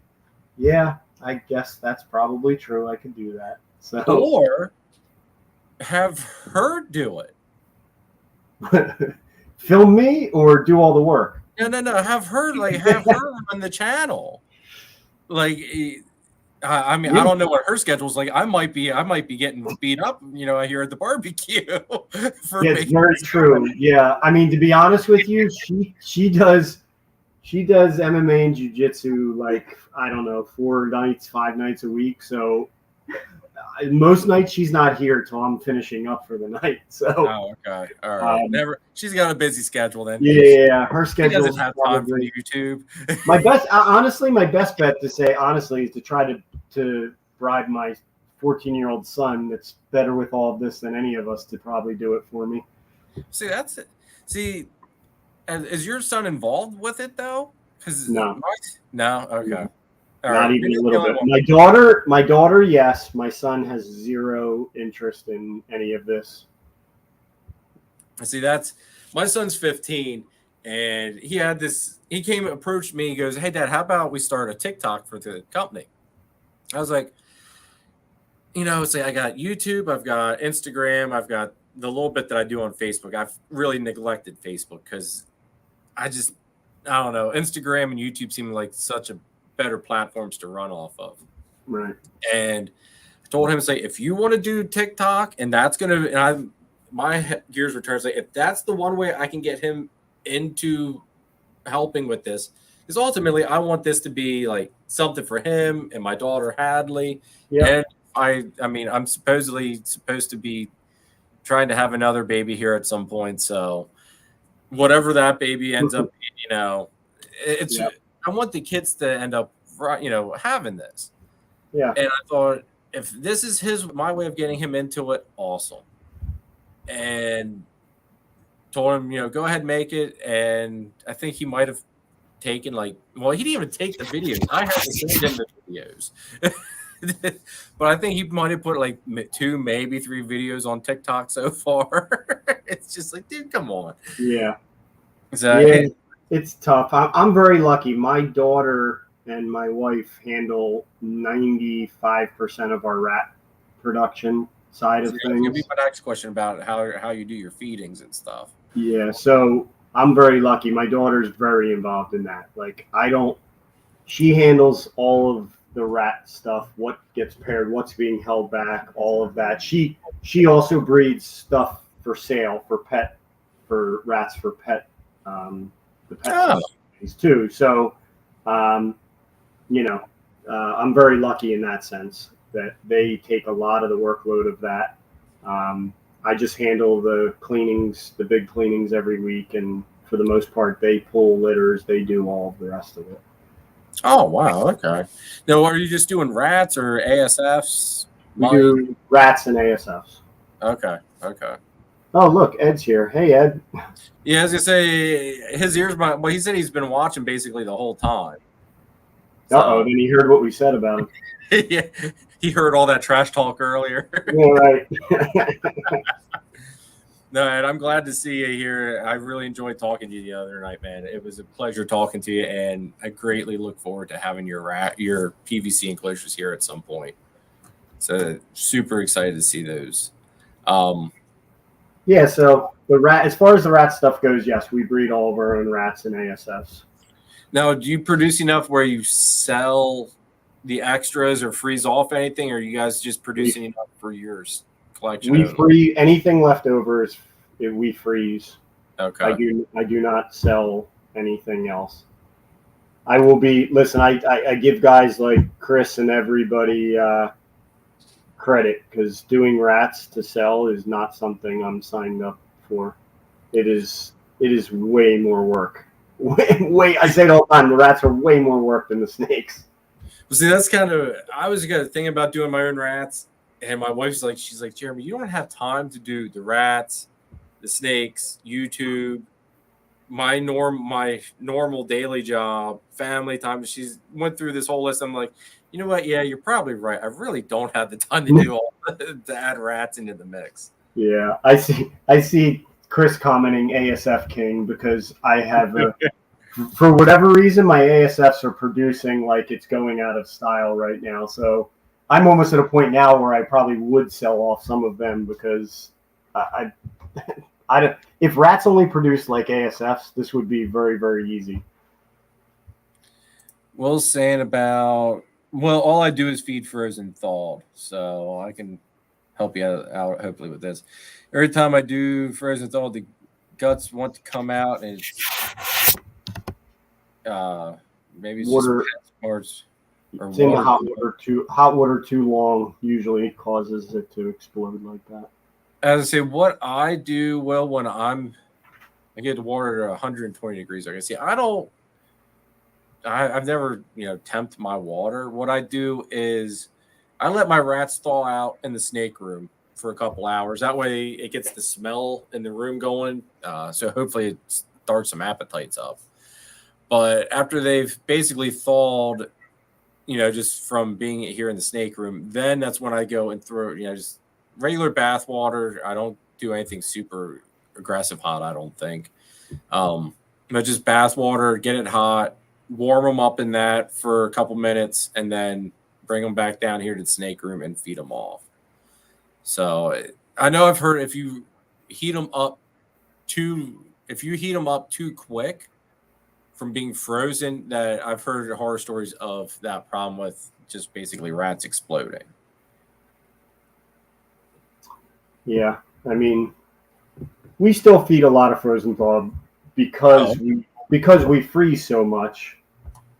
yeah, I guess that's probably true. I could do that. So, or have her do it. Film me or do all the work? No. Have her run the channel. Like, I mean, I don't know what her schedule's like. I might be getting beat up, here at the barbecue. It's very true. Yeah, I mean, to be honest with you, she does MMA and jiu-jitsu like, I don't know, 5 nights a week. So most nights she's not here till I'm finishing up for the night. So okay, all right. She's got a busy schedule then. Yeah, her schedule doesn't have time for YouTube. My best bet to say honestly is to try to bribe my 14-year-old son that's better with all of this than any of us to probably do it for me. See, that's it. See, is your son involved with it though? No. Okay. Not even a little bit. My daughter, yes. My son has 0 interest in any of this. See, my son's 15, and he approached me. He goes, "Hey, Dad, how about we start a TikTok for the company?" I was like, say I got YouTube, I've got Instagram, I've got the little bit that I do on Facebook. I've really neglected Facebook because I don't know. Instagram and YouTube seem like such a better platforms to run off of. Right. And I told him, if you want to do TikTok and that's going to, and my gears were turned, if that's the one way I can get him into helping with this, because ultimately I want this to be like something for him and my daughter Hadley. Yeah. And I'm supposedly supposed to be trying to have another baby here at some point. So whatever that baby ends up being, it's, I want the kids to end up, having this. Yeah. And I thought, if this is my way of getting him into it, awesome. And told him, go ahead and make it. And I think he might have taken he didn't even take the videos. I had to send him the videos. But I think he might have put like 2, maybe 3 videos on TikTok so far. It's just like, dude, come on. Yeah. So, Yeah, it's tough. I'm very lucky. My daughter and my wife handle 95% of our rat production side of that's gonna be things. my next question about how you do your feedings and stuff. Yeah, so I'm very lucky. My daughter's very involved in that. Like, I don't, she handles all of the rat stuff, what gets paired, what's being held back, all of that. She also breeds stuff for sale for rats for pet, the pet Oh, societies too. So, um, you know, I'm very lucky in that sense that they take a lot of the workload of that. I just handle the cleanings, the big cleanings every week, and for the most part, they pull litters. They do all of the rest of it. oh, wow, okay. Now, are you just doing rats or ASFs? We Mine? do rats and ASFs. Okay. Oh, look, Ed's here. Hey, Ed. Yeah, I was gonna say his ears. Well, he said he's been watching basically the whole time. Uh-oh, So then he heard what we said about him. yeah, he heard all that trash talk earlier. Yeah, right. No, and I'm glad to see you here. I really enjoyed talking to you the other night, man. It was a pleasure talking to you, and I greatly look forward to having your PVC enclosures here at some point. So super excited to see those. Yeah, so the rat, as far as the rat stuff goes, yes, we breed all of our own rats and ASFs. Now, do you produce enough where you sell the extras or freeze off anything, or are you guys just producing enough for yours collection? We free anything left over is we freeze. Okay. I do not sell anything else. I will be listen. I give guys like Chris and everybody credit because doing rats to sell is not something I'm signed up for. It is way more work. Way I say it all the time. The rats are way more work than the snakes. Well, see, that's kind of I was gonna think about doing my own rats, and my wife's like, she's like, Jeremy, you don't have time to do the rats, the snakes, YouTube, my normal daily job, family time. She's went through this whole list. I'm like, you know what? Yeah, you're probably right. I really don't have the time to do all to add rats into the mix. Yeah, I see Chris commenting ASF King because I have for whatever reason my ASFs are producing like it's going out of style right now. So I'm almost at a point now where I probably would sell off some of them because I don't. If rats only produced like ASFs, this would be very, very easy. Well, saying about all I do is feed frozen thawed, so I can help you out hopefully with this. Every time I do frozen thawed, the guts want to come out, and it's maybe it's water just parts or it's in the hot water too long usually causes it to explode like that. As I say, what I do when I get the water to 120 degrees. I can see I've never tempt my water. What I do is I let my rats thaw out in the snake room for a couple hours. That way it gets the smell in the room going. So hopefully it starts some appetites up. But after they've basically thawed, just from being here in the snake room, then that's when I go and throw, just regular bath water. I don't do anything super aggressive hot, I don't think. But just bath water, get it hot, warm them up in that for a couple minutes, and then bring them back down here to the snake room and feed them off. So I know I've heard if you heat them up too quick from being frozen, that I've heard horror stories of that problem with just basically rats exploding. Yeah, I mean, we still feed a lot of frozen thaw because we freeze so much.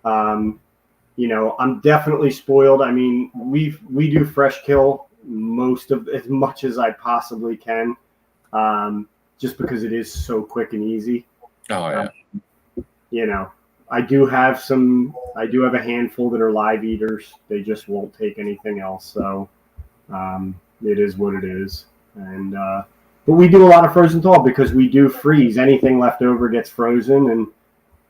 I'm definitely spoiled. I mean, we do fresh kill most of as much as I possibly can, just because it is so quick and easy. Oh yeah. I do have a handful that are live eaters. They just won't take anything else. So it is what it is. And but we do a lot of frozen thaw because we do freeze. Anything left over gets frozen, and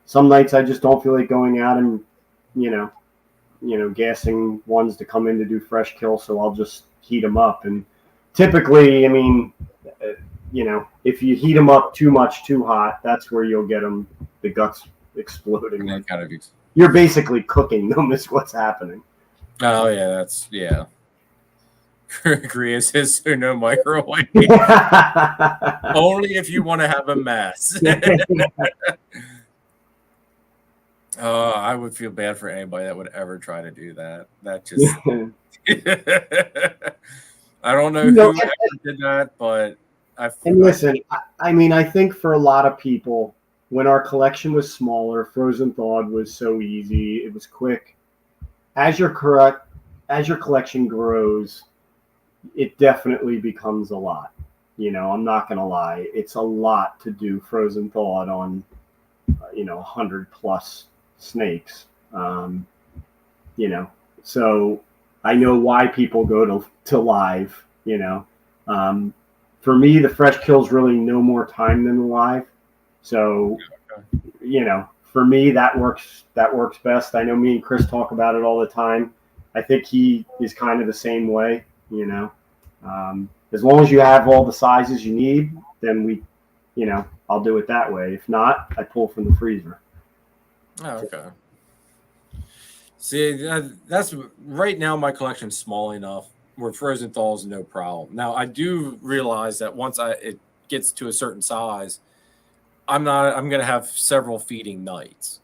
some nights I just don't feel like going out and gassing ones to come in to do fresh kill, so I'll just heat them up. And typically, I mean, if you heat them up too much, too hot, that's where you'll get them, the guts exploding. You're basically cooking them is what's happening. Oh, yeah. Korea says so no microwave. Only if you want to have a mess. Oh, I would feel bad for anybody that would ever try to do that. That just I don't know who ever did that, but listen, I mean, I think for a lot of people, when our collection was smaller, frozen thawed was so easy. It was quick. As your collection grows, it definitely becomes a lot. I'm not going to lie. It's a lot to do frozen thawed on, 100 plus snakes. So I know why people go to live, for me, the fresh kills really no more time than the live. So, for me, that works best. I know me and Chris talk about it all the time. I think he is kind of the same way, as long as you have all the sizes you need, then I'll do it that way. If not, I pull from the freezer. Oh, okay. See, that's right now my collection's small enough where frozen thaw is no problem. Now, I do realize that once it gets to a certain size, I'm going to have several feeding nights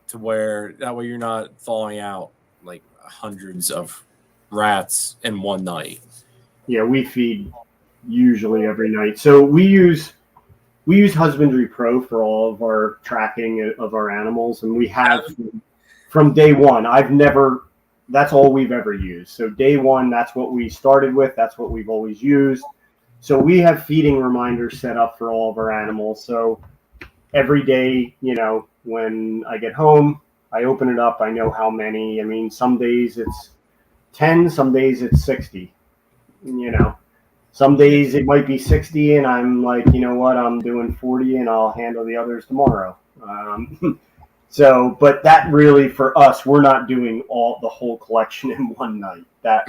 to where that way you're not thawing out like hundreds of rats in one night. Yeah, we feed usually every night. So we use Husbandry Pro for all of our tracking of our animals, and we have from day one. That's all we've ever used. So day one, that's what we started with. That's what we've always used. So we have feeding reminders set up for all of our animals. So every day, when I get home, I open it up. I know how many. I mean, some days it's 10, some days it's 60. Some days it might be 60 and I'm like, you know what, I'm doing 40 and I'll handle the others tomorrow. But that really, for us, we're not doing the whole collection in one night. That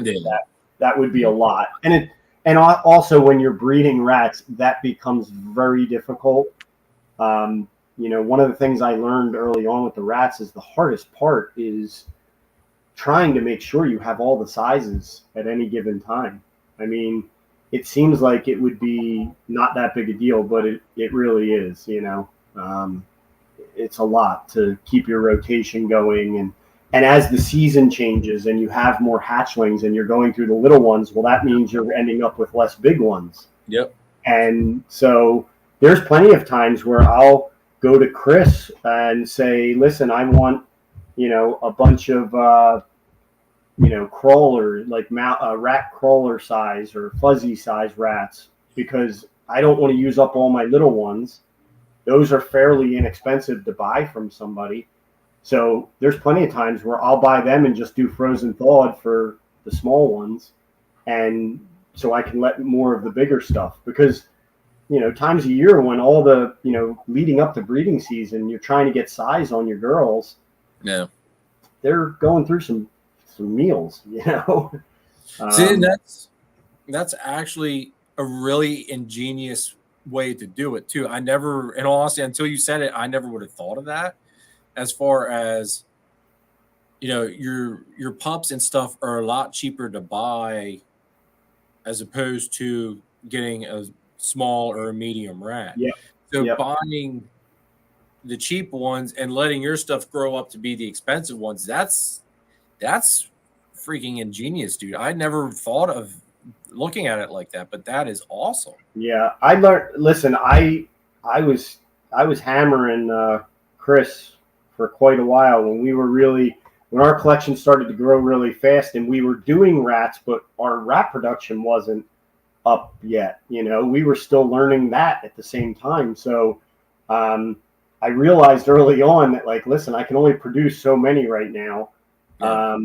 would be a lot. And also when you're breeding rats, that becomes very difficult. One of the things I learned early on with the rats is the hardest part is trying to make sure you have all the sizes at any given time. I mean, it seems like it would be not that big a deal, but it really is, it's a lot to keep your rotation going. And as the season changes and you have more hatchlings and you're going through the little ones, well, that means you're ending up with less big ones. Yep. And so there's plenty of times where I'll go to Chris and say, listen, I want, a bunch of, crawler, like rat crawler size or fuzzy size rats, because I don't want to use up all my little ones. Those are fairly inexpensive to buy from somebody. So there's plenty of times where I'll buy them and just do frozen thawed for the small ones. And so I can let more of the bigger stuff, because, times a year when all the, leading up to breeding season, you're trying to get size on your girls. Yeah. They're going through some meals, See, that's actually a really ingenious way to do it too. I never, in all honesty, until you said it, I never would have thought of that. As far as your pups and stuff are a lot cheaper to buy as opposed to getting a small or a medium rat. Yeah. So buying the cheap ones and letting your stuff grow up to be the expensive ones, that's freaking ingenious, dude. I never thought of looking at it like that, but that is awesome. Yeah, I learned. Listen, I was hammering Chris for quite a while when our collection started to grow really fast, and we were doing rats, but our rat production wasn't up yet. We were still learning that at the same time. So I realized early on that, like, listen, I can only produce so many right now. Yeah.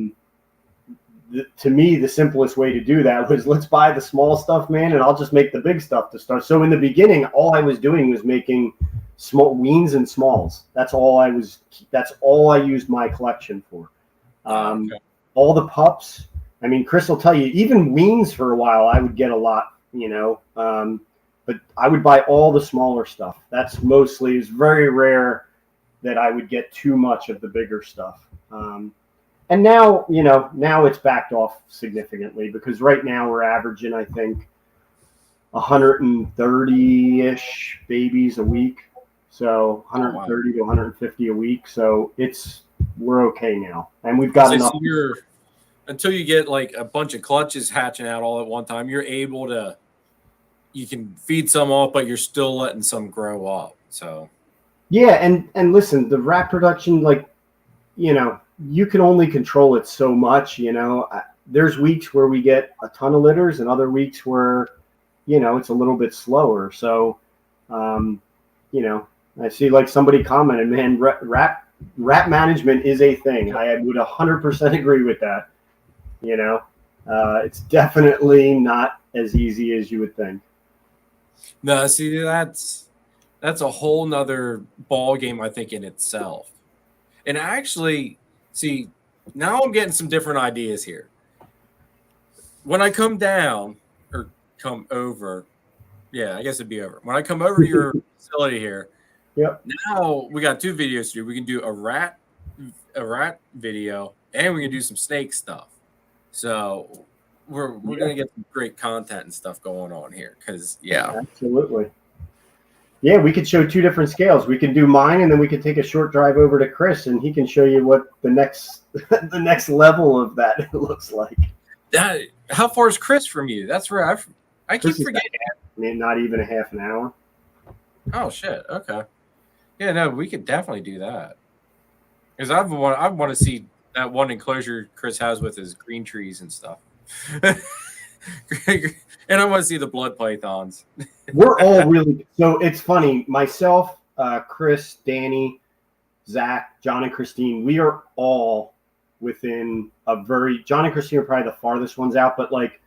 To me, the simplest way to do that was, let's buy the small stuff, man, and I'll just make the big stuff to start. So in the beginning, all I was doing was making small weens and smalls. That's all I used my collection for. all the pups. I mean, Chris will tell you, even weans for a while, I would get a lot, but I would buy all the smaller stuff. That's mostly, it's very rare that I would get too much of the bigger stuff. And now, now it's backed off significantly because right now we're averaging, I think, 130-ish babies a week. So 130 to 150 a week. So we're okay now. And we've got enough. So until you get like a bunch of clutches hatching out all at one time, you're able to, you can feed some off, but you're still letting some grow up. So yeah, and listen, the rat production, you can only control it so much. There's weeks where we get a ton of litters, and other weeks where it's a little bit slower. So I see like somebody commented, man, rat management is a thing. I would 100% agree with that. It's definitely not as easy as you would think. No, see, that's a whole nother ball game, I think, in itself. And actually, see, now I'm getting some different ideas here. When I come down or come over, yeah, I guess it'd be over. When I come over to your facility here, yep. Now we got 2 videos to do. We can do a rat video, and we can do some snake stuff. So we're gonna get some great content and stuff going on here because absolutely. Yeah, we could show 2 different scales. We can do mine, and then we could take a short drive over to Chris, and he can show you what the next level of that looks like. How far is Chris from you? That's where I keep forgetting. Not even a half an hour. Oh shit! Okay. Yeah, no, we could definitely do that because I want to see that one enclosure Chris has with his green trees and stuff. And I want to see the blood pythons. We're all really, so it's funny. Myself, Chris, Danny, Zach, John, and Christine, we are all within John and Christine are probably the farthest ones out, but like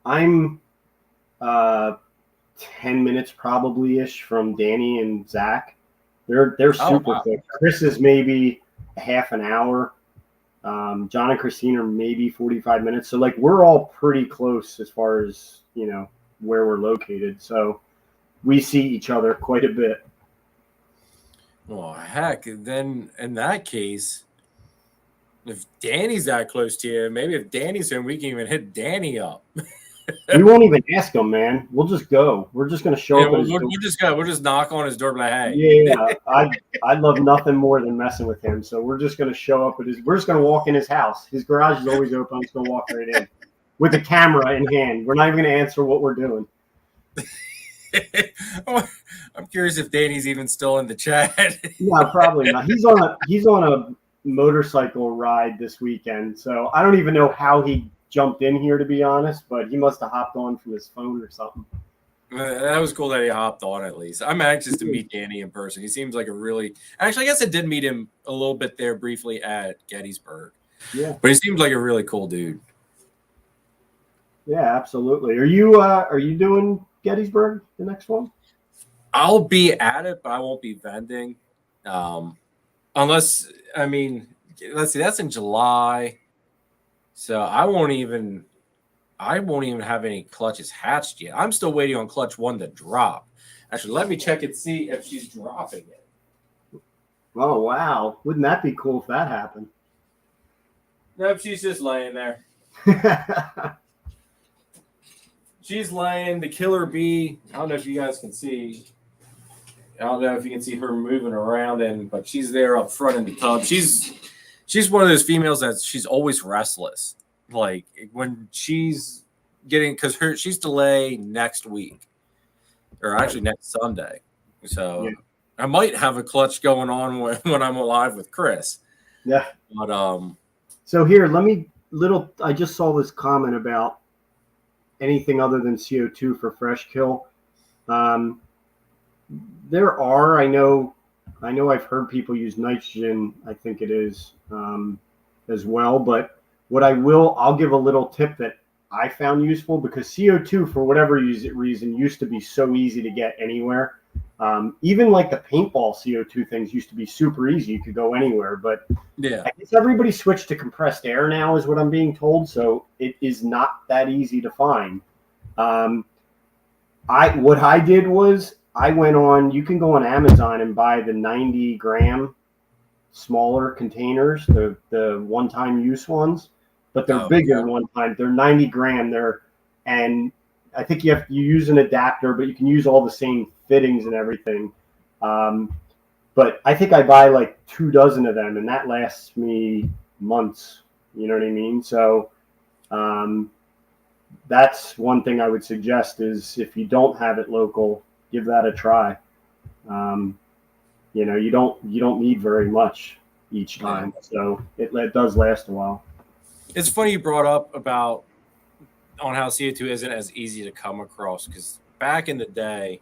I'm 10 minutes probably-ish from Danny and Zach. They're super quick. Chris is maybe a half an hour. John and Christine are maybe 45 minutes. So like we're all pretty close as far as, where we're located. So we see each other quite a bit. Well, heck, then in that case, if Danny's that close to you, maybe if Danny's here, we can even hit Danny up. We won't even ask him, man. We'll just go. We're just going to show up. We'll just knock on his door and be like, hey. Yeah, I'd love nothing more than messing with him. So we're just going to show up we're just going to walk in his house. His garage is always open. I'm just going to walk right in with a camera in hand. We're not even going to answer what we're doing. I'm curious if Danny's even still in the chat. No, probably not. He's on a motorcycle ride this weekend. So I don't even know how he jumped in here, to be honest, but he must have hopped on from his phone or something. That was cool that he hopped on at least. I'm anxious to meet Danny in person. He seems like actually, I guess I did meet him a little bit there briefly at Gettysburg. Yeah. But he seems like a really cool dude. Yeah, absolutely. Are you doing Gettysburg, the next one? I'll be at it, but I won't be vending. Unless, let's see, that's in July. So I won't even have any clutches hatched yet. I'm still waiting on clutch 1 to drop. Actually, let me check and see if she's dropping it. Oh, wow. Wouldn't that be cool if that happened? Nope, she's just laying there. She's laying. The killer bee, I don't know if you guys can see. I don't know if you can see her moving around, but she's there up front in the tub. She's one of those females that she's always restless. Like when she's because she's to lay next week, or actually next Sunday. So yeah. I might have a clutch going on when I'm alive with Chris. Yeah. But so here, I just saw this comment about anything other than CO2 for fresh kill. There are, I know I've heard people use nitrogen, I think it is, as well. But I'll give a little tip that I found useful, because CO2, for whatever reason, used to be so easy to get anywhere. Even like the paintball CO2 things used to be super easy. You could go anywhere, but Yeah. I guess everybody switched to compressed air now is what I'm being told. So it is not that easy to find. What I did was I went on, you can go on Amazon and buy the 90-gram smaller containers, the one-time use ones, but they're bigger one time. They're 90-gram. And I think you use an adapter, but you can use all the same fittings and everything. But I think I buy like 2 dozen of them, and that lasts me months. You know what I mean? So that's one thing I would suggest is if you don't have it local, give that a try. You don't need very much each time, so it does last a while. It's funny you brought up about on how CO2 isn't as easy to come across, because back in the day,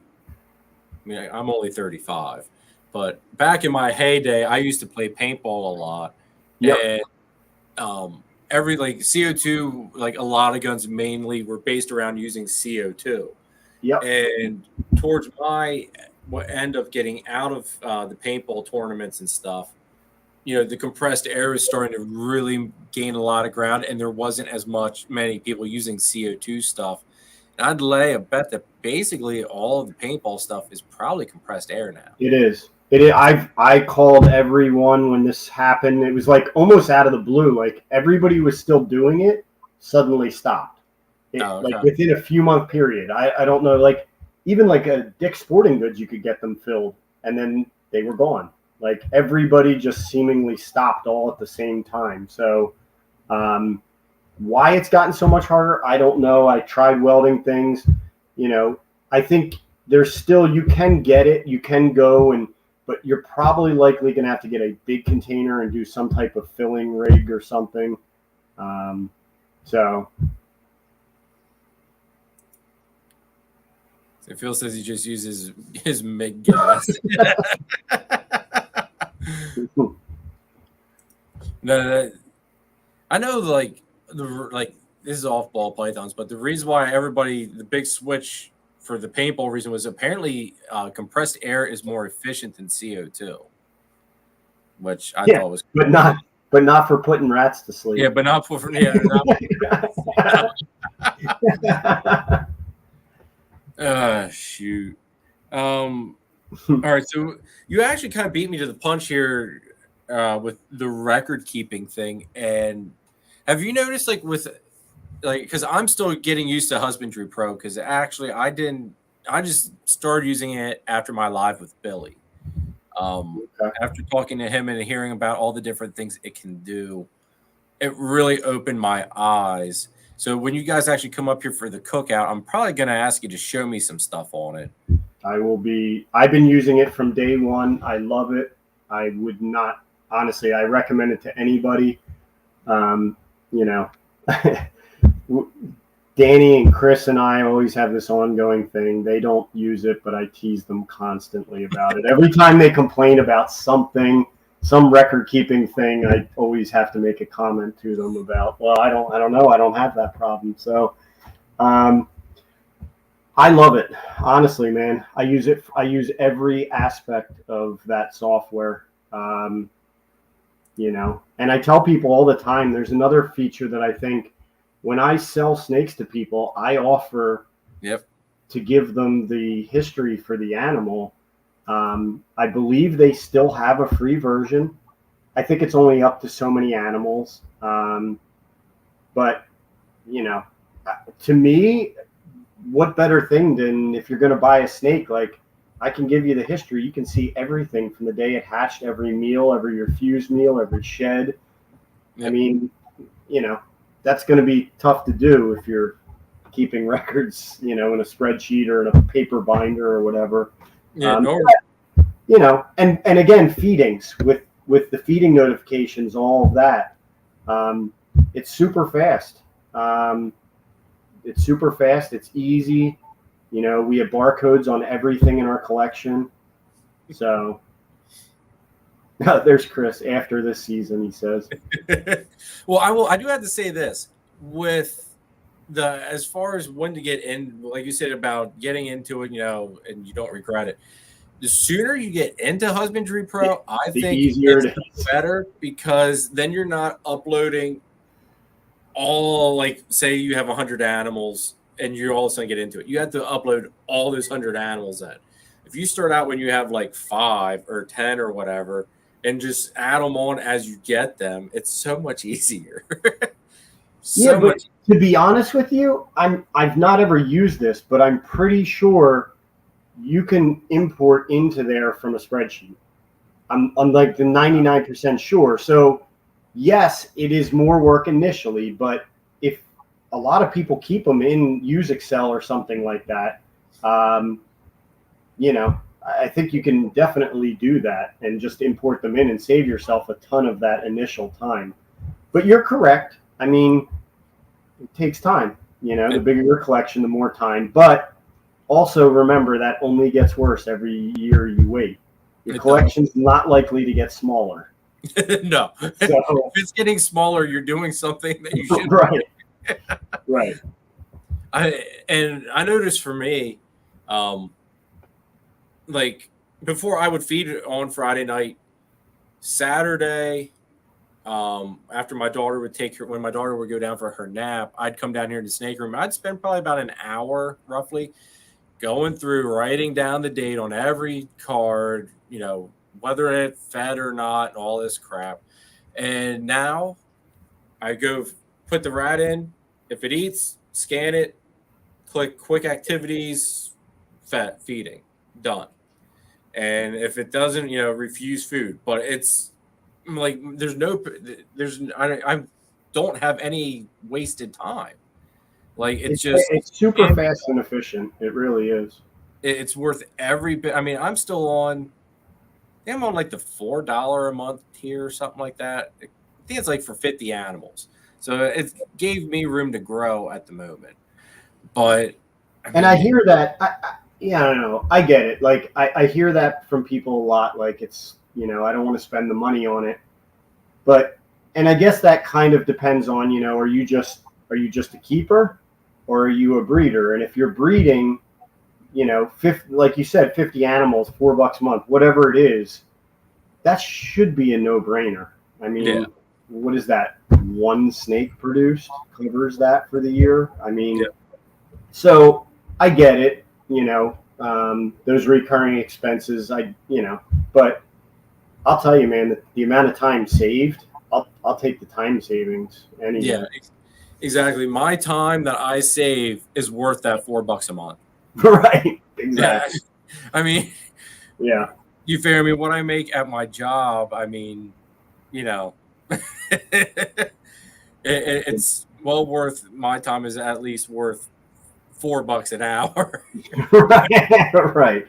I mean, I'm only 35, but back in my heyday, I used to play paintball a lot. Yep. And every like CO2, like a lot of guns mainly were based around using CO2. Yep. And towards my end of getting out of the paintball tournaments and stuff, the compressed air is starting to really gain a lot of ground, and there wasn't as many people using CO2 stuff. And I'd lay a bet that basically all of the paintball stuff is probably compressed air now. It is. I called everyone when this happened. It was like almost out of the blue. Like everybody was still doing it, suddenly stopped. Like within a few month period. I don't know. Like even like a Dick's Sporting Goods, you could get them filled, and then they were gone. Like everybody just seemingly stopped all at the same time. So why it's gotten so much harder, I don't know. I tried welding things. I think there's still, you can get it. You can go but you're probably likely going to have to get a big container and do some type of filling rig or something. So Phil says he just uses his MIG gas. No, I know, like this is off ball pythons, but the reason why the big switch for the paintball reason was apparently compressed air is more efficient than CO2, which I thought was cool. but not for putting rats to sleep. Yeah, but not for shoot. All right, so you actually kind of beat me to the punch here with the record keeping thing. And have you noticed, because I'm still getting used to Husbandry Pro, because actually I just started using it after my live with Billy. After talking to him and hearing about all the different things it can do, it really opened my eyes. So when you guys actually come up here for the cookout, I'm probably going to ask you to show me some stuff on it. I've been using it from day one. I love it. I would not, honestly, I recommend it to anybody. Danny and Chris and I always have this ongoing thing. They don't use it, but I tease them constantly about it. Every time they complain about something, some record keeping thing, I always have to make a comment to them about, well, I don't know. I don't have that problem. So, I love it. Honestly, man, I use every aspect of that software. And I tell people all the time, there's another feature that I think when I sell snakes to people, I offer to give them the history for the animal. I believe they still have a free version. I think it's only up to so many animals. But, to me, what better thing than if you're going to buy a snake, like I can give you the history. You can see everything from the day it hatched, every meal, every refused meal, every shed. I mean, that's going to be tough to do if you're keeping records, in a spreadsheet or in a paper binder or whatever. And again, feedings with the feeding notifications, all of that. It's super fast. It's easy. We have barcodes on everything in our collection. So there's Chris after this season, he says. Well, I do have to say this with as far as when to get in, like you said about getting into it, and you don't regret it. the sooner you get into Husbandry Pro, I The think easier it's it is. better, because then you're not uploading all, like, say you have 100 animals and you all of a sudden get into it. You have to upload all those 100 animals in. If you start out when you have like 5 or 10 or whatever and just add them on as you get them, it's so much easier. Yeah, but much. to be honest with you, I've not ever used this, but I'm pretty sure you can import into there from a spreadsheet. I'm like the 99% sure. So yes, it is more work initially, but if a lot of people keep them in, use Excel or something like that, you know, I think you can definitely do that and just import them in and save yourself a ton of that initial time. But you're correct. I mean, it takes time. You know, the bigger your collection, the more time. But also remember that only gets worse every year you wait. Your collection's not likely to get smaller. No. So, if it's getting smaller, you're doing something that you shouldn't. Right. Right. I noticed for me, like, before I would feed on Friday night, Saturday, after my daughter would take her, when my daughter would go down for her nap, I'd come down here in the snake room. I'd spend probably about an hour roughly going through, writing down the date on every card, you know, whether it fed or not, and all this crap. And now I go put the rat in. If it eats, scan it, click quick activities, feeding, done. And if it doesn't, you know, refuse food. But it's like I don't have any wasted time. Like, it's super fast and efficient. It really is. It's worth every bit. I mean, I'm on like the $4 a month tier or something like that. I think it's like for 50 animals. So it gave me room to grow at the moment. But I hear that. Yeah, I don't know. I get it. Like I hear that from people a lot. Like, it's, you know, I don't want to spend the money on it. But, and I guess that kind of depends on, you know, are you just a keeper, or are you a breeder? And if you're breeding, you know, like you said, 50 animals, $4 a month, whatever it is, that should be a no-brainer. I mean, What is that? One snake produced covers that for the year. I mean, So I get it, you know, those recurring expenses, but I'll tell you, man, the amount of time saved, I'll take the time savings anyway. Yeah, exactly. My time that I save is worth that $4 a month. Right. Exactly. Yeah. I mean, yeah. You figure me what I make at my job. I mean, you know, it's well worth, my time is at least worth $4 an hour. Right.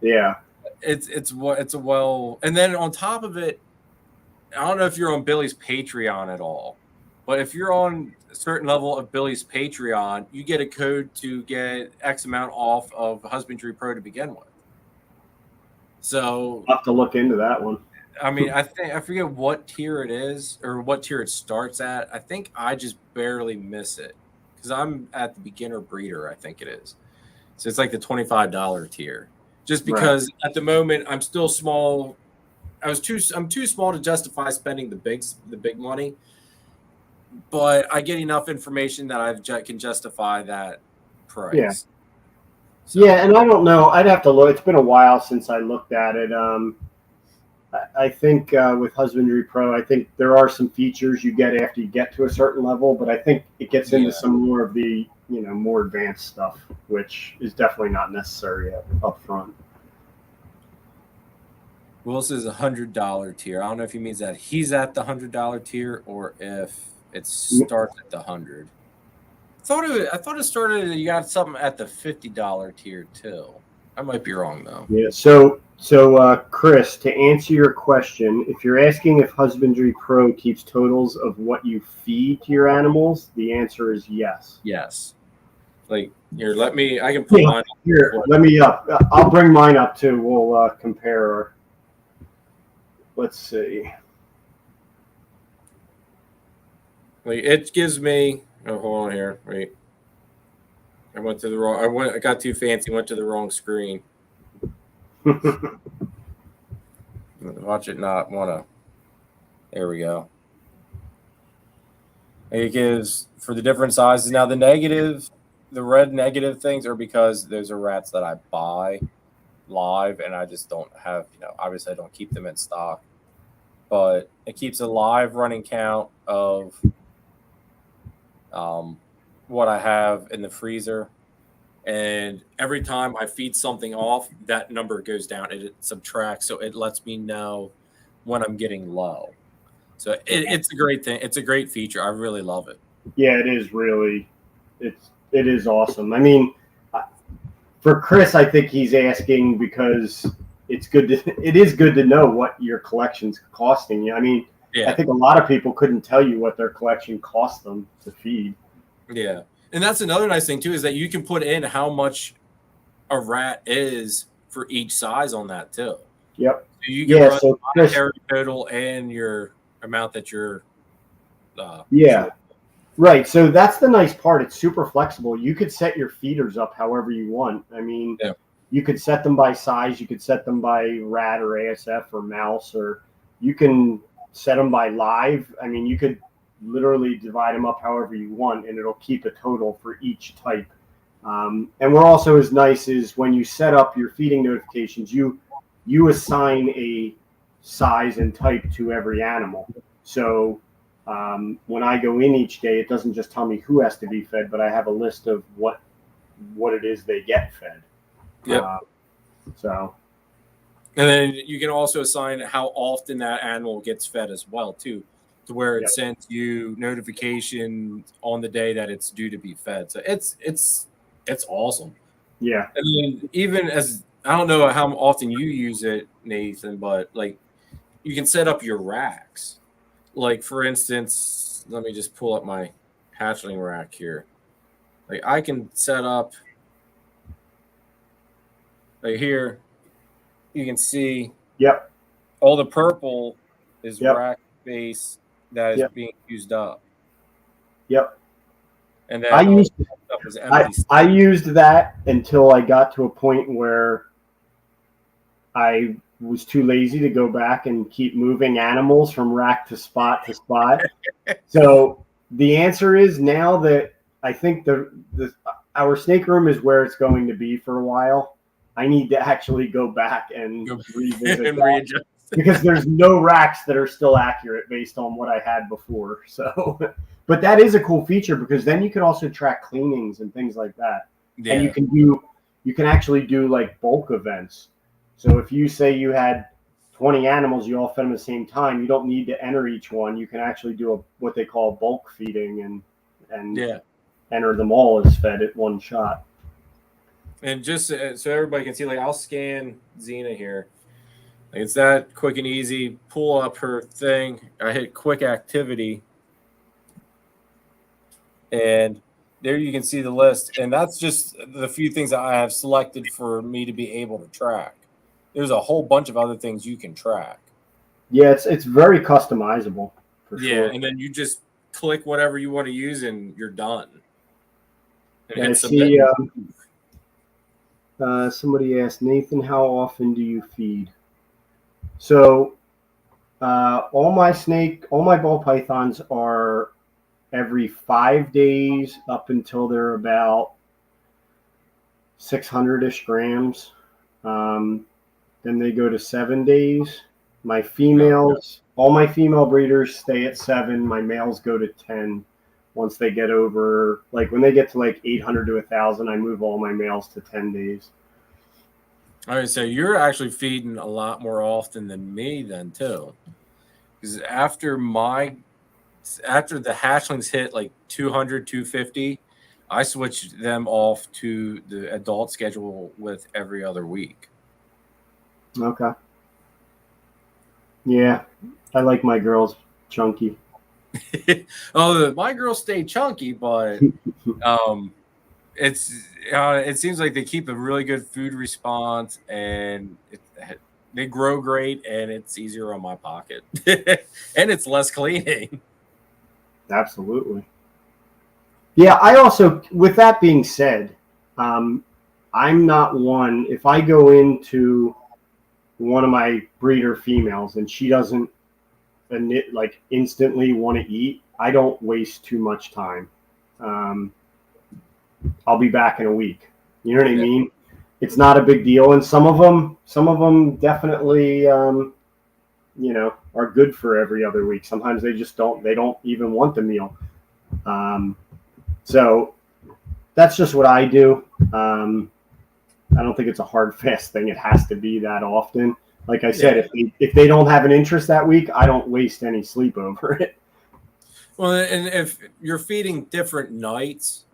Yeah. It's a well, and then on top of it, I don't know if you're on Billy's Patreon at all, but if you're on a certain level of Billy's Patreon, you get a code to get X amount off of Husbandry Pro to begin with. So I'll have to look into that one. I mean, I forget what tier it is or what tier it starts at. I think I just barely miss it because I'm at the beginner breeder, I think it is. So it's like the $25 tier. Just because at the moment I'm still small. I'm too small to justify spending the big money. But I get enough information that I can justify that price. Yeah. So. Yeah, and I don't know. I'd have to look. It's been a while since I looked at it. I think with Husbandry Pro, I think there are some features you get after you get to a certain level, but I think it gets into some more of the, you know, more advanced stuff, which is definitely not necessary up front. Willis is $100 tier. I don't know if he means that he's at the $100 tier or if it starts at the 100. I thought it started. You got something at the $50 tier too. I might be wrong though. Yeah. So Chris, to answer your question, if you're asking if Husbandry Pro keeps totals of what you feed to your animals, the answer is yes. Yes. Like, here, I can put mine up. Here, let me up. I'll bring mine up too. We'll compare. Let's see. Like, it gives me. Oh, hold on here. Wait. I went to the wrong. I got too fancy. Went to the wrong screen. Watch it not want to. There we go. It gives for the different sizes. Now the red negative things are because those are rats that I buy live, and I just don't have, obviously I don't keep them in stock. But it keeps a live running count of what I have in the freezer. And every time I feed something off, that number goes down. It subtracts, so it lets me know when I'm getting low. So it's a great thing. It's a great feature. I really love it. Yeah, it is really. It is awesome. I mean, for Chris, I think he's asking because it is good to know what your collection's costing you. I mean, I think a lot of people couldn't tell you what their collection cost them to feed. Yeah. And that's another nice thing too, is that you can put in how much a rat is for each size on that too. Yep. So you can run the monetary total and your amount that you're right. So that's the nice part. It's super flexible. You could set your feeders up however you want. I mean, you could set them by size. You could set them by rat or ASF or mouse, or you can set them by live. I mean, you could literally divide them up however you want, and it'll keep a total for each type. And we're also as nice as when you set up your feeding notifications, you assign a size and type to every animal. So when I go in each day, it doesn't just tell me who has to be fed, but I have a list of what it is they get fed. Yep. And then you can also assign how often that animal gets fed as well, too, to where it sends you notifications on the day that it's due to be fed. So it's awesome. Yeah. And then even as I don't know how often you use it, Nathan, but like you can set up your racks. Like for instance, let me just pull up my hatchling rack here. Like I can set up right here. You can see all the purple is rack base that is being used up. Yep. And then I used that until I got to a point where I was too lazy to go back and keep moving animals from rack to spot to spot. So the answer is now that I think our snake room is where it's going to be for a while. I need to actually go back and revisit and readjust. Because there's no racks that are still accurate based on what I had before. So, but that is a cool feature because then you can also track cleanings and things like that. Yeah. And you can actually do like bulk events. So if you say you had 20 animals, you all fed them at the same time, you don't need to enter each one. You can actually do what they call bulk feeding and enter them all as fed at one shot. And just so everybody can see, like I'll scan Xena here. It's that quick and easy. Pull up her thing. I hit quick activity. And there you can see the list. And that's just the few things that I have selected for me to be able to track. There's a whole bunch of other things you can track. Yeah, it's very customizable. For sure. And then you just click whatever you want to use and you're done. And I see somebody asked, Nathan, how often do you feed? So all my ball pythons are every 5 days up until they're about 600-ish grams. Then they go to 7 days. All my female breeders stay at 7. My males go to 10. Once they get over, like when they get to like 800 to 1,000, I move all my males to 10 days. All right, so you're actually feeding a lot more often than me then too. Because after the hatchlings hit like 200, 250, I switched them off to the adult schedule with every other week. Okay. Yeah, I like my girls chunky. My girls stay chunky, but it seems like they keep a really good food response, and they grow great, and it's easier on my pocket, and it's less cleaning. Absolutely. Yeah, I also, with that being said, I'm not one. If I go into one of my breeder females and she doesn't like instantly want to eat, I don't waste too much time. I'll be back in a week. You know what I mean? It's not a big deal. And some of them definitely, you know, are good for every other week. Sometimes they don't even want the meal. So that's just what I do. I don't think it's a hard, fast thing. It has to be that often. Like I said, if they don't have an interest that week, I don't waste any sleep over it. Well, and if you're feeding different nights,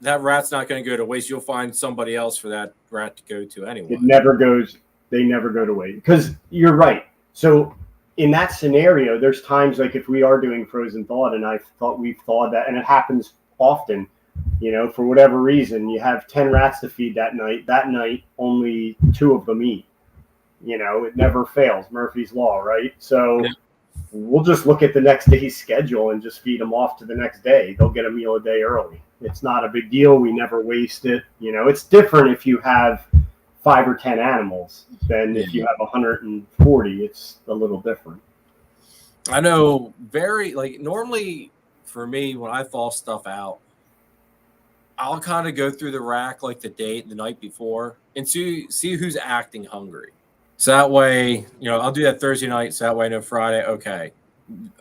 that rat's not going to go to waste. You'll find somebody else for that rat to go to anyway. They never go to waste. Because you're right. So in that scenario, there's times like if we are doing frozen thawed and we've thawed that, and it happens often, you know, for whatever reason, you have 10 rats to feed that night, only 2 of them eat. You know, it never fails. Murphy's Law, right? So we'll just look at the next day's schedule and just feed them off to the next day. They'll get a meal a day early. It's not a big deal. We never waste it. You know, it's different if you have 5 or 10 animals than if you have 140. It's a little different. I know normally for me, when I thaw stuff out, I'll kind of go through the rack like the night before and see who's acting hungry. So that way, you know, I'll do that Thursday night. So that way I know Friday, okay,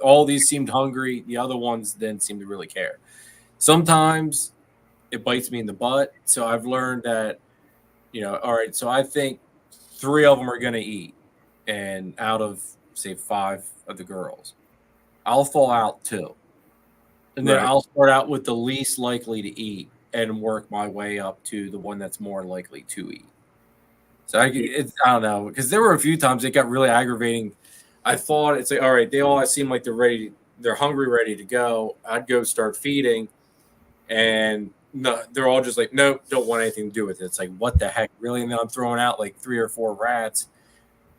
all these seemed hungry. The other ones didn't seem to really care. Sometimes it bites me in the butt. So I've learned that, you know, all right, so I think 3 of them are going to eat. And out of, say, 5 of the girls, I'll thaw out 2. And then I'll start out with the least likely to eat and work my way up to the one that's more likely to eat. So I don't know, because there were a few times it got really aggravating. I thought it's like, all right, they all seem like they're hungry, ready to go. I'd go start feeding, and no, they're all just like, nope, don't want anything to do with it. It's like, what the heck, really? And then I'm throwing out like 3 or 4 rats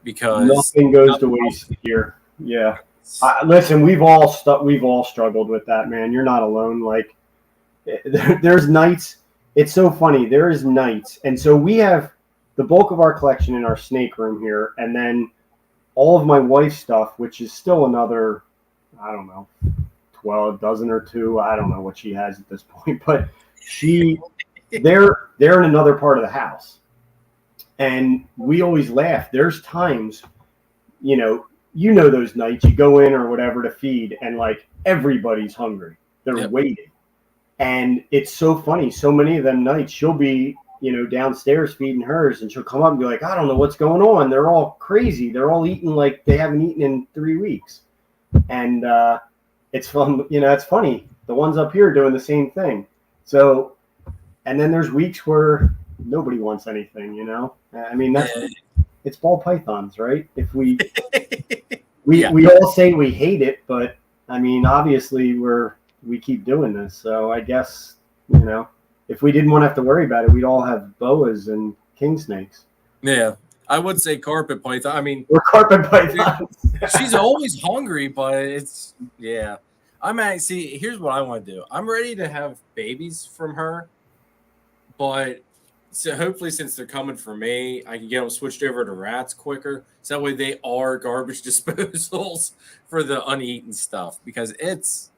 because nothing goes to waste here. Yeah, listen, we've all struggled with that, man. You're not alone. Like, there's nights. It's so funny. There is nights, and so we have the bulk of our collection in our snake room here, and then all of my wife's stuff, which is still another, I don't know, 12 dozen or 2. I don't know what she has at this point, but they're in another part of the house. And we always laugh. There's times, you know those nights you go in or whatever to feed, and like everybody's hungry. They're waiting. And it's so funny. So many of them nights she'll be, you know, downstairs feeding hers, and she'll come up and be like, I don't know what's going on. They're all crazy. They're all eating like they haven't eaten in 3 weeks. And it's fun. You know, it's funny. The ones up here are doing the same thing. So, and then there's weeks where nobody wants anything, you know? I mean, it's ball pythons, right? If we all say we hate it, but I mean, obviously we keep doing this. So I guess, you know, if we didn't want to have to worry about it, we'd all have boas and king snakes. Yeah, I would say carpet python. I mean, we're carpet pythons. She's always hungry, but it's here's what I want to do. I'm ready to have babies from her, but so hopefully, since they're coming for me, I can get them switched over to rats quicker. So that way they are garbage disposals for the uneaten stuff, because it's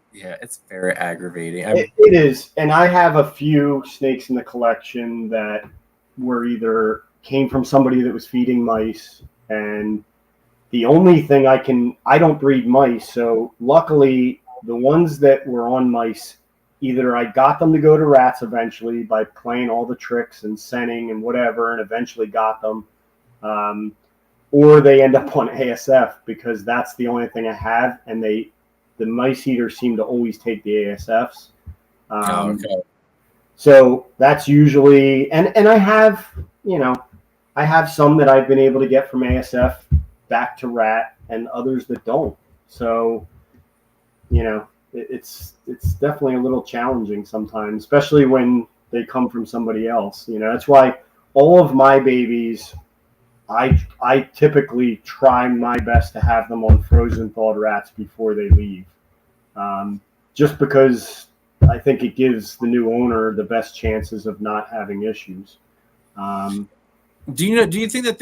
very aggravating. It is. And I have a few snakes in the collection that were came from somebody that was feeding mice. And the only thing I don't breed mice. So luckily the ones that were on mice, either I got them to go to rats eventually by playing all the tricks and sending and whatever, and eventually got them. Or they end up on ASF, because that's the only thing I have. And the mice eaters seem to always take the ASFs. Okay. So that's usually, and I have, I have some that I've been able to get from ASF back to rat, and others that don't. So, it's definitely a little challenging sometimes, especially when they come from somebody else. That's why all of my babies, I typically try my best to have them on frozen thawed rats before they leave, just because I think it gives the new owner the best chances of not having issues. Do you think that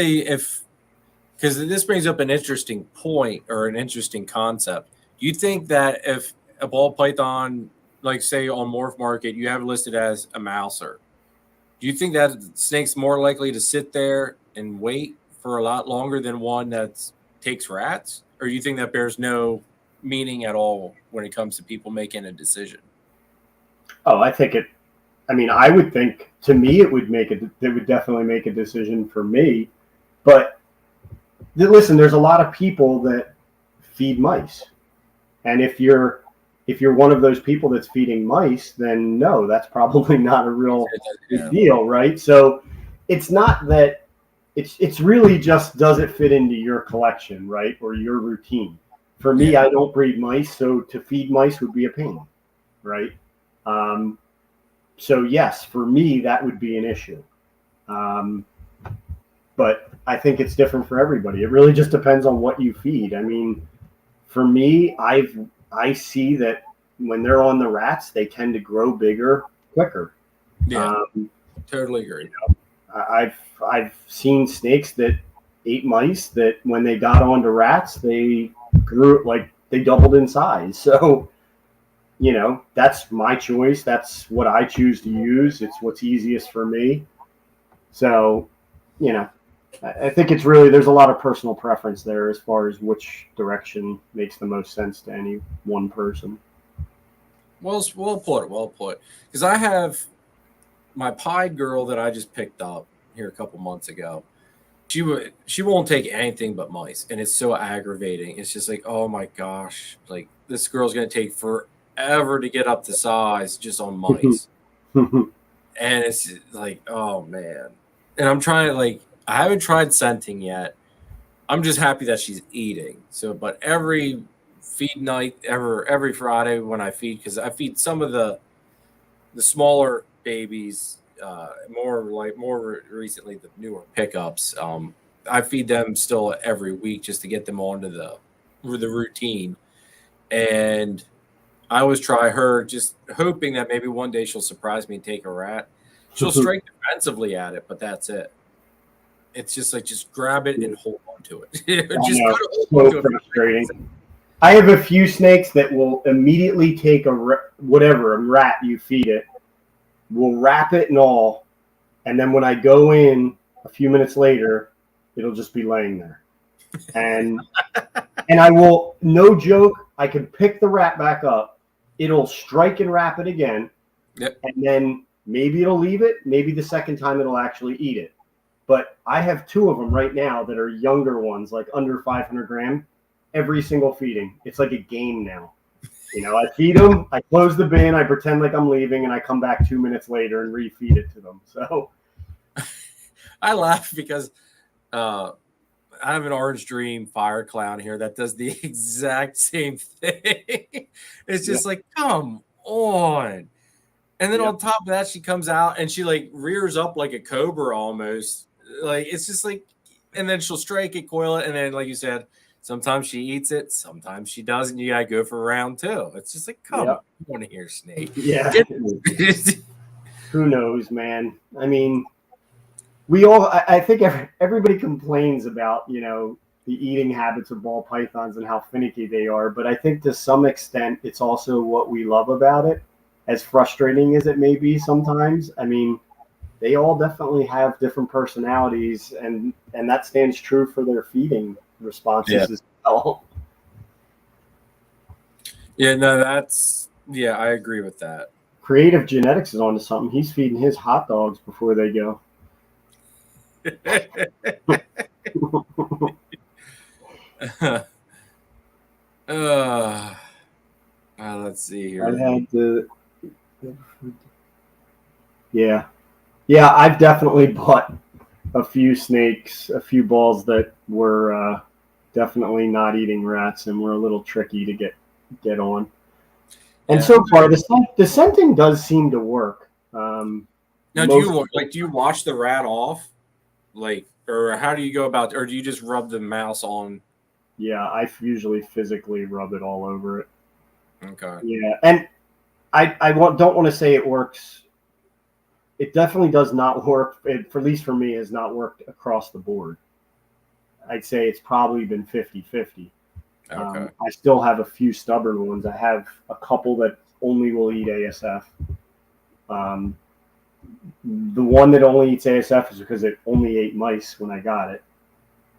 because this brings up an interesting point or an interesting concept. Do you think that if a ball python, like say on Morph Market, you have it listed as a mouser, do you think that snake's more likely to sit there and wait for a lot longer than one that takes rats? Or do you think that bears no meaning at all when it comes to people making a decision? Oh, I think it. I mean, I would think to me it would make it. It would definitely make a decision for me. But listen, there's a lot of people that feed mice, and if you're one of those people that's feeding mice, then no, that's probably not a real big deal, right? So it's not that it's really just, does it fit into your collection, right, or your routine? For me, I don't breed mice, so to feed mice would be a pain, right? So yes, for me that would be an issue. But I think it's different for everybody. It really just depends on what you feed. I mean, for me, I see that when they're on the rats, they tend to grow bigger quicker. Yeah, totally agree. I've seen snakes that ate mice that when they got onto rats, they grew, like they doubled in size. So, that's my choice. That's what I choose to use. It's what's easiest for me. So, I think it's really, there's a lot of personal preference there as far as which direction makes the most sense to any one person. Well put. Well put. Because I have my pied girl that I just picked up here a couple months ago. She won't take anything but mice, and it's so aggravating. It's just like, oh my gosh, like this girl's gonna take forever to get up to size just on mice, and it's like, oh man. And I'm trying to, like, I haven't tried scenting yet. I'm just happy that she's eating. So, but every feed night, every Friday when I feed, because I feed some of the smaller babies, more recently the newer pickups. I feed them still every week just to get them onto the routine, and I always try her, just hoping that maybe one day she'll surprise me and take a rat. She'll strike defensively at it, but that's it. It's just like, just grab it and hold on to it. Just so frustrating. I have a few snakes that will immediately take a rat you feed it, will wrap it and all, and then when I go in a few minutes later, it'll just be laying there. And I will, no joke, I can pick the rat back up, it'll strike and wrap it again, and then maybe it'll leave it, maybe the second time it'll actually eat it. But I have two of them right now that are younger ones, like under 500 gram, every single feeding. It's like a game now. I feed them, I close the bin, I pretend like I'm leaving, and I come back 2 minutes later and refeed it to them. So I laugh because I have an Orange Dream fire clown here that does the exact same thing. It's just like, come on. And then on top of that, she comes out and she like rears up like a cobra almost. Like, it's just like, and then she'll strike it, coil it, and then, like you said, sometimes she eats it, sometimes she doesn't. You gotta go for round two. It's just like, come on, you want to hear snake? Yeah. Who knows, man? I mean, I think everybody complains about, the eating habits of ball pythons and how finicky they are. But I think to some extent, it's also what we love about it, as frustrating as it may be sometimes. I mean, they all definitely have different personalities, and that stands true for their feeding responses as well. Yeah, no, I agree with that. Creative Genetics is onto something. He's feeding his hot dogs before they go. Let's see here. I had to. Yeah, I've definitely bought a few snakes, a few balls that were definitely not eating rats and were a little tricky to get on. And so far, the scenting does seem to work. Now, do you wash the rat off, like, or how do you go about, or do you just rub the mouse on? Yeah, I usually physically rub it all over it. Okay. Yeah, and I don't want to say it works. It definitely does not work. It, for at least for me, has not worked across the board. I'd say it's probably been 50-50. Okay. I still have a few stubborn ones. I have a couple that only will eat ASF. The one that only eats ASF is because it only ate mice when I got it.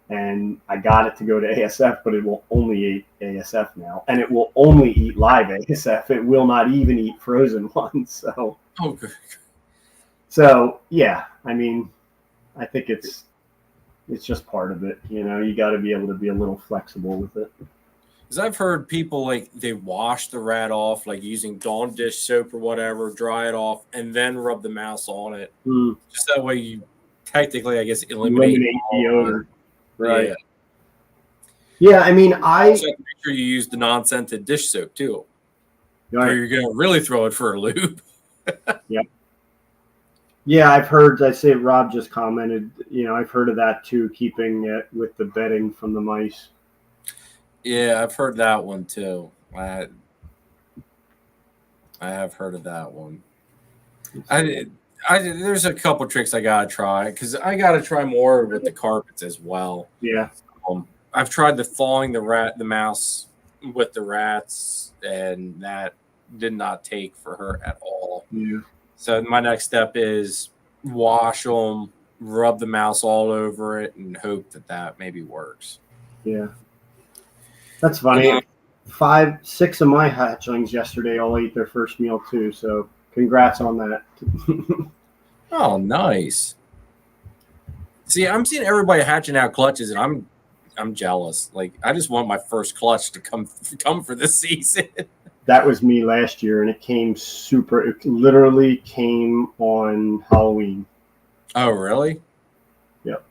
And I got it to go to ASF, but it will only eat ASF now. And it will only eat live ASF. It will not even eat frozen ones. So yeah, I mean, I think it's just part of it. You know, you got to be able to be a little flexible with it. Because I've heard people like they wash the rat off, like using Dawn dish soap or whatever, dry it off, and then rub the mouse on it. Just that way you technically, I guess, eliminate the odor. Right. Yeah. Yeah, I mean, I also have to make sure you use the non-scented dish soap too. Right. Or you're going to really throw it for a loop. Yep. Yeah, I've heard. I say Rob just commented. You know, I've heard of that too. Keeping it with the bedding from the mice. Yeah, I've heard that one too. I have heard of that one. There's a couple tricks I gotta try because I gotta try more with the carpets as well. Yeah. I've tried thawing the mouse with the rats, and that did not take for her at all. Yeah. So my next step is wash them, rub the mouse all over it, and hope that maybe works. Yeah. That's funny. 6 of my hatchlings yesterday all ate their first meal too. So congrats on that. Oh, nice. See, I'm seeing everybody hatching out clutches, and I'm jealous. Like, I just want my first clutch to come for this season. That was me last year, and it came it literally came on Halloween. Oh, really? Yep.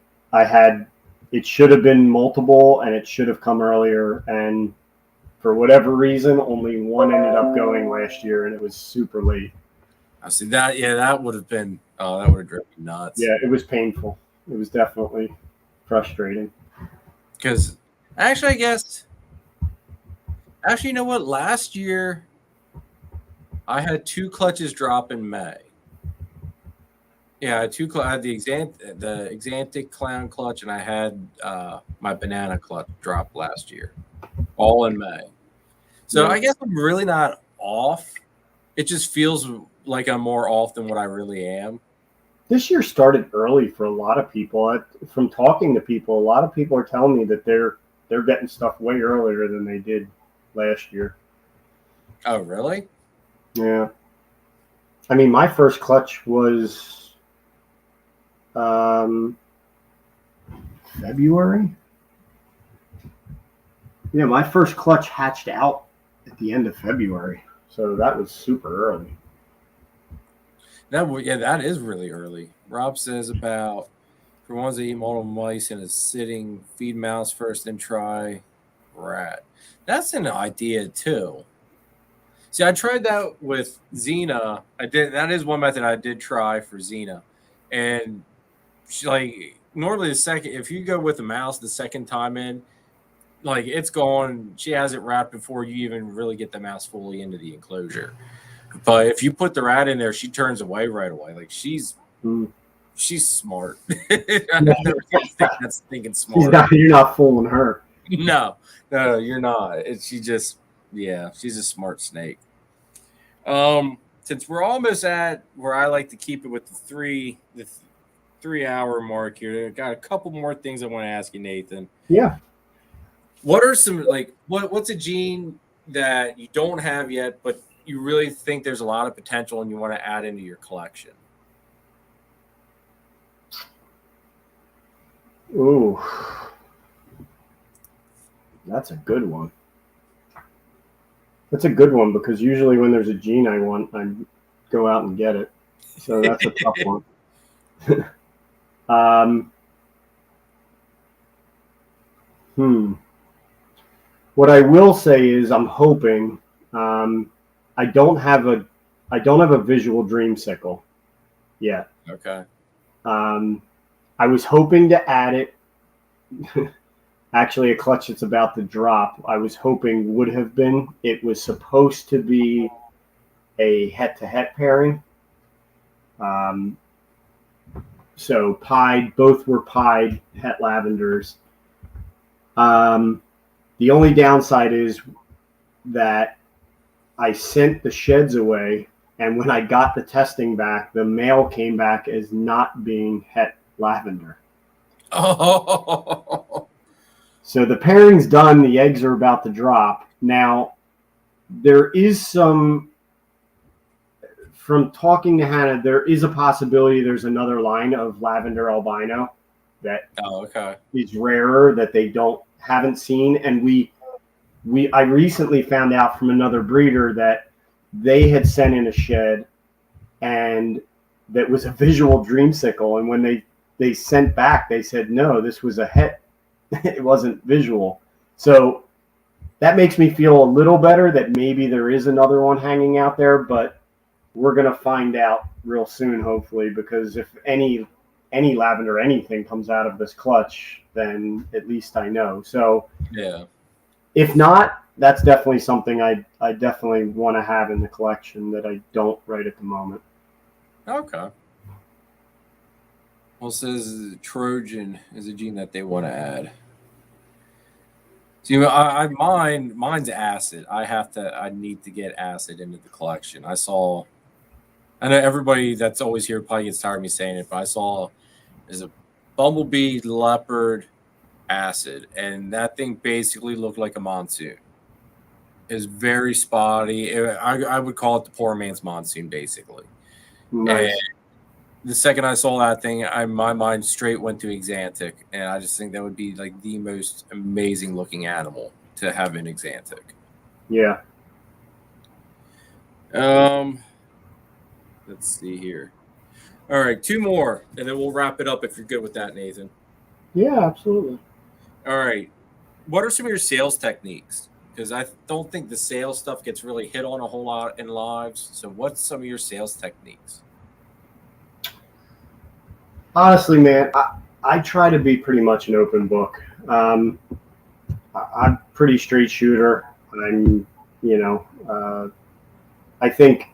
It should have been multiple, and it should have come earlier, and for whatever reason, only one ended up going last year, and it was super late. I see that. Yeah, that would have been, that would have driven me nuts. Yeah, it was painful. It was definitely frustrating. Because, actually, I guess, you know what? Last year, I had 2 clutches drop in May. Yeah, I had 2. I had the Exantic Clown clutch, and I had my banana clutch drop last year, all in May. So yeah. I guess I'm really not off. It just feels like I'm more off than what I really am. This year started early for a lot of people. From talking to people, a lot of people are telling me that they're getting stuff way earlier than they did last year. Oh, really? Yeah. I mean, my first clutch was February. Yeah, my first clutch hatched out at the end of February, so that was super early. That is really early. Rob says about for ones that eat multiple mice and is sitting, feed mouse first, then try rat. That's an idea too. See, I tried that with Xena. That is one method I did try for Xena, and she, normally if you go with a mouse the second time in, like it's gone. She has it wrapped before you even really get the mouse fully into the enclosure. But if you put the rat in there, she turns away right away. Like she's smart. I've never seen that's thinking smart. You're not fooling her. No, you're not. She's a smart snake. Since we're almost at where I like to keep it with the 3-hour mark here, I got a couple more things I want to ask you, Nathan. Yeah. What are some what's a gene that you don't have yet, but you really think there's a lot of potential and you want to add into your collection? Ooh, that's a good one. That's a good one because usually when there's a gene I want, I go out and get it. So that's a tough one. What I will say is I'm hoping I don't have a visual dream sickle yet. Okay. I was hoping to add it. Actually, a clutch that's about to drop, I was hoping would have been. It was supposed to be a het-to-het pairing. So pied, both were pied het lavenders. The only downside is that I sent the sheds away, and when I got the testing back, the male came back as not being het lavender. Oh. So the pairing's done. The eggs are about to drop. Now, there is some, from talking to Hannah, there is a possibility there's another line of lavender albino that is rarer, that they haven't seen. And I recently found out from another breeder that they had sent in a shed, and that was a visual dreamsicle. And when they sent back, they said, no, this was a het. It wasn't visual. So that makes me feel a little better that maybe there is another one hanging out there, but we're going to find out real soon, hopefully, because if any lavender, anything comes out of this clutch, then at least I know. So yeah, if not, that's definitely something I definitely want to have in the collection that I don't right at the moment. Okay. Well, it says Trojan is a gene that they want to add. See, mine's acid. I need to get acid into the collection. I know everybody that's always here probably gets tired of me saying it, but I saw there's a bumblebee leopard acid, and that thing basically looked like a monsoon. It's very spotty. I would call it the poor man's monsoon, basically. Nice. And the second I saw that thing, my mind straight went to Exantic, and I just think that would be like the most amazing looking animal to have in Exantic. Yeah. Let's see here. All right, 2 more, and then we'll wrap it up if you're good with that, Nathan. Yeah, absolutely. All right. What are some of your sales techniques? Because I don't think the sales stuff gets really hit on a whole lot in lives. So what's some of your sales techniques? Honestly, man, I try to be pretty much an open book. I'm pretty straight shooter. I think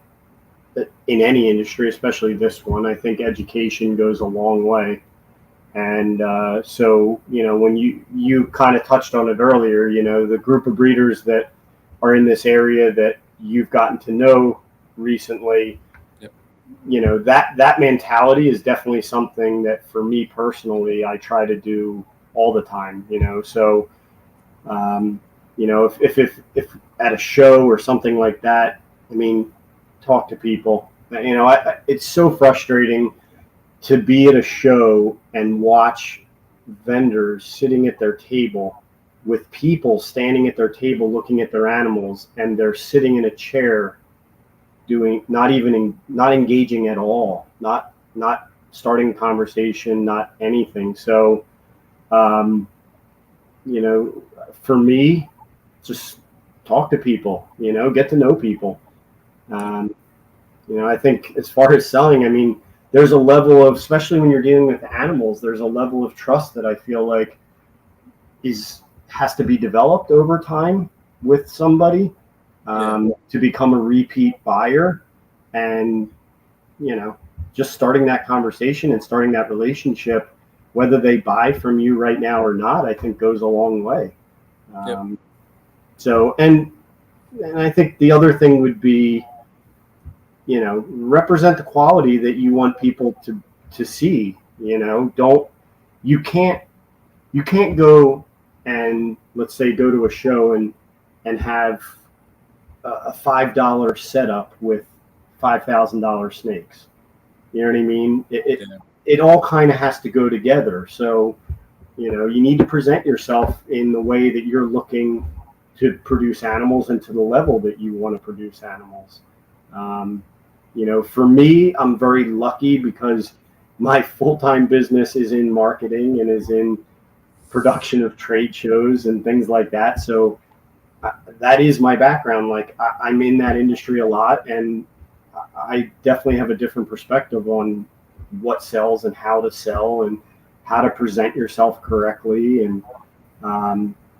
that in any industry, especially this one, I think education goes a long way. And so, when you kind of touched on it earlier, the group of breeders that are in this area that you've gotten to know recently, that mentality is definitely something that for me personally, I try to do all the time, so, if at a show or something like that, talk to people, it's so frustrating to be at a show and watch vendors sitting at their table with people standing at their table looking at their animals, and they're sitting in a chair not engaging at all, not starting a conversation, not anything. So, for me, just talk to people, get to know people. I think as far as selling, there's a level of, especially when you're dealing with animals, there's a level of trust that I feel like has to be developed over time with somebody to become a repeat buyer. And, just starting that conversation and starting that relationship, whether they buy from you right now or not, I think goes a long way. So, and I think the other thing would be, represent the quality that you want people to see. You can't go and, let's say, go to a show and have a $5 setup with $5,000 snakes. You know what I mean? It all kind of has to go together. So, you need to present yourself in the way that you're looking to produce animals and to the level that you want to produce animals. For me, I'm very lucky because my full-time business is in marketing and is in production of trade shows and things like that. So that is my background. Like I'm in that industry a lot, and I definitely have a different perspective on what sells and how to sell and how to present yourself correctly. And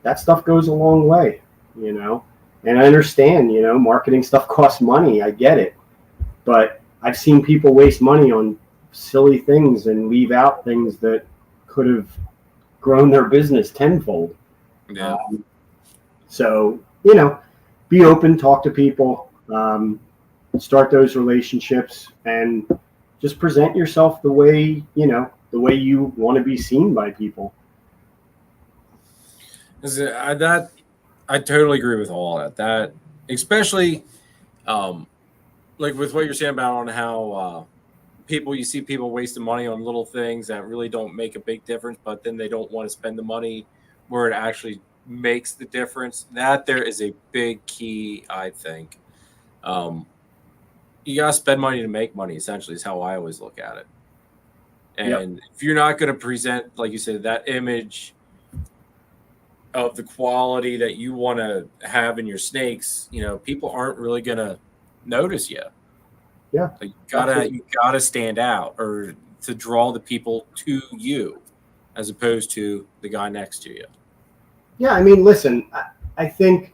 that stuff goes a long way, and I understand, marketing stuff costs money. I get it. But I've seen people waste money on silly things and leave out things that could have grown their business tenfold. Yeah. So, be open, talk to people, start those relationships, and just present yourself the way you want to be seen by people. I totally agree with all that. That especially, like with what you're saying about on how you see people wasting money on little things that really don't make a big difference, but then they don't want to spend the money where it actually makes the difference. That there is a big key, I think. You gotta spend money to make money. Essentially, is how I always look at it. And if you're not going to present, like you said, that image of the quality that you want to have in your snakes, people aren't really going to notice you. Yeah. Like you gotta stand out or to draw the people to you as opposed to the guy next to you. Yeah. I mean, listen, I think,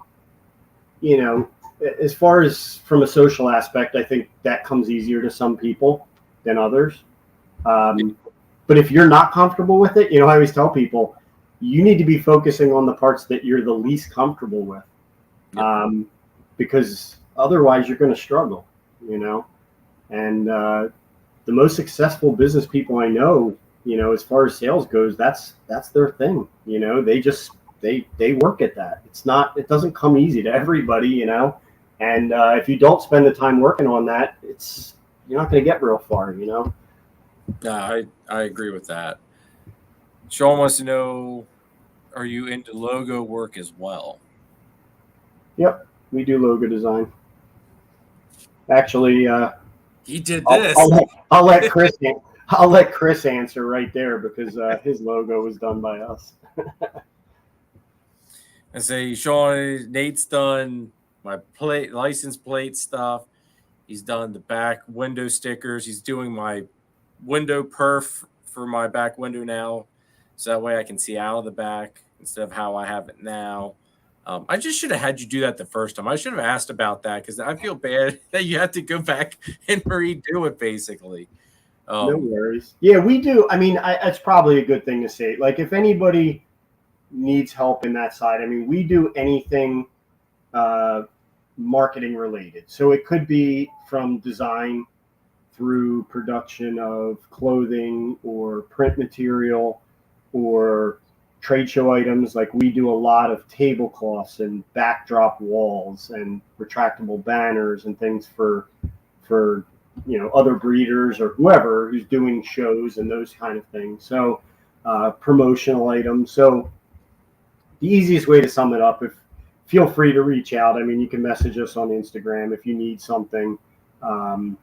as far as from a social aspect, I think that comes easier to some people than others. But if you're not comfortable with it, I always tell people, you need to be focusing on the parts that you're the least comfortable with. Yep. Because otherwise you're going to struggle, and the most successful business people I know, as far as sales goes, that's their thing. They work at that. It doesn't come easy to everybody, and if you don't spend the time working on that, you're not going to get real far, No, I agree with that. Sean wants to know, are you into logo work as well? Yep, we do logo design. Actually, he did this. I'll let Chris. I'll let Chris answer right there because his logo was done by us. I say, Sean, Nate's done my license plate stuff. He's done the back window stickers. He's doing my window perf for my back window now, so that way I can see out of the back instead of how I have it now. I just should have had you do that the first time. I should have asked about that because I feel bad that you have to go back and redo it, basically. No worries. Yeah, we do. I mean, it's probably a good thing to say. Like, if anybody needs help in that side, I mean, we do anything marketing related. So it could be from design through production of clothing or print material or trade show items. Like, we do a lot of tablecloths and backdrop walls and retractable banners and things for other breeders or whoever who's doing shows and those kind of things. So promotional items. So the easiest way to sum it up, feel free to reach out. I mean, you can message us on Instagram if you need something. I'll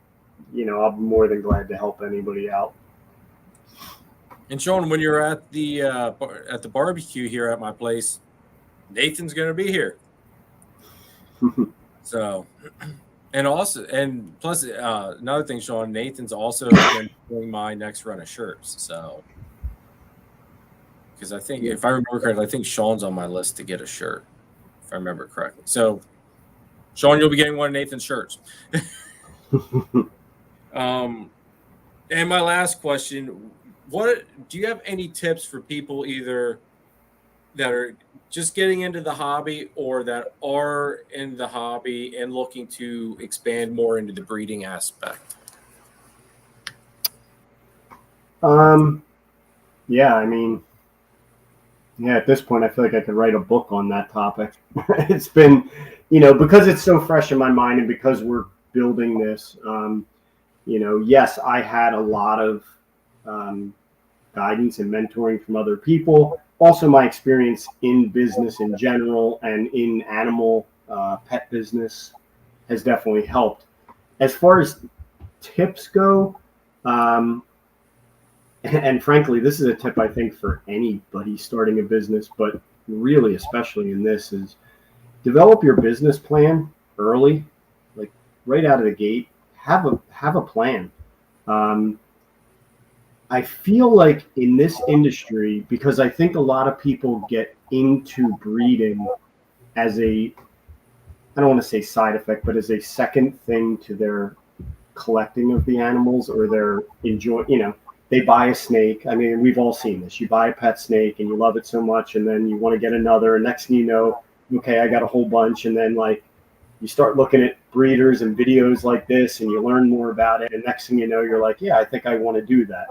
be more than glad to help anybody out. And Sean, when you're at the barbecue here at my place, Nathan's going to be here. So, and plus another thing, Sean, Nathan's also going to be doing my next run of shirts. So, because I think if I remember correctly, I think Sean's on my list to get a shirt, if I remember correctly. So, Sean, you'll be getting one of Nathan's shirts. And my last question. What do you have any tips for people either that are just getting into the hobby or that are in the hobby and looking to expand more into the breeding aspect? Yeah, I mean, at this point, I feel like I could write a book on that topic. It's been, because it's so fresh in my mind and because we're building this, yes, I had a lot of guidance and mentoring from other people. Also, my experience in business in general and in animal pet business has definitely helped. As far as tips go, and frankly, this is a tip I think for anybody starting a business, but really especially in this, is develop your business plan early, like right out of the gate. Have a plan. I feel like in this industry, because I think a lot of people get into breeding as I don't want to say side effect, but as a second thing to their collecting of the animals or their they buy a snake. I mean, we've all seen this. You buy a pet snake and you love it so much, and then you want to get another. And next thing you know, okay, I got a whole bunch. And then like you start looking at breeders and videos like this, and you learn more about it. And next thing you know, you're like, yeah, I think I want to do that.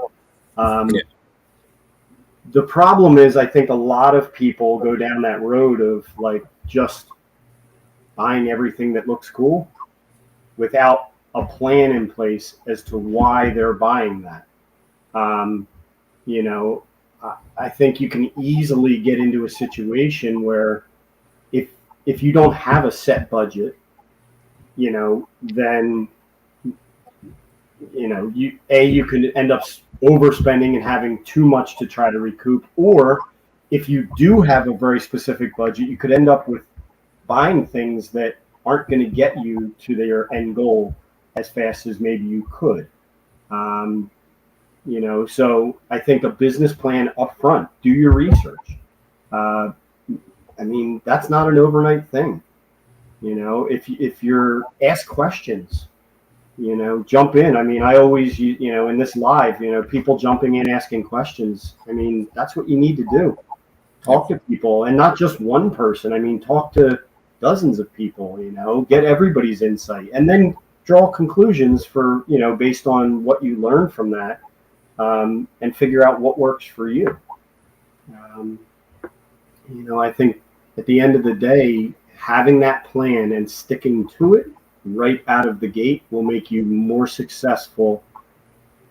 The problem is, I think a lot of people go down that road of like just buying everything that looks cool without a plan in place as to why they're buying that. You know, I think you can easily get into a situation where if you don't have a set budget, you know, then, you know, you can end up overspending and having too much to try to recoup. Or if you do have a very specific budget, you could end up with buying things that aren't going to get you to their end goal as fast as maybe you could. You know, so I think a business plan up front, do your research. I mean, that's not an overnight thing. You know, if you're ask questions, you know, jump in. I mean, I always, you know, in this live, you know, people jumping in, asking questions. I mean, that's what you need to do. Talk to people, and not just one person. I mean, talk to dozens of people, you know, get everybody's insight, and then draw conclusions for, you know, based on what you learn from that, and figure out what works for you. You know, I think at the end of the day, having that plan and sticking to it right out of the gate will make you more successful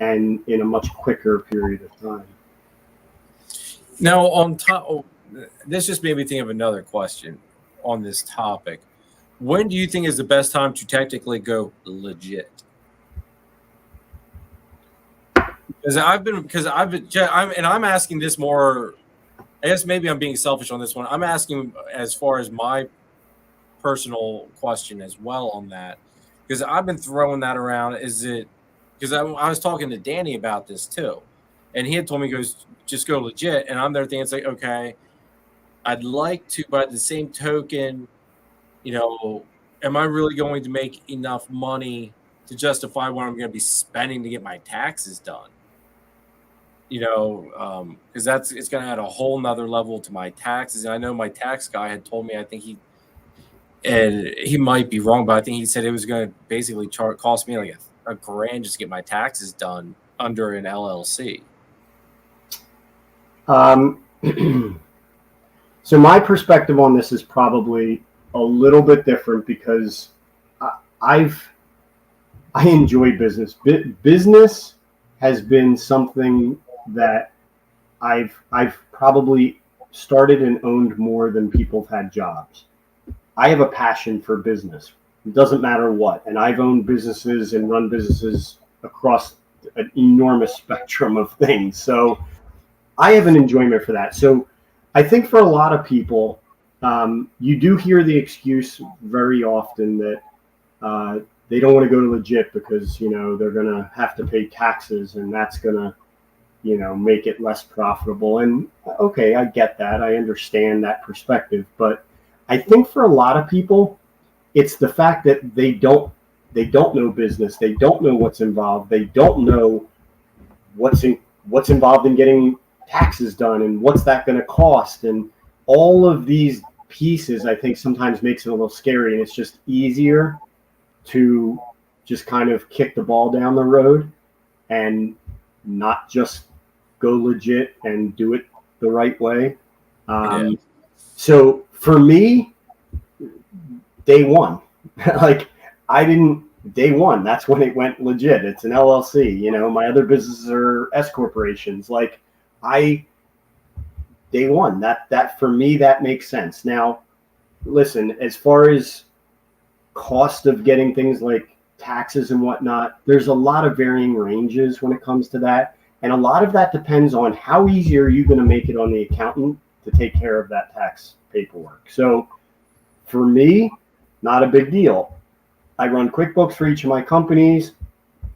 and in a much quicker period of time. Now, on top, this just made me think of another question on this topic. When do you think is the best time to technically go legit? Because I'm asking this more. I guess maybe I'm being selfish on this one. I'm asking as far as my personal question as well on that, because I've been throwing that around. Is it because I was talking to Danny about this too, and he had told me, goes, just go legit, and I'm there thinking, it's like, okay, I'd like to, but at the same token, you know, am I really going to make enough money to justify what I'm going to be spending to get my taxes done? You know, because it's going to add a whole nother level to my taxes. And I know my tax guy had told me, I think he might be wrong, but I think he said it was going to basically cost me like a grand just to get my taxes done under an LLC. So my perspective on this is probably a little bit different, because I enjoy business. Business has been something that I've probably started and owned more than people have had jobs. I have a passion for business. It doesn't matter what. And I've owned businesses and run businesses across an enormous spectrum of things. So I have an enjoyment for that. So I think for a lot of people, you do hear the excuse very often that they don't want to go to legit because, you know, they're going to have to pay taxes, and that's going to, you know, make it less profitable. And okay, I get that. I understand that perspective. But I think for a lot of people, it's the fact that they don't know business. They don't know what's involved. They don't know what's involved in getting taxes done, and what's that going to cost, and all of these pieces. I think sometimes makes it a little scary, and it's just easier to just kind of kick the ball down the road and not just go legit and do it the right way. So for me, day one, like day one, that's when it went legit. It's an LLC. You know, my other businesses are S corporations. Like day one, that for me, that makes sense. Now, listen, as far as cost of getting things like taxes and whatnot, there's a lot of varying ranges when it comes to that. And a lot of that depends on how easy are you going to make it on the accountant to take care of that tax paperwork. So for me, not a big deal. I run QuickBooks for each of my companies.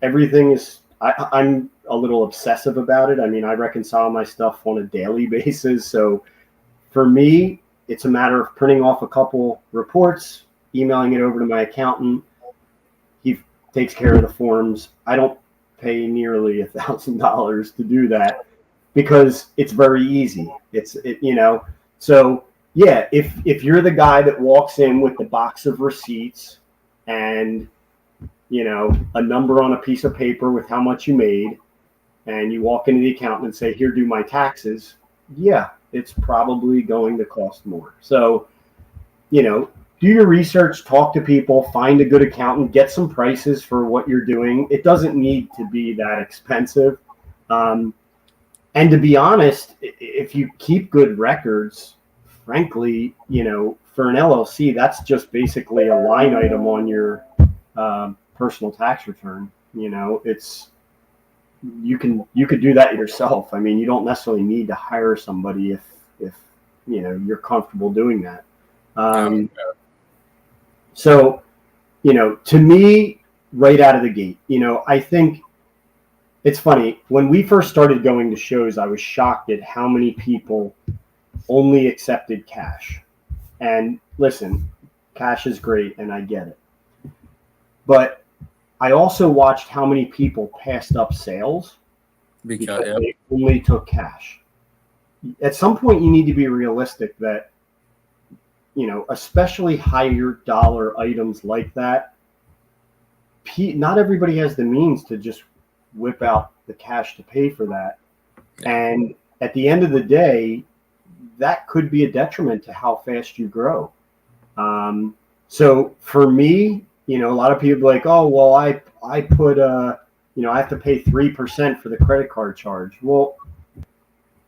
Everything is, I'm a little obsessive about it. I mean, I reconcile my stuff on a daily basis. So for me, it's a matter of printing off a couple reports, emailing it over to my accountant. He takes care of the forms. I don't pay nearly $1,000 to do that because it's very easy. So yeah, if you're the guy that walks in with the box of receipts and a number on a piece of paper with how much you made, and you walk into the accountant and say, here, do my taxes, yeah, it's probably going to cost more. So, do your research, talk to people, find a good accountant, get some prices for what you're doing. It doesn't need to be that expensive. And to be honest, if you keep good records, frankly, for an LLC, that's just basically a line item on your personal tax return. You could do that yourself. I mean, you don't necessarily need to hire somebody if you're comfortable doing that. So, to me, right out of the gate, I think it's funny. When we first started going to shows, I was shocked at how many people only accepted cash. And listen, cash is great, and I get it. But I also watched how many people passed up sales because they only took cash. At some point, you need to be realistic that, especially higher dollar items like that, not everybody has the means to just whip out the cash to pay for that. And at the end of the day, that could be a detriment to how fast you grow. So for me, a lot of people are like, oh, well, I put, I have to pay 3% for the credit card charge. Well,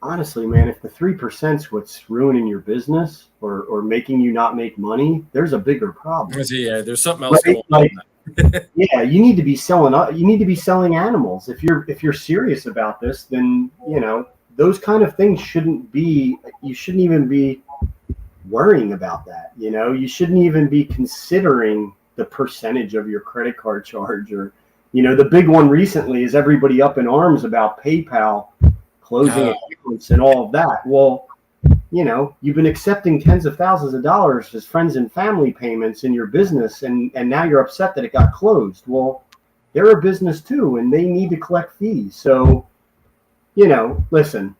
honestly, man, if the 3% is what's ruining your business or making you not make money, there's a bigger problem. Yeah, there's something else going on. Yeah, you need to be selling. You need to be selling animals. If you're serious about this, then those kind of things shouldn't be. You shouldn't even be worrying about that. You shouldn't even be considering the percentage of your credit card charge. Or the big one recently is everybody up in arms about PayPal closing accounts and all of that. Well, you've been accepting tens of thousands of dollars as friends and family payments in your business, and now you're upset that it got closed. Well, they're a business too, and they need to collect fees. So, listen,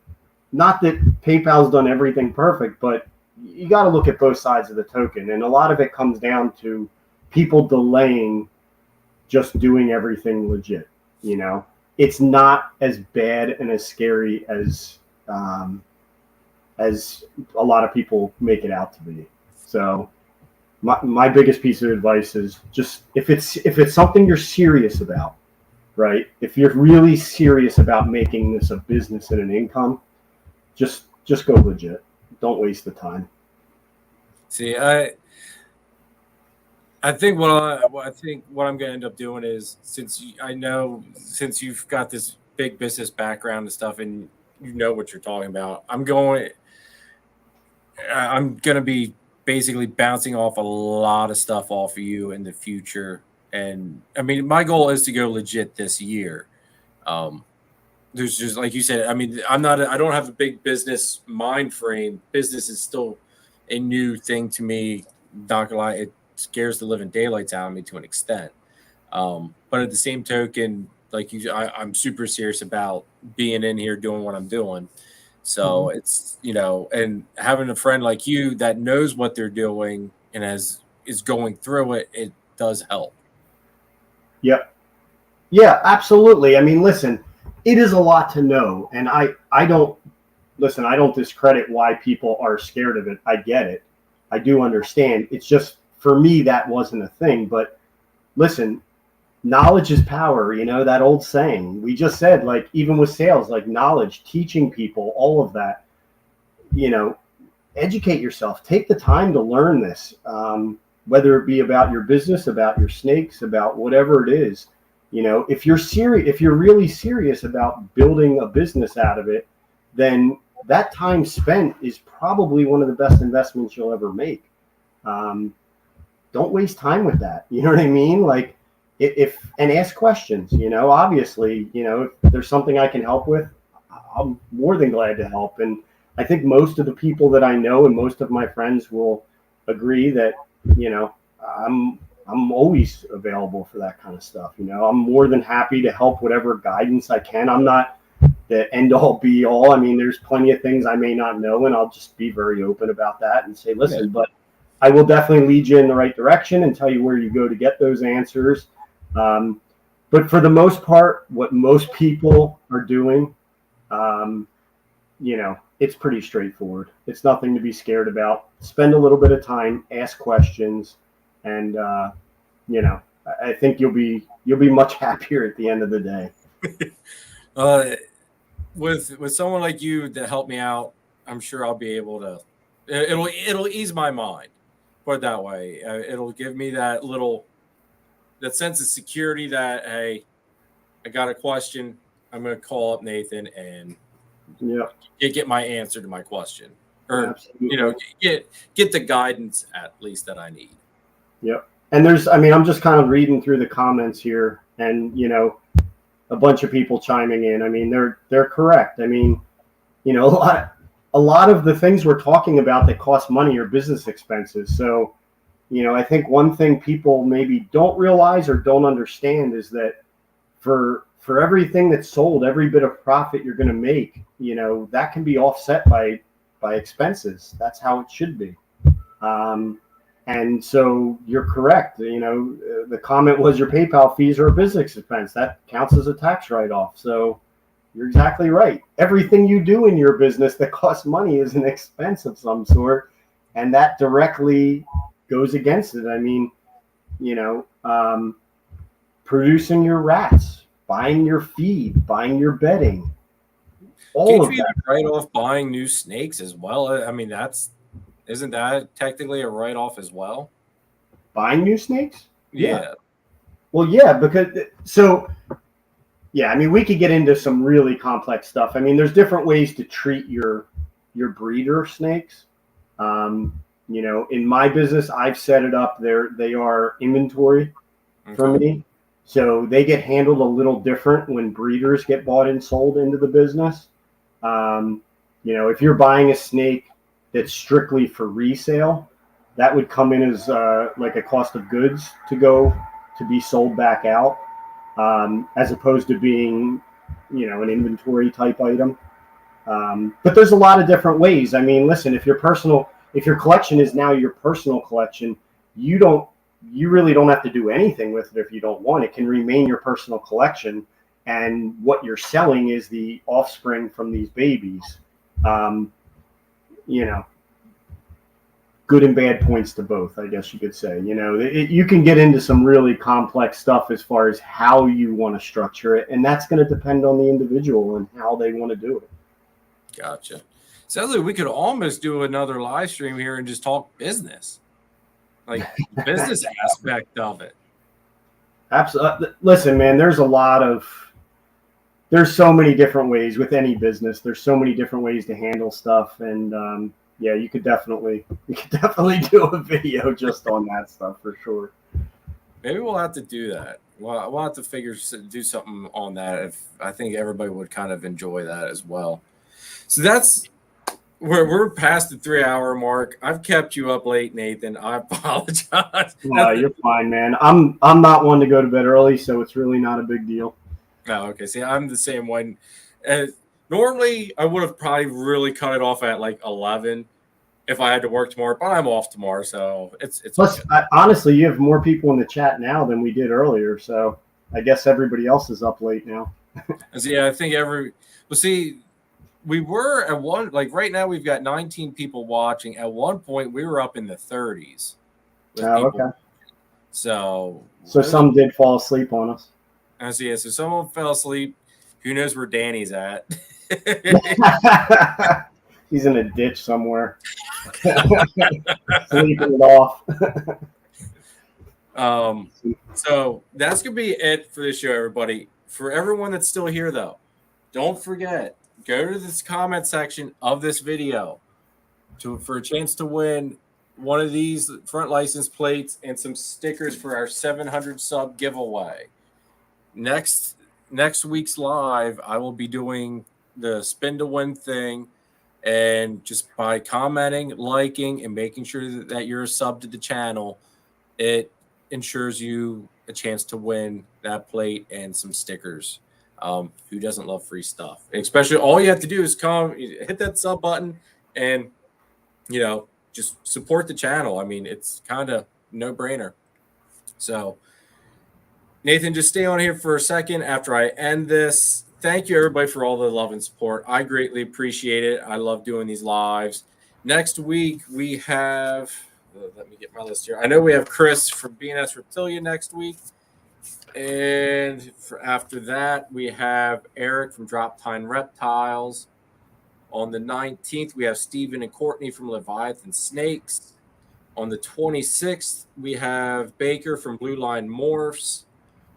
not that PayPal's done everything perfect, but you got to look at both sides of the token. And a lot of it comes down to people delaying just doing everything legit. It's not as bad and as scary as a lot of people make it out to be. So my biggest piece of advice is just if it's something you're serious about, right? If you're really serious about making this a business and an income, just go legit. Don't waste the time. See, I think what I'm going to end up doing is, since you've got this big business background and stuff, and you know what you're talking about, I'm going to be basically bouncing off a lot of stuff off of you in the future. And I mean, my goal is to go legit this year. There's just, like you said, I mean, I don't have a big business mind frame. Business is still a new thing to me. Not gonna lie, it scares the living daylights out of me to an extent. But at the same token, like I'm super serious about being in here doing what I'm doing. So it's, and having a friend like you that knows what they're doing and is going through it, it does help. Yep. Yeah, absolutely. I mean, listen, it is a lot to know. And I don't discredit why people are scared of it. I get it. I do understand. It's just, for me, that wasn't a thing. But listen, knowledge is power, that old saying. We just said, like, even with sales, like knowledge, teaching people, all of that, educate yourself. Take the time to learn this, whether it be about your business, about your snakes, about whatever it is. If you're really serious about building a business out of it, then that time spent is probably one of the best investments you'll ever make. Don't waste time with that. You know what I mean? Like, and ask questions, obviously, if there's something I can help with, I'm more than glad to help. And I think most of the people that I know and most of my friends will agree that, I'm I'm always available for that kind of stuff. I'm more than happy to help whatever guidance I can. I'm not the end all be all. I mean, there's plenty of things I may not know, and I'll just be very open about that and say, listen, but I will definitely lead you in the right direction and tell you where you go to get those answers. But for the most part, what most people are doing, it's pretty straightforward. It's nothing to be scared about. Spend a little bit of time, ask questions, and I think you'll be much happier at the end of the day. With someone like you to help me out, I'm sure I'll be able to. It'll ease my mind. Put it that way. It'll give me that sense of security that, hey, I got a question. I'm going to call up Nathan and get my answer to my question, or get the guidance at least that I need. Yep. And I'm just kind of reading through the comments here, and a bunch of people chiming in. I mean, they're correct. I mean, a lot of the things we're talking about that cost money are business expenses. So, I think one thing people maybe don't realize or don't understand is that for everything that's sold, every bit of profit you're going to make, that can be offset by expenses. That's how it should be. And so you're correct. The comment was your PayPal fees are a business expense. That counts as a tax write-off. So you're exactly right. Everything you do in your business that costs money is an expense of some sort, and that directly goes against it. I mean, producing your rats, buying your feed, buying your bedding, all of that. Write off buying new snakes as well. I mean, isn't that technically a write-off as well? Buying new snakes? Yeah. Well, yeah, I mean, we could get into some really complex stuff. I mean, there's different ways to treat your breeder snakes. In my business, I've set it up there. They are inventory for me. So they get handled a little different when breeders get bought and sold into the business. If you're buying a snake that's strictly for resale, that would come in as like a cost of goods to be sold back out, as opposed to being, an inventory type item. But there's a lot of different ways. I mean, listen, if your collection is now your personal collection, you really don't have to do anything with it if you don't want. It can remain your personal collection, and what you're selling is the offspring from these babies. Good and bad points to both, I guess you could say. You can get into some really complex stuff as far as how you want to structure it, and that's going to depend on the individual and how they want to do it. Gotcha. Sounds like we could almost do another live stream here and just talk business, like the business aspect of it. Absolutely. Listen, man, there's so many different ways with any business. There's so many different ways to handle stuff, and you could definitely do a video just on that stuff for sure. Maybe we'll have to do that. Well, we'll have to do something on that. If I think everybody would kind of enjoy that as well. So we're past the 3-hour mark. I've kept you up late, Nathan. I apologize. No, you're fine, man. I'm not one to go to bed early, so it's really not a big deal. Oh, okay. See, I'm the same one. Normally, I would have probably really cut it off at like 11 if I had to work tomorrow, but I'm off tomorrow, so it's. Plus, honestly, you have more people in the chat now than we did earlier, so I guess everybody else is up late now. Yeah, I think we were at one, like right now we've got 19 people watching. At one point, we were up in the 30s. Oh, okay. So some did fall asleep on us. So someone fell asleep. Who knows where Danny's at? He's in a ditch somewhere. Sleeping it off. So that's going to be it for this show, everybody. For everyone that's still here, though, don't forget, go to this comment section of this video for a chance to win one of these front license plates and some stickers for our 700 sub giveaway. Next week's live, I will be doing the spin to win thing, and just by commenting, liking, and making sure that you're a sub to the channel, it ensures you a chance to win that plate and some stickers. Who doesn't love free stuff? Especially, all you have to do is hit that sub button, and just support the channel. I mean, it's kind of no brainer. So, Nathan, just stay on here for a second after I end this. Thank you, everybody, for all the love and support. I greatly appreciate it. I love doing these lives. Next week, we have, let me get my list here. I know we have Chris from B&S Reptilia next week. And after that, we have Eric from Drop Time Reptiles. On the 19th, we have Stephen and Courtney from Leviathan Snakes. On the 26th, we have Baker from Blue Line Morphs.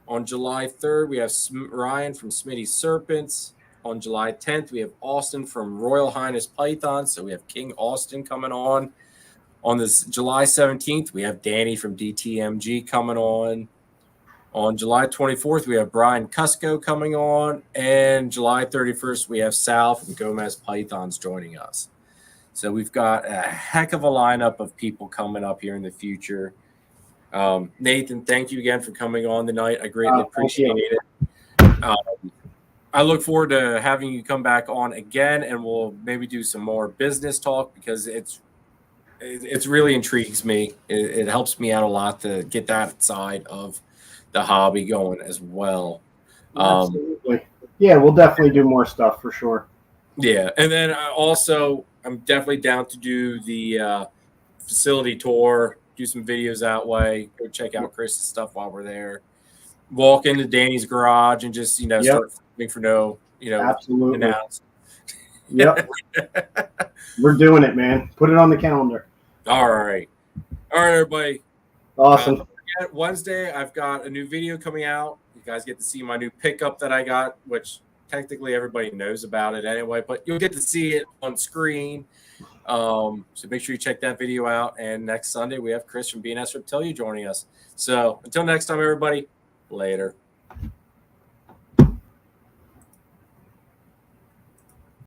On July 3rd, we have Ryan from Smitty Serpents. On July 10th, we have Austin from Royal Highness Python. So we have King Austin coming on. On this July 17th, we have Danny from DTMG coming on. On July 24th, we have Brian Cusco coming on. And July 31st, we have Sal from Gomez Pythons joining us. So we've got a heck of a lineup of people coming up here in the future. Nathan, thank you again for coming on tonight. I greatly appreciate it. I look forward to having you come back on again, and we'll maybe do some more business talk, because it really intrigues me. It helps me out a lot to get that side of the hobby going as well. Absolutely. Yeah, we'll definitely do more stuff for sure. Yeah, and then I'm definitely down to do the facility tour, do some videos that way, go check out Chris's stuff while we're there, walk into Danny's garage and just, start filming for no, absolutely. Announce. Yep. We're doing it, man. Put it on the calendar. All right, everybody. Awesome. Wednesday, I've got a new video coming out. You guys get to see my new pickup that I got, which technically everybody knows about it anyway, but you'll get to see it on screen. So make sure you check that video out. And next Sunday, we have Chris from B&S Reptilia joining us. So until next time, everybody, later.